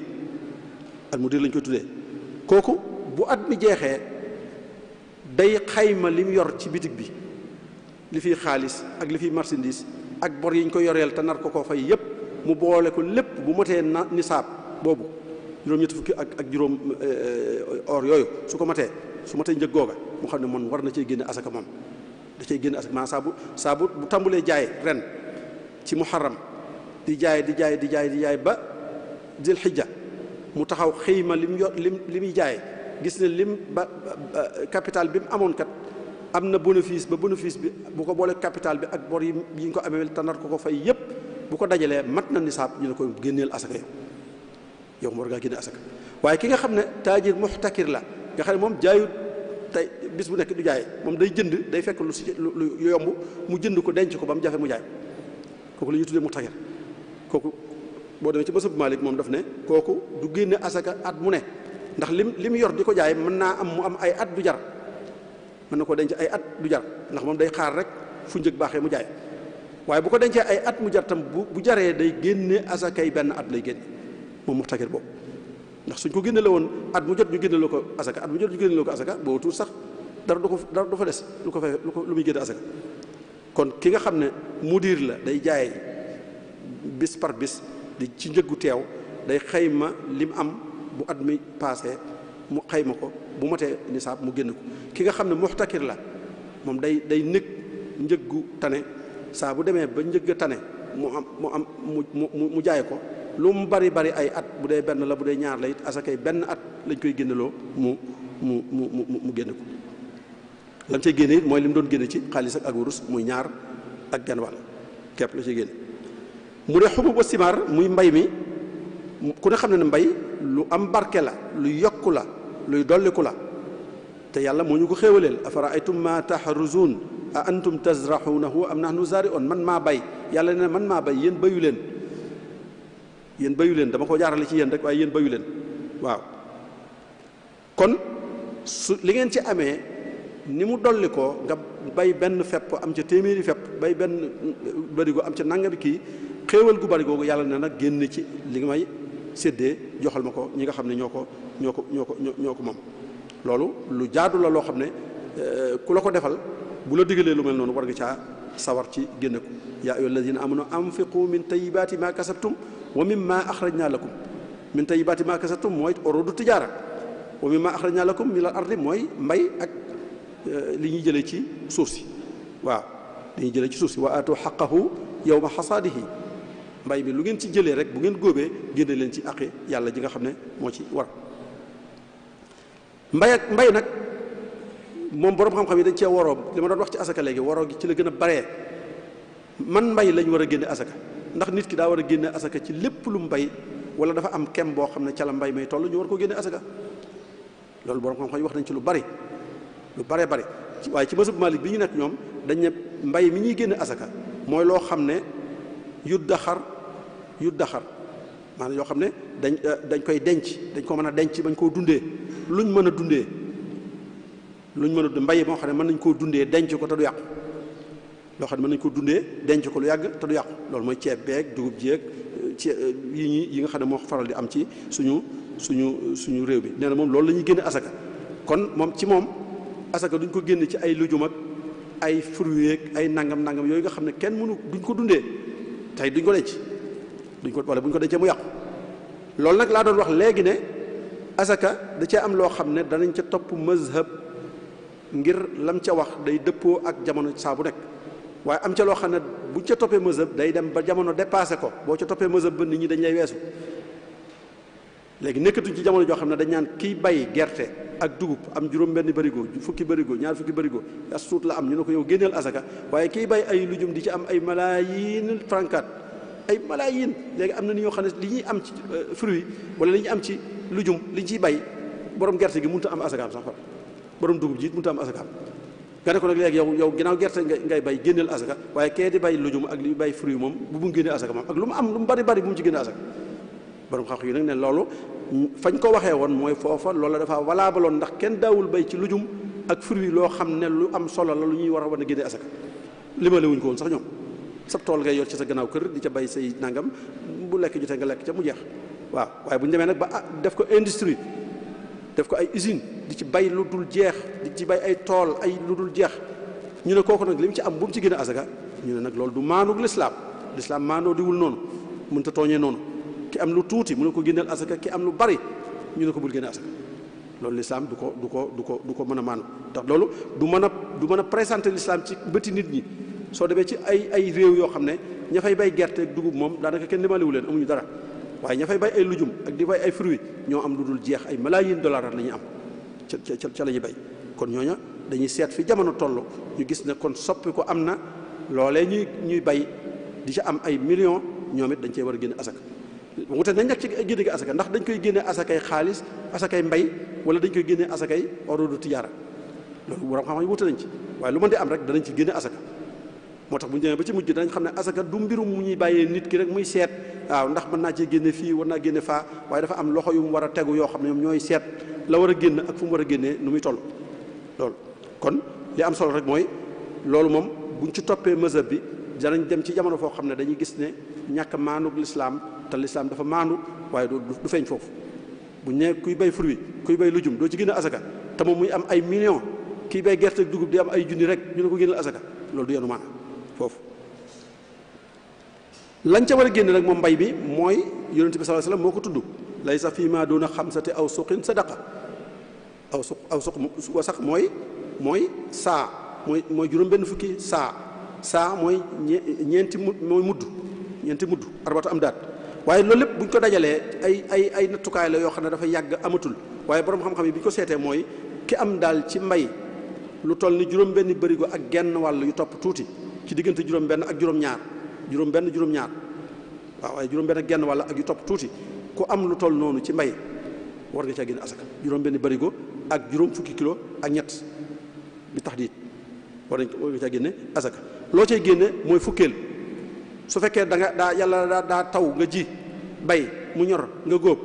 almudir lañ koy tuddee kooku bu at mi jeexee day xayma lim yor ci bitig bi li fiy xaalis ak li fiy marchandise ak bor yi ñu ko yoreel te nar ko fay yépp mu boole ko lépp bu matee nisaab boobu juróom-ñetti fukki ak juróom or yooyu su matee njëg googa mu xam ne moom war na cee génne asaka moom da cay génne asaka maanaam saa bu tàmbulee jaay ren ci muharram di jaay ba dil xijja mu taxaw xëyma lim yor li muy jaay gis ne lim ba capital bi mu amoon kat am na bénéfice bi bu ko boole capital bi ak bor yi ñu ko amee te nar ko fay yépp bu ko dajalee mat na nisaab ñu ne ko génneel asaka yow mu war ngaa génne asaka waaye ki nga xam ne taajir muxtakir la nga xam ne moom jaayut tey bis bu nekk du jaay moom day jënd day fekk lu yomb mu jënd ko denc ko ba mu jafe mu jaay kooku la ñuy tuddee muxtakir kooku boo demee ci mazhab Maalik moom daf ne kooku du génne asaka at mu ne ndax lim yor di ko jaay mën naa am mu am ay at du jar mën na ko denc ay at du jar ndax moom day xaar rek fu njëg baaxee mu jaay waaye bu ko dencee ay at mu jar tam bu jaree day génne asakay benn at lay génne moom muxtakir boobu ndax suñ ko génnele woon at mu jot ñu génneloo ko asaka at mu jot ñu génneloo ko asaka boobu tuut sax dara du fa des lu ko fay lu muy génne asaka kon ki nga xam ne mudir la day jaay bis par bis di ci njëggu teew day xayma lim am bu at mi paasee mu xayma ko bu matee nisaab mu génn ko ki nga xam ne muxtakir la moom day nekk njëggu tane saa bu demee ba njëgg tane mu jaay ko lu mu bari ay at bu dee benn la bu dee ñaar la it asakay benn at lañ koy génneloo mu génne ko lam cay génne it mooy li mu doon génne ci xaalis ak wurus muy ñaar ak genn wàll képp la cay génne mu dee xubub wa simaar muy mbay mi ku ne xam ne mbay lu am barke la lu yokku la luy dolliku la te yàlla moo ñu ko xéewaleel afara aytum ma taxruzuun a antum tazraxuunahu am nahnu zaari'uun man maa bay yàlla ne man maa bay yéen bayu leen dama ko jaarale ci yéen rek waaye yéen bayu leen waaw kon su li ngeen ci amee ni mu dolli ko nga bay benn fepp am ca téeméeri fepp bay benn barigo am ca nangami kii xéewal gu bari googu yàlla ne nag génn ci li nga may séddee joxal ma ko ñi nga xam ne ñoo ko moom loolu lu jaadu la loo xam ne ku la ko defal bu la digalee lu mel noonu war nga caa sawar ci génne ko yaa ayyuha alladina amanu anfiqu min tayibaati ma kasabtum wa mimma axrajna lakum min tayibaati ma kasabtum mooy urudu tijaara wa mimma axrajna lakum min al ardi mooy mbay ak li ñuy jëlee ci suuf si waaw li ñuy jëlee ci suuf si wa aatu xaqahu yawma xasaadihi mbay mi lu ngeen ci jëlee rek bu ngeen góobee génne leen ci aqi yàlla ji nga xam ne moo ci war mbay nag moom borom xam-xam yi dañ cee waroo li ma doon wax ci asaka léegi waroo gi ci la gën a baree man mbay lañ war a génne asaka ndax nit ki daa war a génne asaka ci lépp lu mbay wala dafa am kem boo xam ne ca la mbay may toll ñu war ko génne asaka loolu borom xam-xam yi wax nañ ci lu bari waaye ci mazhab Malik bi ñu nekk ñoom dañ ne mbay mi ñuy génne asaka mooy loo xam ne yu daxar maanaam yoo xam ne dañ koy denc dañ ko mën a denc bañ koo dundee luñ mën a dundee mbay moo xam ne mën nañ koo dundee denc ko te du yàqu loo xam ne mën nañ koo dundee denc ko lu yàgg te du yàqu loolu mooy ceeb beeg dugub jeeg yi nga xam ne moo faral di am ci suñu réew bi nee na moom loolu la ñuy génne asaka kon moom asaka duñ ko génne ci ay lujum ak ay fruits ak ay nangam yooyu nga xam ne kenn mënu duñ ko dundee tey duñ ko denc wala buñ ko dencee mu yàqu loolu nag laa doon wax léegi ne asaka da cee am loo xam ne danañ ca topp mazhab ngir lam ca wax day dëppoo ak jamono saa bu nekk waaye am ca loo xam ne buñ ca toppee mazhab day dem ba jamono dépassé ko boo ca toppee mazhab ba nit ñi dañ lay weesu léegi nekkatuñ ci jamono joo xam ne dañ naan kiy bay gerte ak dugub am juróom-benn barigo fukki barigo ñaar fukki barigo as tuut la am ñu ne ko yow génneel asaka waaye kiy bay ay lujum di ci am ay malaayin frankat ay malaayin léegi am na ni ñoo xam ne li ñuy am ci fruit wala li ñuy am ci lujum li ñu ciy bay borom gerte gi mënut a am asakaam sax far borom dugub ji it mënut a am asakaam nga ne ko nag léegi yow ginnaaw gerte ngay bay génneel asaka waaye kee di bay lujum ak li bay fruit moom bu mu génnee asaka moom ak lu mu am lu mu bari bu mu ci génne asaka borom xam yi nag ne loolu fañ ko waxee woon mooy foofa loolu dafa walaabaloon ndax kenn daawul bay ci lujum ak fruit loo xam ne lu am solo la lu ñuy war a génne asaka limale wuñ ko woon sax ñoom sab tool ngay yor ci sa gannaaw kër di ca bay say nangam bu lekk jotee nga lekk ca mu jeex waaw waaye bu ñu demee nag ba def ko industrie def ko ay usine di ci bay lu dul jeex di ci bay ay tool ay lu dul jeex ñu ne kooku nag li mu ci am bu mu ci génne asaka ñu ne nag loolu du maanug lislaam maanoo diwul noonu mënut a tooñee noonu ki am lu tuuti mu ne ko génneel asaka ki am lu bari ñu ne ko bul génne asaka loolu lislaam du ko mën a maanu ndax loolu du mën a présenter lislaam ci bëti nit ñi soo demee ci ay réew yoo xam ne ña fay bay gerte ak dugub moom daanaka kenn limalewu leen amuñu dara waaye ña fay bay ay lujum ak di bay ay fruits ñoo am lu dul jeex ay malaayin dollars la ñuy am ca la ñuy bay kon ñooña dañuy seet fi jamono toll ñu gis ne kon soppi ko am na loolee ñuy bay di ca am ay millions ñoom it dañ cee war a génne asaka wute nañ nag ci génne gi asaka ndax dañ koy génne asakay xaalis asakay mbay wala dañ koy génne asakay urudu tijaara loolu borom xam-xam yi wute nañ ci waaye lu mën di am rek danañ ci génne asaka moo tax bu ñu demee ba ci mujj danañ xam ne asaka du mbirum mu ñuy bàyyee nit ki rek muy seet waaw ndax mën naa cee génne fii war naa génne faa waaye dafa am loxo yu mu war a tegu yoo xam ne ñoom ñooy seet la war a génn ak fu mu war a génnee nu muy toll loolu kon li am solo rek mooy loolu moom buñ ci toppee mazhab bi danañ dem ci jamono foo xam ne dañuy gis ne ñàkk maanug lislaam te lislaam dafa maandu waaye du feeñ foofu bu ñu nee kuy bay fruit kuy bay lujum doo ci génne asaka te moom muy am ay millions kiy bay gerte ak dugub di am ay junni rek ñu ne ko génneel asaka loolu du yenu maanaam foofu. lañ ca war a génne nag moom mbay bi mooy yonent bi sallallahu alayhi wasallam moo ko tudd laysa fii maa duuna xamsati aw suqin sadaqa aw suq wa sax mooy saa mooy juróom-benn fukki saa mooy ñeenti mudd arbatu am daat waaye loolu lépp bu ñu ko dajalee ay nattukaay la yoo xam ne dafa yàgg amatul waaye borom xam-xam yi bi ñu ko seetee mooy ki am daal ci mbay lu toll ni juróom-benn bërigo ak genn wàll yu topp tuuti ci diggante juróom-benn ak juróom-ñaar waaw waaye juróom-benn ak genn wàll ak yu topp tuuti ku am lu toll noonu ci mbay war nga caa génne asaka juróom-benn bërigo ak juróom fukki kilo ak ñett bi tax diit war nga caa génne asaka loo cay génne mooy fukkeel su fekkee yàlla daa taw nga ji bay mu ñor nga góob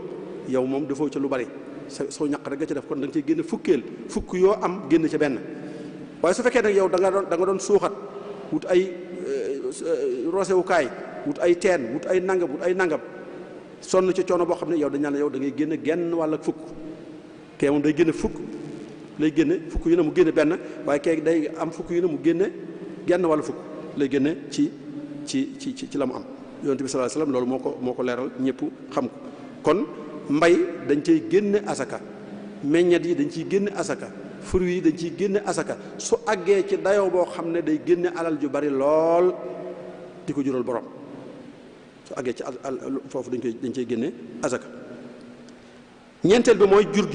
yow moom dafoo ca lu bari soo ñaq rek nga ci def kon da nga cay génne fukkeel fukk yoo am génn ca benn waaye su fekkee nag yow da nga doon suuxat wut ay roosewukaay wut ay teen wut ay nangam sonn ci coono boo xam ne yow dañ naan yow da ngay génne genn wàll ak fukk kee moom day génne fukk lay génne fukk yu ne mu génne benn waaye kee day am fukk yu ne mu génne genn wàll fukk lay génne ci la mu am yonent bi sallallahu alayhi wasallam loolu moo ko leeral ñëpp xam ko kon mbay dañ cay génne asaka meññet yi dañ ciy génne asaka fruits yi dañ ciy génne asaka su àggee ci dayoo boo xam ne day génne alal ju bari lool di ko jural borom su àggee ci foofu dañ cay génne asaka ñeenteel bi mooy jur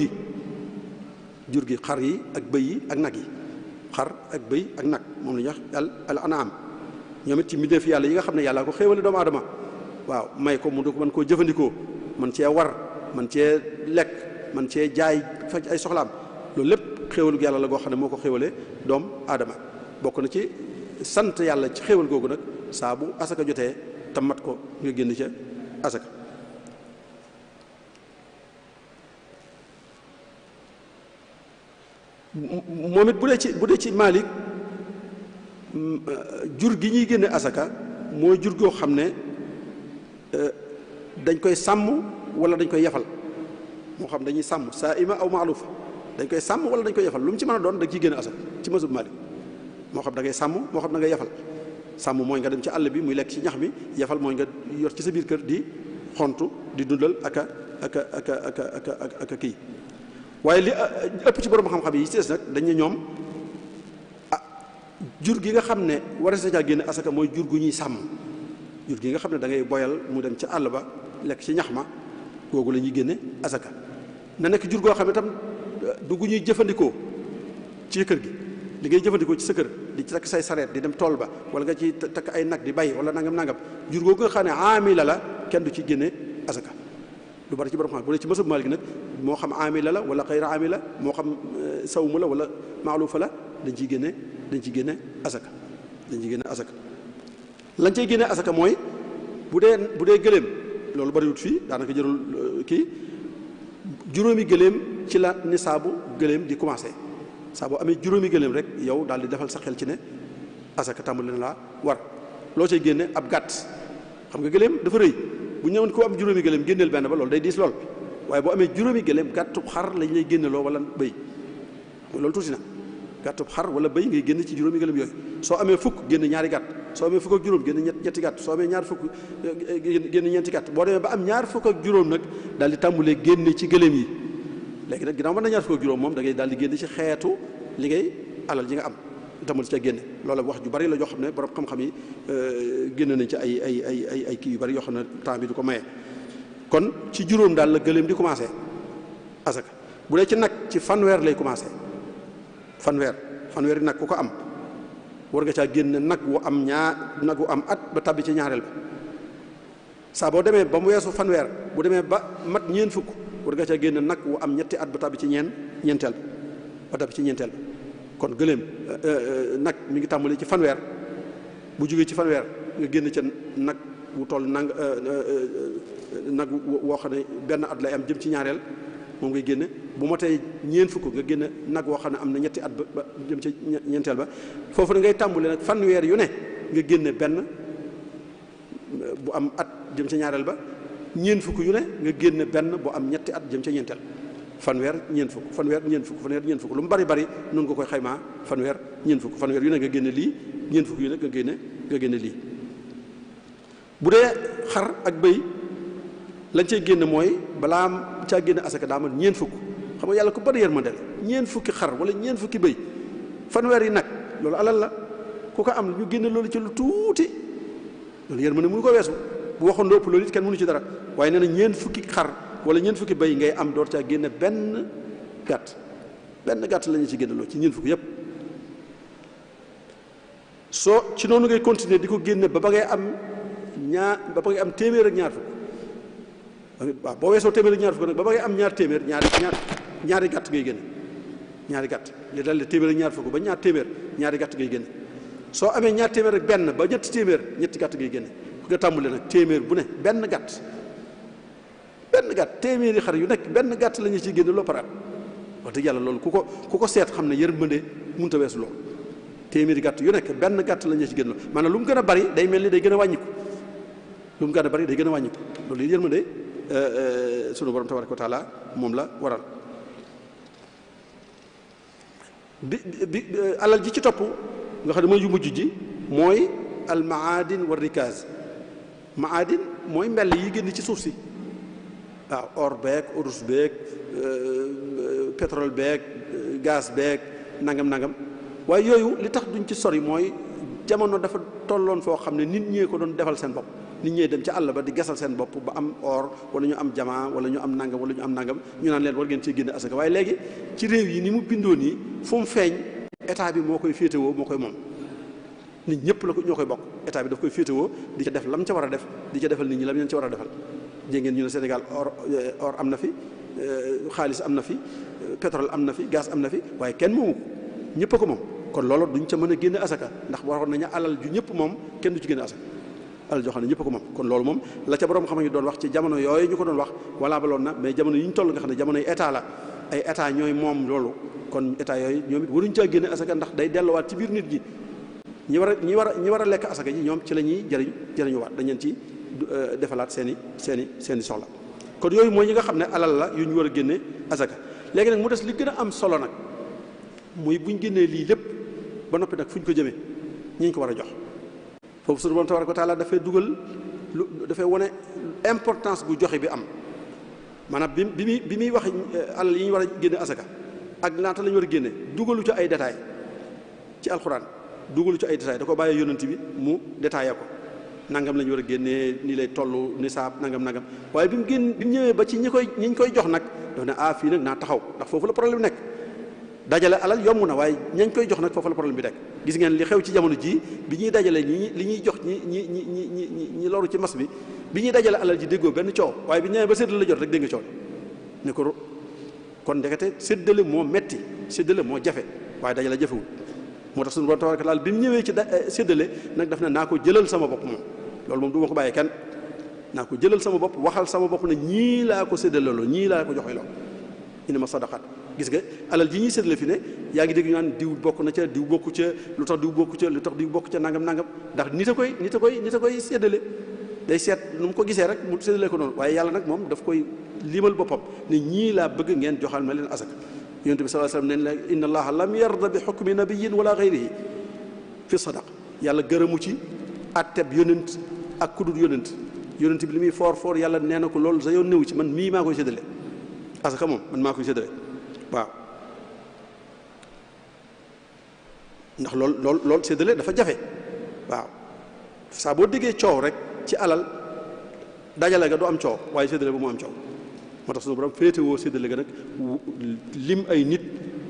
gi xar yi ak bëy yi ak nag yi xar ak bëy ak nag moom la ñuy wax al anaam ñoom it ci mbindeef yàlla yi nga xam ne yàlla ko xéewale doomu aadama waaw may ko mu du ko mën koo jëfandikoo man cee war man cee lekk man cee jaay faj ay soxlaam loolu lépp xéewalu yàlla la goo xam ne moo ko xéewale doomu aadama bokk na ci sant yàlla ci xéewal googu nag saa bu asaka jotee te mat ko nga génn ca asaka moom it bu dee ci Maalik jur gi ñuy génne asaka mooy jur goo xam ne dañ koy sàmm wala dañ koy yafal moo xam dañuy sàmm saa ima aw maalufa dañ koy sàmm wala dañ koy yafal lu mu ci mën a doon da nga ciy génne asaka ci mazhab Maalik moo xam da ngay sàmm moo xam da ngay yafal sàmm mooy nga dem ci àll bi muy lekk ci ñax mi yafal mooy nga yor ci sa biir kër di xontu di dundal aka kii waaye li ëpp ci borom xam-xam yi ci des nag dañ ne ñoom jur gi nga xam ne warees na caa génne asaka mooy jur gu ñuy sàmm jur gi nga xam ne da ngay boyal mu dem ca àll ba lekk ci ñax ma googu la ñuy génne asaka na nekk jur goo xam ne tam du gu ñuy jëfandikoo ci kër gi li ngay jëfandikoo ci sa kër di ci takk say sareet di dem tool ba wala nga ci takk ay nag di bay wala nangam jur googu nga xam ne amila la kenn du ci génne asaka lu bari ci borom xam bu dee ci mazhab Maalik nag moo xam amila la wala xayra amila moo xam sawmu la wala maalufa la dañ ciy génne asaka lañ cay génne asaka mooy bu dee gëléem loolu bariwut fii daanaka jërul kii juróomi gëléem ci la nisaabu gëléem di commencé saa boo amee juróomi gëléem rek yow daal di defal sa xel ci ne asaka tàmbali na laa war loo cay génne ab gàtt xam nga gëléem dafa rëy bu ñëwoon ko am juróomi gëléem génneel benn ba loolu day diis lool waaye boo amee juróomi gëléem gàttub xar lañ lay génneloo wala bëy loolu tuuti na gàttub xar wala bëy ngay génn ci juróomi gëléem yooyu soo amee fukk génn ñaari gàtt soo amee fukk ak juróom génn ñetti gàtt soo amee ñaar fukk génn ñeenti gàtt boo demee ba am ñaar fukk ak juróom nag daal di tàmbulee génne ci gëléem yi léegi nag ginnaaw mën na ñaar fukk ak juróom moom da ngay daal di génn ci xeetu li ngay alal ji nga am tàmbali ca génne loolu wax ju bari la joo xam ne borom xam-xam yi génn nañ ci ay kii yu bari yoo xam ne temps bi du ko maye kon ci juróom daal la gëléem di commencé asaka bu dee ci nag ci fanweer lay commencé fanweeri nag ku ko am war nga caa génne nag wu am at ba tabbi ci ñaareel ba saa boo demee ba mu weesu fanweer bu demee ba mat ñeent fukk war nga caa génne nag wu am ñetti at ba tabbi ci ñeenteel ba tabbi ci ñeenteel ba kon gëléem nag mi ngi tàmbali ci fanweer bu jógee ci fanweer nga génn ca nag wu toll nag woo xam ne benn at lay am jëm ci ñaareel moom ngay génne bu motee ñeent fukk nga génne nag woo xam ne am na ñetti at ba jëm ci ñeenteel ba foofu da ngay tàmbali nag fanweer yu ne nga génne benn bu am at jëm ci ñaareel ba ñeent fukk yu ne nga génne benn bu am ñetti at jëm ca ñeenteel fanweer ñeent fukk fanweer ñeent fukk fanweer ñeent fukk lu mu bari bari noonu nga koy xaymaa fanweer ñeent fukk fanweer yu ne nga génne lii ñeent fukk yu ne nga génne lii bu dee xar ak bëy lañ cay génne mooy balaa caa génne asaka daa man ñeent fukk xam nga yàlla ko bari yërmande la ñeent fukki xar wala ñeent fukki bëy fanweer yi nag loolu alal la ku ko am ñu génne loolu ci lu tuuti loolu yërmande mënu ko weesu bu waxoon lu ëpp loolu it kenn mënu ci dara waaye nee na ñeent fukki xar wala ñeent fukki bëy ngay am door caa génne benn gàtt la ñu ci génne loolu ci ñeent fukki yépp soo ci noonu ngay continuer di ko génne ba ngay am téeméer ak ñaar fukk waaw boo weesoo téeméer ak ñaar fukk nag ba ngay am ñaar téeméer ñaari gàtt ngay génne ñaari gàtt li dal téeméer ak ñaar fukk ba ñaar téeméer ñaari gàtt ngay génne soo amee ñaar téeméer ak benn ba ñetti téeméer ñetti gàtt ngay génne ku nga tàmbale nag téeméer bu ne benn gàtt téeméeri xar yu nekk benn gàtt la ñu ciy génne loo paraat wax dëgg yàlla loolu ku ko seet xam ne yërmande mënut a weesu loolu téeméeri gàtt yu nekk benn gàtt la ñu ci génne maanaam lu mu gën a bari day mel ni day gën a wàññiku lu mu gën a bari day gën a wàññiku loolu yi yërmande sunu borom tabaraka wa taala moom la waral bi alal ji ci topp nga xam ne mooy yu mujj ji mooy al maadin wa rikaaz maadin mooy mbell yi génn ci suuf si waaw or beeg urus beeg pétrole beeg gaz beeg nangam waaye yooyu li tax duñ ci sori mooy jamono dafa tolloon foo xam ne nit ñee ko doon defal seen bopp nit ñee dem ci àll ba di gasal seen bopp ba am or wala ñu am jamaa wala ñu am nangam wala ñu am nangam ñu naan leen war ngeen cee génne asaka waaye léegi ci réew yi ni mu bindoo nii fu mu feeñ état bi moo koy féetewoo moo koy moom nit ñëpp la ko ñoo koy bokk état bi daf koy féetewoo di ca def lam ca war a def di ca defal nit ñi lam leen ca war a defal dégg ngeen ñu ne Sénégal or am na fi xaalis am na fi pétrole am na fi gaz am na fi waaye kenn moomu ko ñëpp a ko moom kon loolu duñ ca mën a génne asaka ndax waroon nañu alal ju ñëpp moom kenn du ci génne asaka alal joo xam ne ñëpp a ko moom kon loolu moom la ca borom xam ñu doon wax ci jamono yooyu ñu ko doon wax wala ba loon na mais jamono yi ñu toll nga xam ne jamono yi état la ay état ñooy moom loolu kon état yooyu ñoom it waruñ caa génne asaka ndax day delluwaat ci biir nit ñi ñi war a lekk asaka ji ñoom ci la ñuy jëriñuwaat dañ leen ci defalaat seeni soxla kon yooyu mooy ñi nga xam ne alal la yu ñu war a génne asaka léegi nag mu des li gën a am solo nag muy buñ génnee lii lépp ba noppi nag fu ñu ko jëmee ñi ñu ko war a jox foofu sunu borom tabaraka wa taala dafay dafay wane importance bu joxe bi am maanaam bi muy wax alal yi ñu war a génne asaka ak naata la ñu war a génne dugalu ci ay détails ci alxuraan dugalu ci ay détails da ko bàyyee yonent bi mu détaillé ko nangam la ñu war a génnee ni lay toll nisaab nangam waaye bi mu ñëwee ba ci ñi ñu koy jox nag daf ne fii nag naa taxaw ndax foofu la problème nekk dajale alal yomb na waaye ñañ koy jox nag foofu la problème bi nekk gis ngeen li xew ci jamono ji bi ñuy dajale li ñuy jox ñi loru ci mas bi ñuy dajale alal ji déggoo benn coow waaye bi ñëwee ba séddale la jot rek dégg nga coow ne ko kon ndekete séddale moo metti séddale moo jafe waaye dajale jafewul moo tax suñu borom tabaraka taala bi mu ñëwee ci séddale nag daf ne naa ko jëlal sama bopp moom loolu moom du ma ko bàyyee kenn naa ko jëlal sama bopp waxal sama bopp ne ñii laa ko séddale loolu ñii laa ko joxe loolu inama sadaqat gis nga alal ji ñuy séddale fi ne yaa ngi dégg ñu naan diw bokk na ca diw bokku ca lu tax diw bokk ca nangam ndax nit a koy séddale day seet nu mu ko gisee rek mu séddale ko noonu waaye yàlla nag moom daf koy limal boppam ne ñii laa bëgg ngeen joxal ma leen asaka yonent bi sallallahu alayhi wasallam neen la inna allaha lam yarda bi hukmi nabiyyin wala ghayrihi fi sadaq yàlla gërëmu ci atteb yonent ak kudul yonent bi li muy foor yàlla nee na ko loolu sa yoon néew ci man mii maa koy séddale asaka moom man maa koy séddale waaw ndax loolu séddale dafa jafe waaw saa boo déggee coow rek ci alal dajale ga du am coow waaye séddale ba mu am coow moo tax sunu borom féetewoo séddale ga nag lim ay nit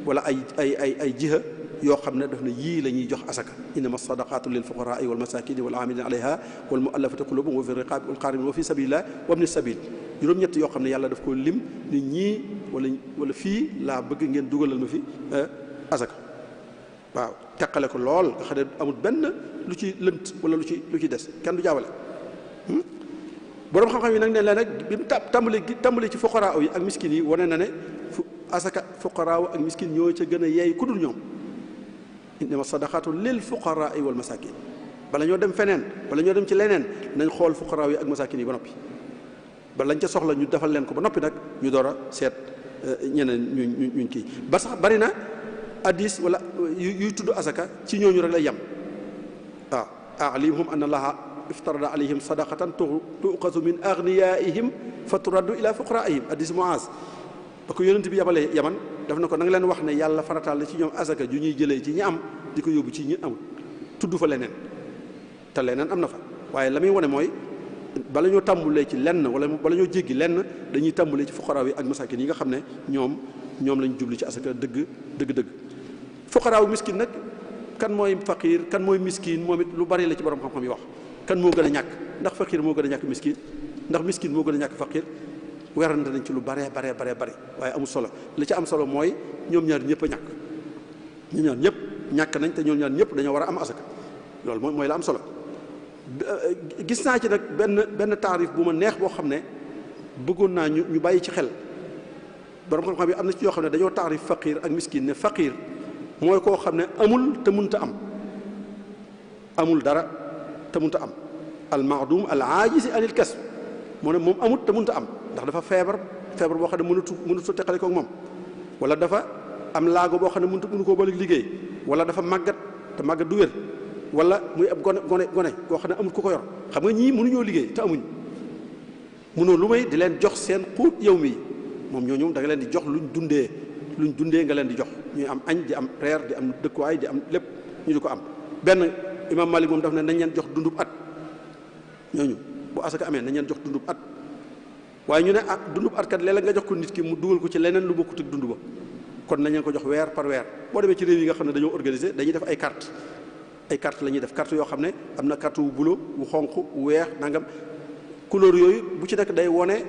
wala ay jiha yoo xam ne daf na yii la ñuy jox asaka innama sadaqatu lil fuqaraa wal masakini wal amilina alayha wal muallafati qulubuhum wa fi riqabi wal qarimin wa fi sabilillah wa ibni sabil juróom-ñett yoo xam ne yàlla daf ko lim ni ñii wala fii laa bëgg ngeen dugalal ma fi asaka waaw teqale ko lool nga xam ne amul benn lu ci lënt wala lu ci des kenn du jaawale borom xam-xam yi nag ne la nag bi mu tàmbali ci fuqaraa yi ak miskin yi wane na ne asaka fuqaraa ak miskin ñoo ca gën a yeey ku dul ñoom innama sadaqatu lil fuqaraa wal masakin bala ñoo dem feneen bala ñoo dem ci leneen nañ xool fuqaraa yi ak masakin yi ba noppi ba lañ ca soxla ñu defal leen ko ba noppi nag ñu door a seet ñeneen ñuñ kii ba sax bari na addis wala yuy tudd asaka ci ñooñu rek lay yem waaw alimhum anna allaha iftarada alayhim sadaqatan tuqasu min agniyaihim fa turaddu ila fuqaraihim addis Muaz ba ko yonent bi yabalee yaman daf na ko na nga leen wax ne yàlla farataal la ci ñoom asaka ju ñuy jëlee ci ñi am di ko yóbbu ci ñi amul tudd fa leneen te leneen am na fa waaye la muy wane mooy bala ñoo tàmbulee ci lenn wala bala ñoo jéggi lenn dañuy tàmbulee ci fuqaraaw yi ak masakin yi nga xam ne ñoom lañ jublu ci asaka dëgg fuqaraaw miskin nag kan mooy faqiir kan mooy miskin moom it lu bari la ci borom xam-xam yi wax kan moo gën a ñàkk ndax faqiir moo gën a ñàkk miskin ndax miskin moo gën a ñàkk faqiir werante nañ ci lu bare waaye amul solo li ci am solo mooy ñoom ñaar ñëpp a ñàkk ñoom ñaar ñëpp ñàkk nañ te ñoom ñaar ñëpp dañoo war a am asaka loolu mooy la am solo gis naa ci nag benn taarif bu ma neex boo xam ne bëggoon naa ñu bàyyi ci xel borom xam-xam yi am na ci yoo xam ne dañoo taarif faqiir ak miskin ne faqiir mooy koo xam ne amul te mënta am amul dara te mënta am al maadum al aajisi anil kasb moo ne moom amut te mënta am ndax dafa feebar boo xam ne mënutu teqale koog moom wala dafa am laago boo xam ne mënu koo boole liggéey wala dafa màggat te màggat du wér wala muy ab gone koo xam ne amut ku ko yor xam nga ñii mënuñoo liggéey te amuñ mënoo lu may di leen jox seen xuut yow mi moom ñooñu da nga leen di jox luñ dundee nga leen di jox ñuy am añ di am reer di am dëkkuwaay di am lépp ñu di ko am benn imam Malik moom daf ne nañ leen jox dundub at ñooñu bu asaka amee nañ leen jox dundub at waaye ñu ne dundub at kat léeg-léeg nga jox ko nit ki mu dugal ko ci leneen lu bokkut ak dund ba kon nañ leen ko jox weer par weer boo demee ci réew yi nga xam ne dañoo organiser dañuy def ay carte la ñuy def carte yoo xam ne am na carte wu bulo wu xonq wu weex nangam couleur yooyu bu ci nekk day wone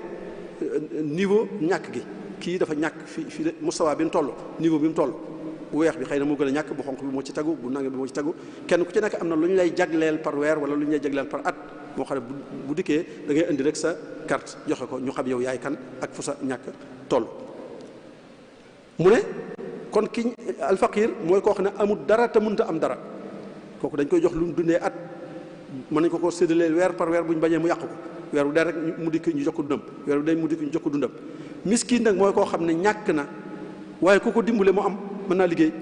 niveau ñàkk gi kii dafa ñàkk fi mustawa bi mu toll niveau bi mu toll bu weex bi xëy na moo gën a ñàkk bu xonq bi moo ci tagu bu nangam bi moo ci tagu kenn ku ci nekk am na lu ñu lay jagleel par weer wala lu ñu lay jagleel par at moo xam ne bu dikkee da ngay indi rek sa carte joxe ko ñu xam yow yaay kan ak fu sa ñàkk toll mu ne kon ki alfaqir mooy koo xam ne amul dara te mënta am dara kooku dañ koy jox lu mu dundee at mën nañ ko séddalee weer par weer bu ñu bañee mu yàqu ko weer bu dee rek mu dikk ñu jox ko dundam weer bu dee mu dikk ñu jox ko dundam miskin nag mooy koo xam ne ñàkk na waaye ku ko dimbale mu am mën naa liggéey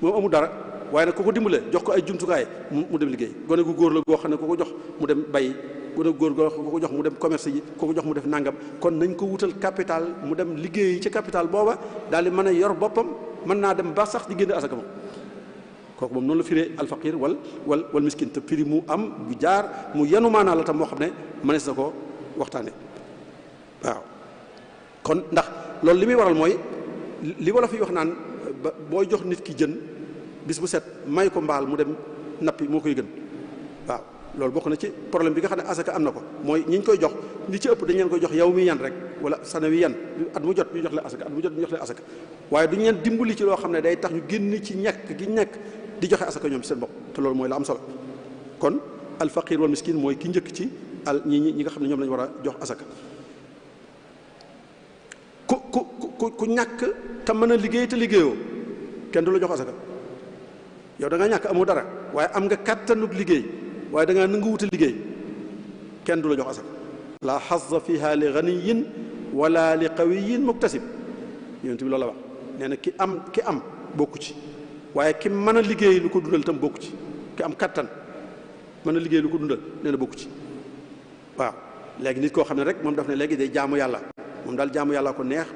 moom amul dara waaye nag ku ko dimbale jox ko ay jumtukaay mu dem liggéey gone gu góor la goo xam ne ku ko jox mu dem bay gone gu góor ku ko jox mu dem commerce yi ku ko jox mu def nangam kon nañ ko wutal capital mu dem liggéey ci capital booba daal di mën a yor boppam mën naa dem ba sax di génn asaka moom kooku moom noonu la firee alfaqir wal miskin te firi mu am bu jaar mu yenu maanaa la tam moo xam ne mënees na ko waxtaane waaw kon ndax loolu li muy waral mooy li wala fi wax naan booy jox nit ki jën bis bu set may ko mbaal mu dem nappi moo koy gën waaw loolu bokk na ci problème bi nga xam ne asaka am na ko mooy ñi ñu koy jox li ci ëpp dañu leen koy jox yow mi yan rek wala sana wi yan at mu jot ñu jox la asaka at mu jot ñu jox la asaka waaye duñu leen dimbali ci loo xam ne day tax ñu génn ci ñàkk gi nekk di joxe asaka ñoom ci seen bopp te loolu mooy la am solo kon alfaqir wal miskin mooy ki njëkk ci ñi nga xam ne ñoom lañu war a jox asaka ku ñàkk te mën a liggéey te liggéeyoo kenn du la jox asaka yow da nga ñàkk amoo dara waaye am nga kàttanug liggéey waaye da ngaa nangu wuta liggéey kenn du la jox asaka la xazza fiha li ganiyin wala li qawiyin muktasib yonent bi loolu la wax nee na ki am bokku ci waaye ki mën a liggéey lu ko dundal itam bokku ci ki am kattan mën a liggéey lu ko dundal nee na bokku ci waaw léegi nit koo xam ne rek moom daf ne léegi day jaamu yàlla moom daal jaamu yàlla ko neex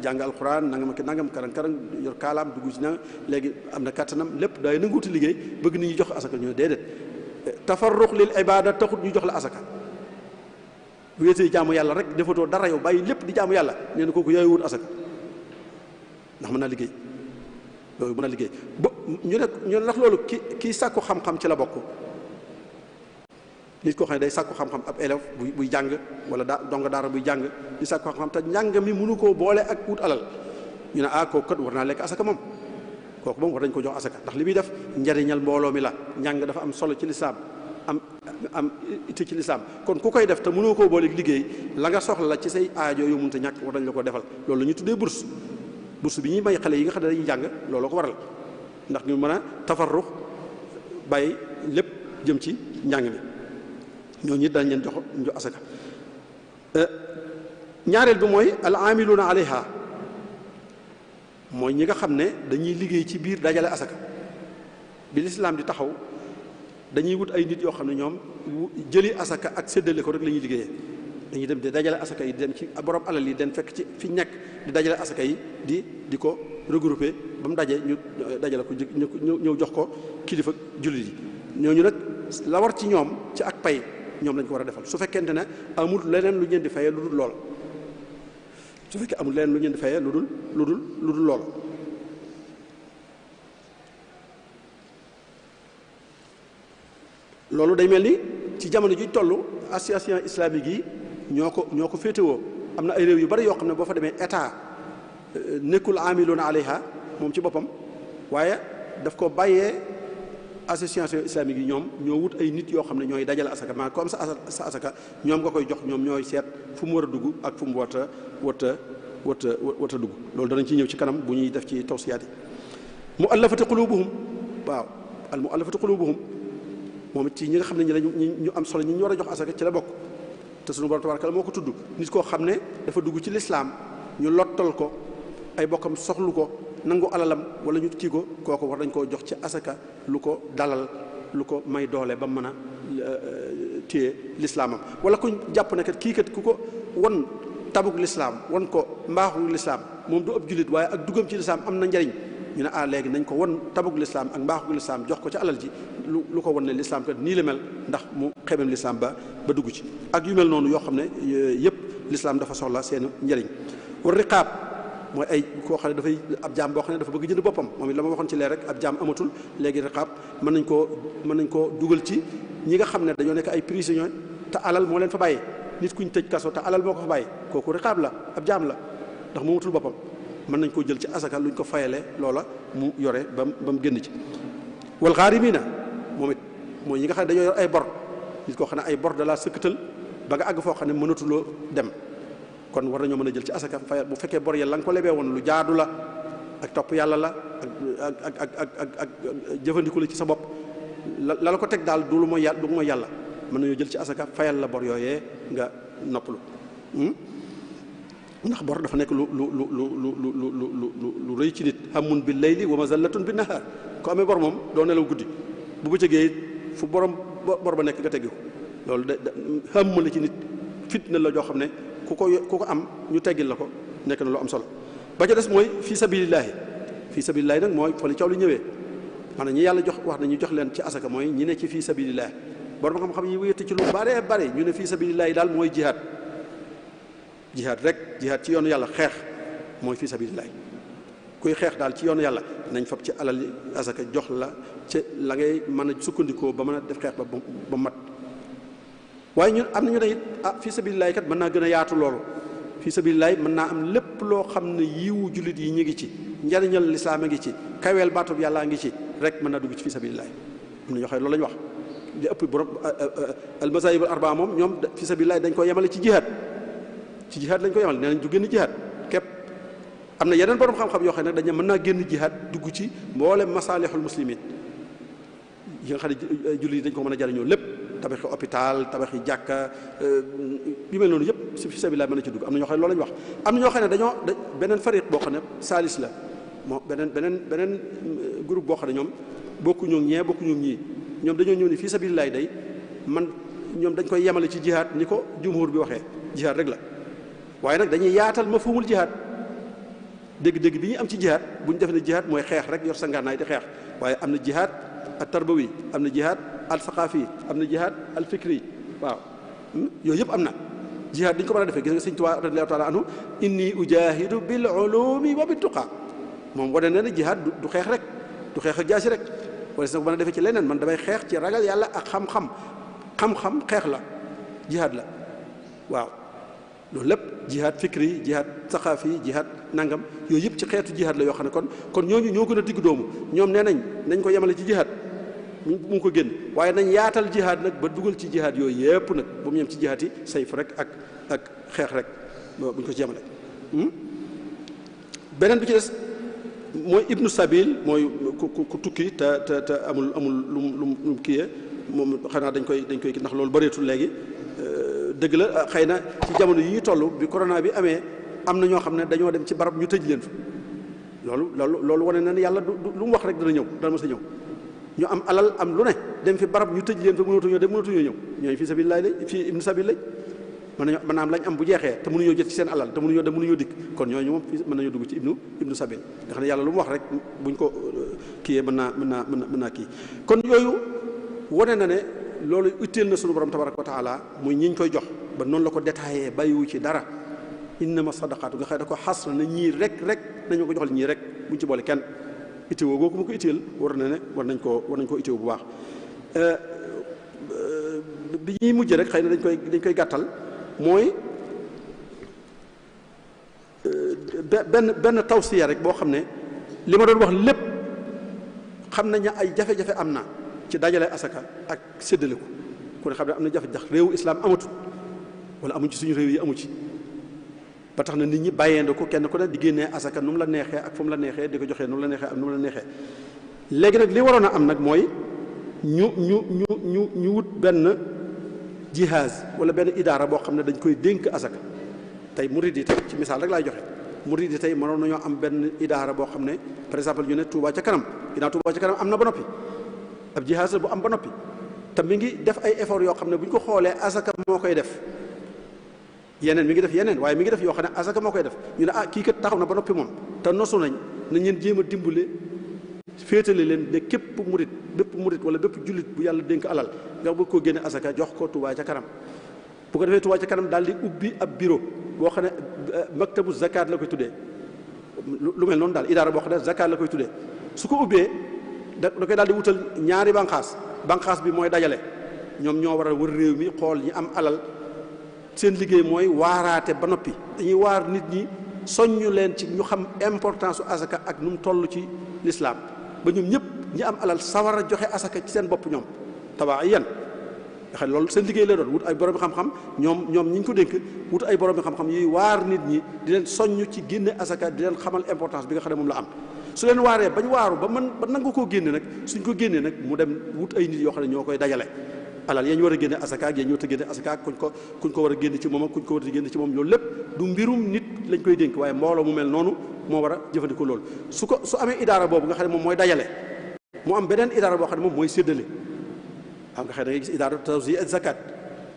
jàng alxuraan nangam karang yor kaalaam dugg ci na léegi am na kattanam lépp day nanguuti liggéey bëgg nit ñi jox asaka ñu déedéet tafarruq lil ibada taxut ñu jox la asaka bu wéetee jaamu yàlla rek defatoo dara yow bàyyi lépp di jaamu yàlla nee na kooku yaay wut asaka ndax mën naa liggéey loolu mën naa liggéey ba ñu ne ndax loolu kii sàkku xam-xam ci la bokk nit koo xam ne day sàkku xam-xam ab élève buy jàng wala donga daara buy jàng di sàkku xam-xam te njàng mi mënu koo boole ak wut alal ñu ne kooku kat war naa lekk asaka moom kooku moom war nañ ko jox asaka ndax li muy def njariñal mbooloo mi la njàng dafa am solo ci lislaam am itte ci lislaam kon ku koy def te mënoo koo boole liggéey la nga soxla la ci say aajo yu mënta ñàkk war nañ la ko defal loolu la ñu tuddee bourse bi ñuy may xale yi nga xam ne dañuy jàng loolu ko waral ndax ñu mën a tafarrux bàyyi lépp jëm ci njàng mi ñooñu it dañ leen jox asaka ñaareel bi mooy al aamiluuna alayha mooy ñi nga xam ne dañuy liggéey ci biir dajale asaka bi lislaam di taxaw dañuy wut ay nit yoo xam ne ñoom jëli asaka ak séddale ko rek la ñuy liggéeyee dañuy dem di dajale asaka yi di dem ci borom alal yi den fekk ci fi nekk di dajale asaka yi di ko regrouper ba mu daje ñu dajale ko ñëw jox ko kilifa jullit yi ñooñu nag la war ci ñoom ci ak pay ñoom lañ ko war a defal su fekkente ne amul leneen lu ñeen di fayee lu dul loola su fekkee amul leneen lu ñeen di fayee lu dul loola loolu day mel ni ci jamono ji toll association islamique yi ñoo ko féetewoo am na ay réew yu bari yoo xam ne boo fa demee état nekkul amiloona alayha moom ci boppam waaye daf ko bàyyee association islamique yi ñoom ñoo wut ay nit yoo xam ne ñooy dajale asaka maa comme sa asaka ñoom nga koy jox ñoom ñooy seet fu mu war a dugg ak fu mu wata dugg loolu danañ ci ñëw ci kanam bu ñuy def ci tawsiyaat yi mu allafati qulubuhum waaw al mu allafati qulubuhum moom it ci ñi nga xam ne ñu am solo ñi ñu war a jox asaka ci la bokk te sunu borom tabaaraka moo ko tudd nit koo xam ne dafa dugg ci lislaam ñu lottal ko ay bokkam soxlu ko nangu alalam wala ñu kii ko kooku war dañ koo jox ci asaka lu ko dalal lu ko may doole ba mu mën a téye lislaamam wala ku jàpp ne kat kii kat ku ko won tabuk lislaam won ko mbaaxu lislaam moom du ab jullit waaye ak duggam ci lislaam am na njariñ ñu ne léegi nañ ko won tabuk lislaam ak mbaaxu lislaam jox ko ci alal ji lu ko won ne lislaam kat nii la mel ndax mu xemem lislaam ba dugg ci ak yu mel noonu yoo xam ne yëpp lislaam dafa soxla seen njariñ war riqaab mooy ay koo xam ne dafay ab jaam boo xam ne dafa bëgg jënd boppam moom it la ma waxoon ci leer rek ab jaam amatul léegi riqaab mën nañ koo dugal ci ñi nga xam ne dañoo nekk ay prisonniers te alal moo leen fa bàyyi nit kuñ tëj kaso te alal moo ko fa bàyyi kooku riqaab la ab jaam la ndax mu amatul boppam mën nañ koo jël ci asaka luñ ko fayale loola mu yore ba mu génn ci wal xaarimiina moom it mooy ñi nga xam ne dañoo yor ay bor nit koo xam ne ay bor da laa sëkkatal ba nga àgg foo xam ne mënatuloo dem kon war nañoo mën a jël ci asaka fay bu fekkee bor ya la nga ko lebee woon lu jaadu la ak topp yàlla la ak jëfandiku la ci sa bopp la ko teg daal du lu mooy yàlla mën nañoo jël ci asaka fayal la bor yooyee nga noppalu ndax bor dafa nekk lu rëy ci nit hamun bil layli wa mazallatun bin nahar ko amee bor moom doo nelaw guddi bu bëccëgee fu bor ba nekk nga teggi ko loolu de xam la ci nit fitna la joo xam ne ku ko am ñu teggil la ko nekk na lu am solo ba ca des mooy fii sabilillaahi nag mooy fa li coow li ñëwee maanaam ñi yàlla wax na ñu jox leen ci asaka mooy ñi ne ci fii sabilillaahi borom xam-xam yi wéete ci lu bare bare ñu ne fii sabilillaahi daal mooy jihaad rek jihaad ci yoonu yàlla xeex mooy fii sabilillaahi kuy xeex daal ci yoonu yàlla nañ fab ci alal asaka jox la ci la ngay mën a sukkandikoo ba mën a def xeex ba mat waaye ñun am na ñu ne it fii sabilillaahi kat mën naa gën a yaatu loolu fii sabilillaahi mën naa am lépp loo xam ne yiwu jullit yi ñu ngi ci njariñal lislaam a ngi ci kaweel baatub yàllaa ngi ci rek mën naa dugg ci fii sabilillaahi am na ñoo xam ne loolu la ñu wax li ëpp borom al mazaahib al arbaa moom ñoom fii sabilillaahi dañ ko yemale ci jihaad lañ ko yemale nee nañ du génn jihaad képp am na yeneen borom xam-xam yoo xam ne dañ ne mën naa génn jihaad dugg ci mboolem masaalixul muslimiin yi nga xam ne jullit yi dañ ko mën a jariñoo lépp tabaxi hôpital tabaxi jàkka yu mel noonu yëpp si fi sabilillah mën na ci dugg am na ñoo xam ne loolu lañu wax am na ñoo xam ne dañoo beneen fariq boo xam ne saalis la moo beneen groupe boo xam ne ñoom bokkuñu ñii ñoom dañoo ñëw ni fii sabilillah day man ñoom dañ koy yemale ci jihaad ni ko jumhur bi waxee jihaad rek la waaye nag dañuy yaatal mafhumul jihaad dégg-dégg bi ñu am ci jihaad bu ñu def ne jihaad mooy xeex rek yor sa ngànnaay di xeex waaye am na jihaad al tarbawi am na jihaad al saqaafi am na jihaad al fikri waaw yooyu yëpp am na jihaad dañu ko mën a defee gis nga sëñ Tuubaa radiyallaahu taala anhu inni ujahidu bil ulumi wa bit tuqa moom wane na ne jihaad du xeex rek du xeex ak jaasi rek wala si ko mën a defee ci leneen man damay xeex ci ragal yàlla ak xam-xam xeex la jihaad la waaw loolu lépp jihaad fikri jihaad saqaafi jihaad nangam yooyu yëpp ci xeetu jihaad la yoo xam ne kon ñooñu ñoo gën a digg doomu ñoom nee nañ ko yemale ci jihaad mu ko génn waaye nañ yaatal jihaad nag ba dugal ci jihaad yooyu yëpp nag ba mu yem ci jihaad yi sayf rek ak xeex rek buñ ko ci yemale beneen bi ci des mooy ibnu sabil mooy ku tukki te amul lu kiyee moom xanaa dañ koy ndax loolu bëreetul léegi dëgg la xëy na ci jamono yi ñu toll bi corona bi amee am na ñoo xam ne dañoo dem ci barab ñu tëj leen fa loolu wane na ne yàlla du lu mu wax rek dana ñëw dana mës a ñëw ñu am alal am lu ne dem fi barab ñu tëj leen fa mënatuñoo dem mënatuñoo ñëw ñooy fii sabilillah lañ fii ibnu sabil lañ mën naa am lañ am bu jeexee te mënuñoo jot ci seen alal te mënuñoo dem mënuñoo dikk kon ñooñu moom fii mën nañoo dugg ci ibnu sabil nga xam ne yàlla lu mu wax rek buñ ko kiyee mën naa kii kon yooyu wane na ne loolu itteel na sunu borom tabaraka wa taala muy ñiñ koy jox ba noonu la ko détaillé bàyyiwu ci dara innama sadaqaatu nga xëy da ko xas na ñii rek nañu ko joxal ñii rek buñ ci boole kenn itteewoo googu mu ko itteel war nañ koo itteewu bu baax bi ñuy mujj rek xëy na dañ koy gàttal mooy benn tawsiya rek boo xam ne li ma doon wax lépp xam nañ ne ay jafe-jafe am na ci dajale asaka ak séddale ko ku ne xam ne am na jafe-jafe réewu islam amatul wala amuñ ci suñu réew yi amu ci ba tax na nit ñi bàyyeendo ko kenn ku ne di génnee asaka nu mu la neexee ak fu mu la neexee di ko joxee nu mu la neexee ak nu mu la neexee léegi nag li waroon a am nag mooy ñu wut benn jihaaz wala benn idaara boo xam ne dañ koy dénk asaka tey murid yi tey ci misaal rek laay joxe murid yi tey mënoon nañoo am benn idaara boo xam ne par exemple ñu ne Touba ca kanam ginnaaw Touba ca kanam am na ba noppi ab jihaaz la bu am ba noppi te mi ngi def ay effort yoo xam ne bu ñu ko xoolee asaka moo koy def yeneen mi ngi def yeneen waaye mi ngi def yoo xam ne asaka moo koy def ñu ne kii kat taxaw na ba noppi moom te nosu nañ leen jéem a dimbale féetale leen ne bépp murit wala bépp jullit bu yàlla dénk alal nga bëgg koo génne asaka jox ko Touba ca kanam bu ko defee Touba ca kanam daal di ubbi ab bureau boo xam ne maktabu zakat la koy tuddee lu mel noonu daal idaara boo xam ne zakat la koy tuddee su ko ubbee da koy daal di wutal ñaari banqaas bi mooy dajale ñoom ñoo war a wër réew mi xool ñi am alal seen liggéey mooy waaraate ba noppi dañuy waar nit ñi soññu leen ci ñu xam importance su asaka ak nu mu toll ci lislaam ba ñoom ñëpp ñi am alal sawar a joxe asaka ci seen bopp ñoom tabaayan nga xam ne loolu seen liggéey lay doon wut ay borom xam-xam ñoom ñi ñu ko dénk wut ay borom xam-xam yuy waar nit ñi di leen soññ ci génne asaka di leen xamal importance bi nga xam ne moom la am su leen waaree bañ waaru ba nangu koo génne nag suñ ko génnee nag mu dem wut ay nit yoo xam ne ñoo koy dajale alal yaa ñu war a génne asaka ak yaa ñu war a génne asaka ak kuñ ko war a génne ci moom ak kuñ ko war a génne ci moom loolu lépp du mbirum nit lañ koy dénk waaye mbooloo mu mel noonu moo war a jëfandikoo loolu su amee idaara boobu nga xam ne moom mooy dajale mu am beneen idaara boo xam ne moom mooy séddale xam nga xëy da ngay gis idaara tawzi ak zakat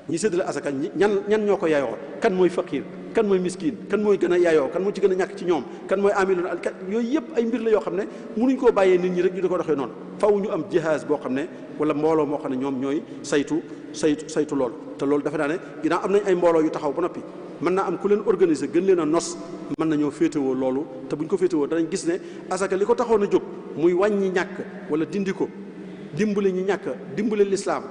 ñi séddale asaka ñan ñoo ko yaayoo kan mooy faqir kan mooy miskin kan mooy gën a yaayoo kan moo ci gën a ñàkk ci ñoom kan mooy amilun alkat yooyu yëpp ay mbir la yoo xam ne mënuñ koo bàyyee nit ñi rek ñu di ko doxee noonu faw ñu am jihaaz boo xam ne wala mbooloo moo xam ne ñoom ñooy saytu loolu te loolu dafa naa ne ginnaaw am nañ ay mbooloo yu taxaw ba noppi mën naa am ku leen organiser gën leen a nos mën nañoo féetewoo loolu te buñ ko féetewoo danañ gis ne asaka li ko taxoon a jóg muy wàññi ñàkk wala dindi ko dimbale ñi ñàkk dimbale lislaam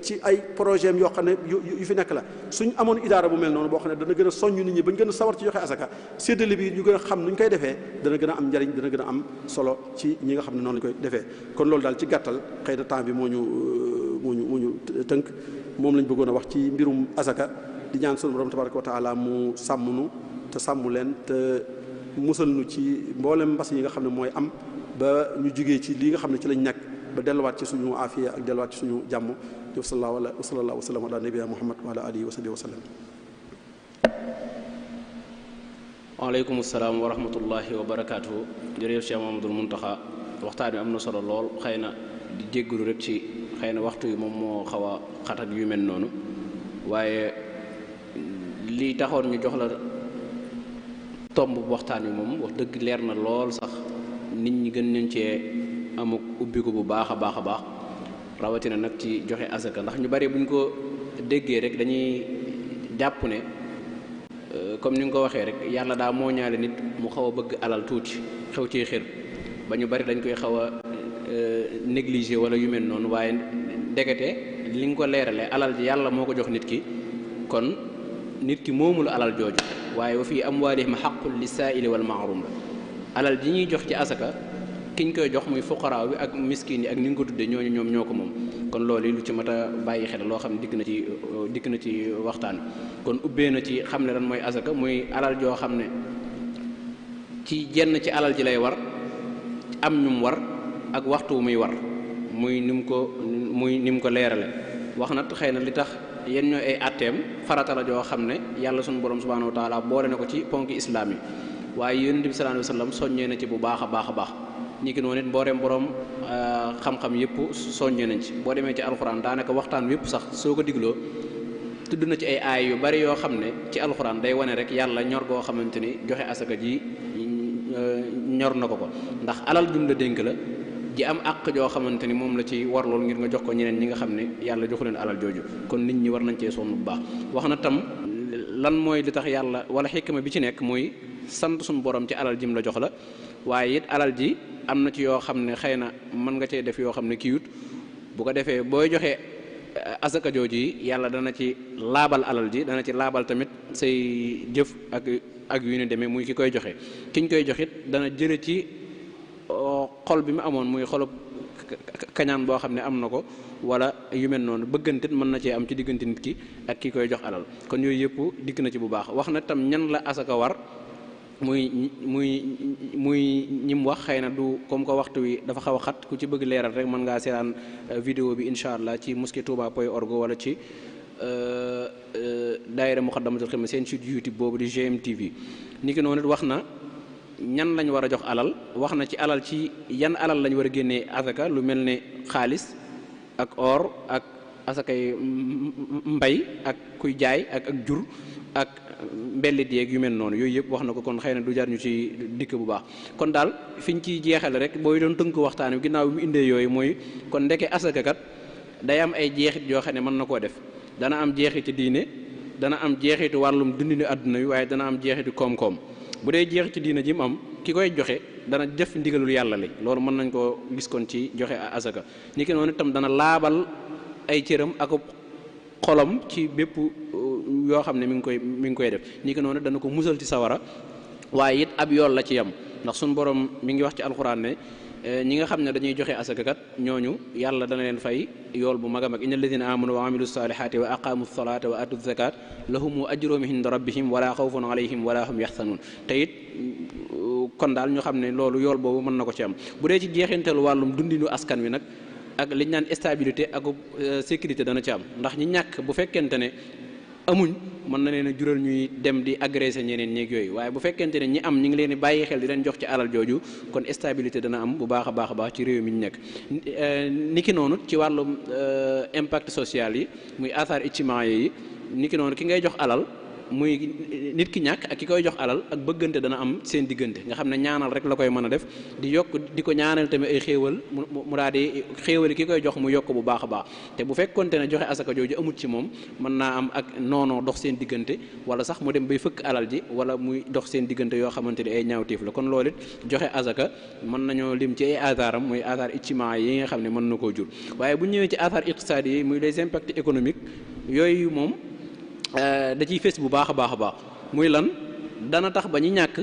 ci ay projet yoo xam ne yu fi nekk la suñ amoon idaara bu mel noonu boo xam ne dana gën a soññ nit ñi bañ gën a sawar ci joxe asaka séddale bi ñu gën a xam nu ñu koy defee dana gën a am njariñ dana gën a am solo ci ñi nga xam ne noonu lañ koy defee kon loolu daal ci gàttal xëy na temps bi moo ñu tënk moom lañ bëggoon a wax ci mbirum asaka di ñaan sunu borom tabaraka wa taala mu sàmm nu te sàmm leen te musal nu ci mboolem mbas yi nga xam ne mooy am ba ñu jugee ci li nga xam ne ci lañ nekk ba delluwaat ci suñu afiya ak delluwaat ci suñu jàmm wa sallallahu wa sallam ala nabiyina muhammad wa ala alihi wa sahbihi wa sallam. waaleykum salaam wa rahmatullahi wa barakaatuhu. jërëjëf Cheikh Mamadou Muntaxa waxtaan wi am na solo lool xëy na di jéggalu rek ci xëy na waxtu yi moom moo xaw a xat ak yu mel noonu waaye lii taxoon ñu jox la tomb waxtaan wi moom wax dëgg leer na lool sax nit ñi gën nañ cee amuk ubbiku bu baax a baax rawatina nag ci joxe asaka ndax ñu bari buñ ko déggee rek dañuy jàpp ne comme ni nga ko waxee rek yàlla daa moo ñaale nit mu xaw a bëgg alal tuuti xew ci xir ba ñu bari dañ koy xaw a négliger wala yu mel noonu waaye ndekete li nga ko leeralee alal ji yàlla moo ko jox nit ki kon nit ki moomul alal jooju waaye wa fii amwaalihim haqqul lisaa'ili wal mahrum la alal ji ñuy jox ci asaka kiñ koy jox muy fuqaraa bi ak miskin yi ak ni nga ko tuddee ñooñu ñoom ñoo ko moom kon loolu lu ci mat a bàyyi xel loo xam ne dikk na ci waxtaan kon ubbee na ci xam ne lan mooy asaka muy alal joo xam ne ci jenn ci alal ji lay war am ñum war ak waxtu muy war muy ni mu ko leerale wax na xëy na li tax yéen ñooy ay atteem farata la joo xam ne yàlla sunu borom subhanahu wa taala boole na ko ci ponki islaam yi waaye yonent bi sallallahu alayhi wasallam soññee na ci bu baax a baax a baax ñi ki noonu it mbooreem borom xam-xam yëpp soññee nañ ci boo demee ci alxuraan daanaka waxtaan yëpp sax soo ko digloo tudd na ci ay aay yu bari yoo xam ne ci alxuraan day wane rek yàlla ñor goo xamante ni joxe asaka ji ñor na ko ndax alal jum la dénk la ji am àq joo xamante ni moom la ci war lool ngir nga jox ko ñeneen ñi nga xam ne yàlla joxu leen alal jooju kon nit ñi war nañ cee sonn bu baax wax na tam lan mooy li tax yàlla wala xikma bi ci nekk mooy sant suñu borom ci alal jim la jox la waaye it alal ji am na ci yoo xam ne xëy na mën nga cee def yoo xam ne kiiwut bu ko defee booy joxee asaka jooju yi yàlla dana ci laabal alal ji dana ci laabal tamit say jëf ak yu ni demee muy ki koy joxe kiñ koy joxit dana jële ci xol bi mu amoon muy xolub kañaan boo xam ne am na ko wala yu mel noonu bëggantit mën na cee am ci diggante nit ki ak ki koy jox alal kon yooyu yëpp dikk na ci bu baax wax na tam ñan la asaka war muy ñim wax xëy na du comme que waxtu wi dafa xaw a xat ku ci bëgg leeral rek mën ngaa seetaan vidéo bi incha allah ci mosquetouba.org wala ci daayira Muxaddamatul Xidma seen site YouTube boobu di GMTV ni ki noonu wax na ñan lañ war a jox alal wax na ci alal ci yan alal lañ war a génnee asaka lu mel ne xaalis ak or ak asakay mbay ak kuy jaay ak jur ak mbellit yeeg yu mel noonu yooyu yëpp wax na ko kon xëy na du jar ñu ci dikk bu baax kon daal fiñ ciy jeexale rek booy doon tënk waxtaan wi ginnaaw bi mu indee yooyu mooy kon ndeke asaka kat day am ay jeexit yoo xam ne mën na koo def dana am jeexiti diine dana am jeexitu wàllum dundinu àdduna wi waaye dana am jeexitu koom-koom bu dee jeexiti diine ji mu am ki koy joxe dana jëf ndigalul yàlla li loolu mën nañ koo gis kon ci joxe asaka ni ki noonu itam dana laabal ay cëram ak xolam ci bépp yoo xam ne mi ngi koy def ni ki noonu dana ko musal ci sawara waaye it ab yool la ci yam ndax suñu borom mi ngi wax ci alxuraan ne ñi nga xam ne dañuy joxe asaka kat ñooñu yàlla dana leen fay yool bu mag a mag inna alladina amanu wa amilu salihati wa aqamu salata wa atu zakat lahum ajruhum inda rabbihim wala xawfun alayhim wala hum yaxsanun te it kon daal ñu xam ne loolu yool boobu mën na ko ci am bu dee ci jeexinteelu wàllum dundinu askan wi nag ak liñ naan stabilité ak sécurité dana ci am ndax ñi ñàkk bu fekkente ne amuñ mën na leen a jural ñuy dem di agressé ñeneen ñeeg yooyu waaye bu fekkente ne ñi am ñi ngi leen di bàyyi xel di leen jox ci alal jooju kon stabilité dana am bu baax a baax ci réew mi ñu nekk niki noonu ci wàllum impact social yi muy athar ijtimaaya yi niki noonu ki ngay jox alal muy nit ki ñàkk ak ki koy jox alal ak bëggante dana am seen diggante nga xam ne ñaanal rek la koy mën a def di yokk di ko ñaanal tamit ay xéewal mu daal di xéewali ki koy jox mu yokk bu baax a baax te bu fekkonte ne joxe asaka jooju amut ci moom mën naa am ak noonoo dox seen diggante wala sax mu dem bay fëkk alal ji wala muy dox seen diggante yoo xamante ni ay ñaawtiif la kon loolu it joxe asaka mën nañoo lim ci ay athaaram muy athar ijtimaa yi nga xam ne mën na koo jur waaye bu ñëwee ci athar iqtisaadi yi muy les impacts économiques yooyu moom da ciy fés bu baax a baax muy lan dana tax ba ñi ñàkk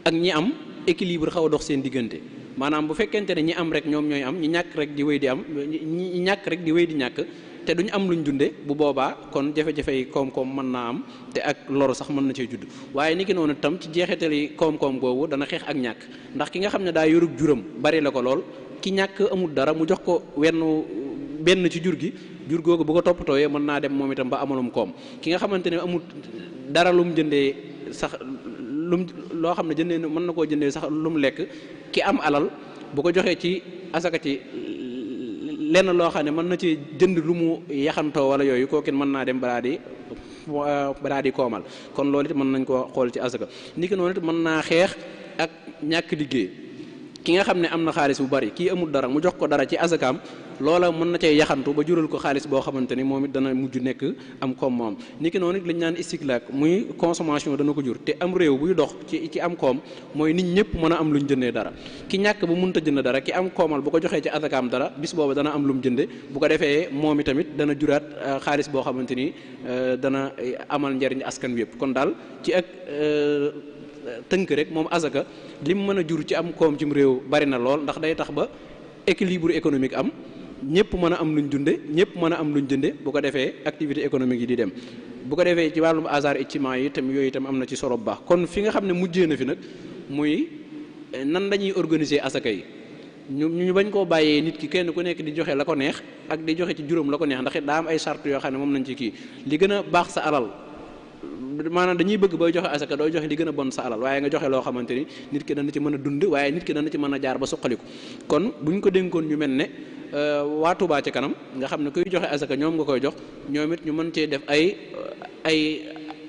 ak ñi am équilibre xaw a dox seen diggante maanaam bu fekkente ne ñi am rek ñoom ñooy am ñi ñàkk rek di wéy di am ñi ñàkk rek di wéy di ñàkk te duñu am luñ dunde bu boobaa kon jafe-jafe yi koom-koom mën naa am te ak loro sax mën na cee judd waaye ni ki noonu tam ci jeexitali koom-koom googu dana xeex ak ñàkk ndax ki nga xam ne daa yorug juram bari la ko lool ki ñàkk amul dara mu jox ko benn ci jur gi jur googu bu ko toppatooyee mën naa dem moom itam ba amalum koom ki nga xamante ne amul dara lu mu jëndee sax loo xam ne jëndee mën na koo jëndee sax lu mu lekk ki am alal bu ko joxee ci asaka ci lenn loo xam ne mën na ci jënd lu mu yaxantoo wala yooyu kookin mën naa dem balaa di koomal kon loolu it mën nañ koo xool ci asaka ni ki noonu it mën naa xeex ak ñàkk liggéey ki nga xam ne am na xaalis bu bari kii amul dara mu jox ko dara ci asakaam loola mën na cay yaxantu ba jural ko xaalis boo xamante ni moom it dana mujj nekk am koom moom ni ki noonu it lañ naan istiklaak muy consommation dana ko jur te am réew buy dox ci am koom mooy nit ñëpp mën a am luñ jëndee dara ki ñàkk bu mënta jënd dara ki am koomal bu ko joxee ci asakaam dara bis boobu dana am lu mu jënde bu ko defee moom i tamit dana juraat xaalis boo xamante ni dana amal njariñ askan wi yëpp kon daal ci ak tënk rek moom asaka lim mën a jur ci am koom cim réew bari na lool ndax day tax ba équilibre économique am ñëpp mën a am luñ dunde ñëpp mën a am luñ jënde bu ko defee activité économique yi di dem bu ko defee ci wàllum hasard ijtimaa yi itam yooyu itam am na ci solo bu baax kon fi nga xam ne mujjee na fi nag muy nan lañuy organiser asaka yi ñu bañ koo bàyyee nit ki kenn ku nekk di joxe la ko neex ak di joxe ci juróom la ko neex ndax it daa am ay charte yoo xam ne moom nañ ci kii li gën a baax sa alal maanaam dañuy bëgg booy joxe asaka dooy joxe li gën a bon sa alal waaye nga joxe loo xamante ni nit ki dana ci mën a dund waaye nit ki dana ci mën a jaar ba suqaliku kon buñ ko dénkoon ñu mel ne waa Touba ci kanam nga xam ne kuy joxe asaka ñoom nga koy jox ñoom it ñu mën cee def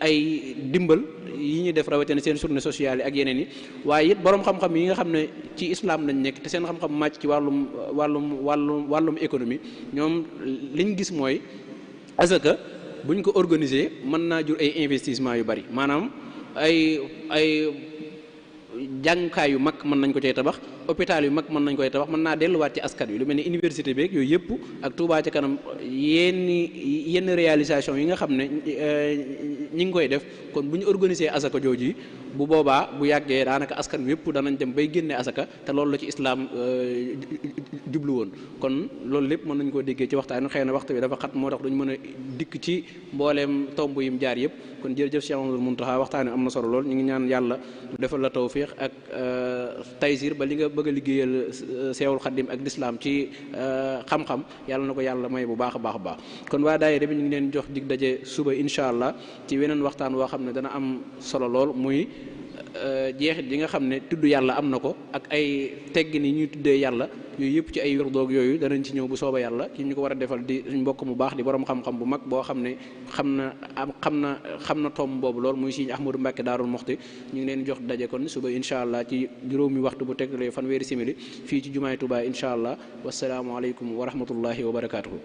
ay dimbal yi ñuy def rawatina seen journée sociale yi ak yeneen yi waaye it borom xam-xam yi nga xam ne ci islam lañ nekk te seen xam-xam màcc ci wàllum économie ñoom liñ gis mooy asaka buñ ko organiser mën naa jur ay investissement yu bari maanaam ay jàngukaay yu mag mën nañ ko cay tabax hôpital yu mag mën nañ koy tabax mën naa delluwaat ci askan wi lu mel ni université beeg yooyu yëpp ak Touba ci kanam yenn réalisation yi nga xam ne ñi ngi koy def kon bu ñu organiser asaka jooju bu boobaa bu yàggee daanaka askan wi yëpp danañ dem bay génne asaka te loolu la ci islam jublu woon kon loolu lépp mën nañ koo déggee ci waxtaan xëy na waxtu bi dafa xat moo tax duñ mën a dikk ci mbooleem tomb yim jaar yëpp kon jërëjëf Cheikh Amadou Mountakha waxtaan wi am na solo lool ñu ngi ñaan yàlla defal la tawfiq ak taysir ba li nga bëgg a liggéeyal Seexul Xaddim ak lislaam ci xam-xam yàlla na ko yàlla may bu baax a baax a baax kon waa daayira bi ñu ngi leen jox dig daje suba incha allah ci weneen waxtaan woo xam ne dana am solo lool muy jeexit yi nga xam ne tudd yàlla am na ko ak ay teggin yi ñuy tuddee yàlla yooyu yëpp ci ay wirdoog yooyu danañ ci ñëw bu sooba yàlla ki ñu ko war a defal di suñ mbokk mu baax di borom xam-xam bu mag boo xam ne xam na tomb boobu lool muy Sëriñ Ahmadou Mbacké Daarul Muxti ñu ngi leen jox daje kon suba incha allah ci juróomi waxtu bu tegtalee fanweeri simili fii ci jumaay Tuubaa incha allah wasalaamu aleykum wa rahmatullahi wa barakaatuhu.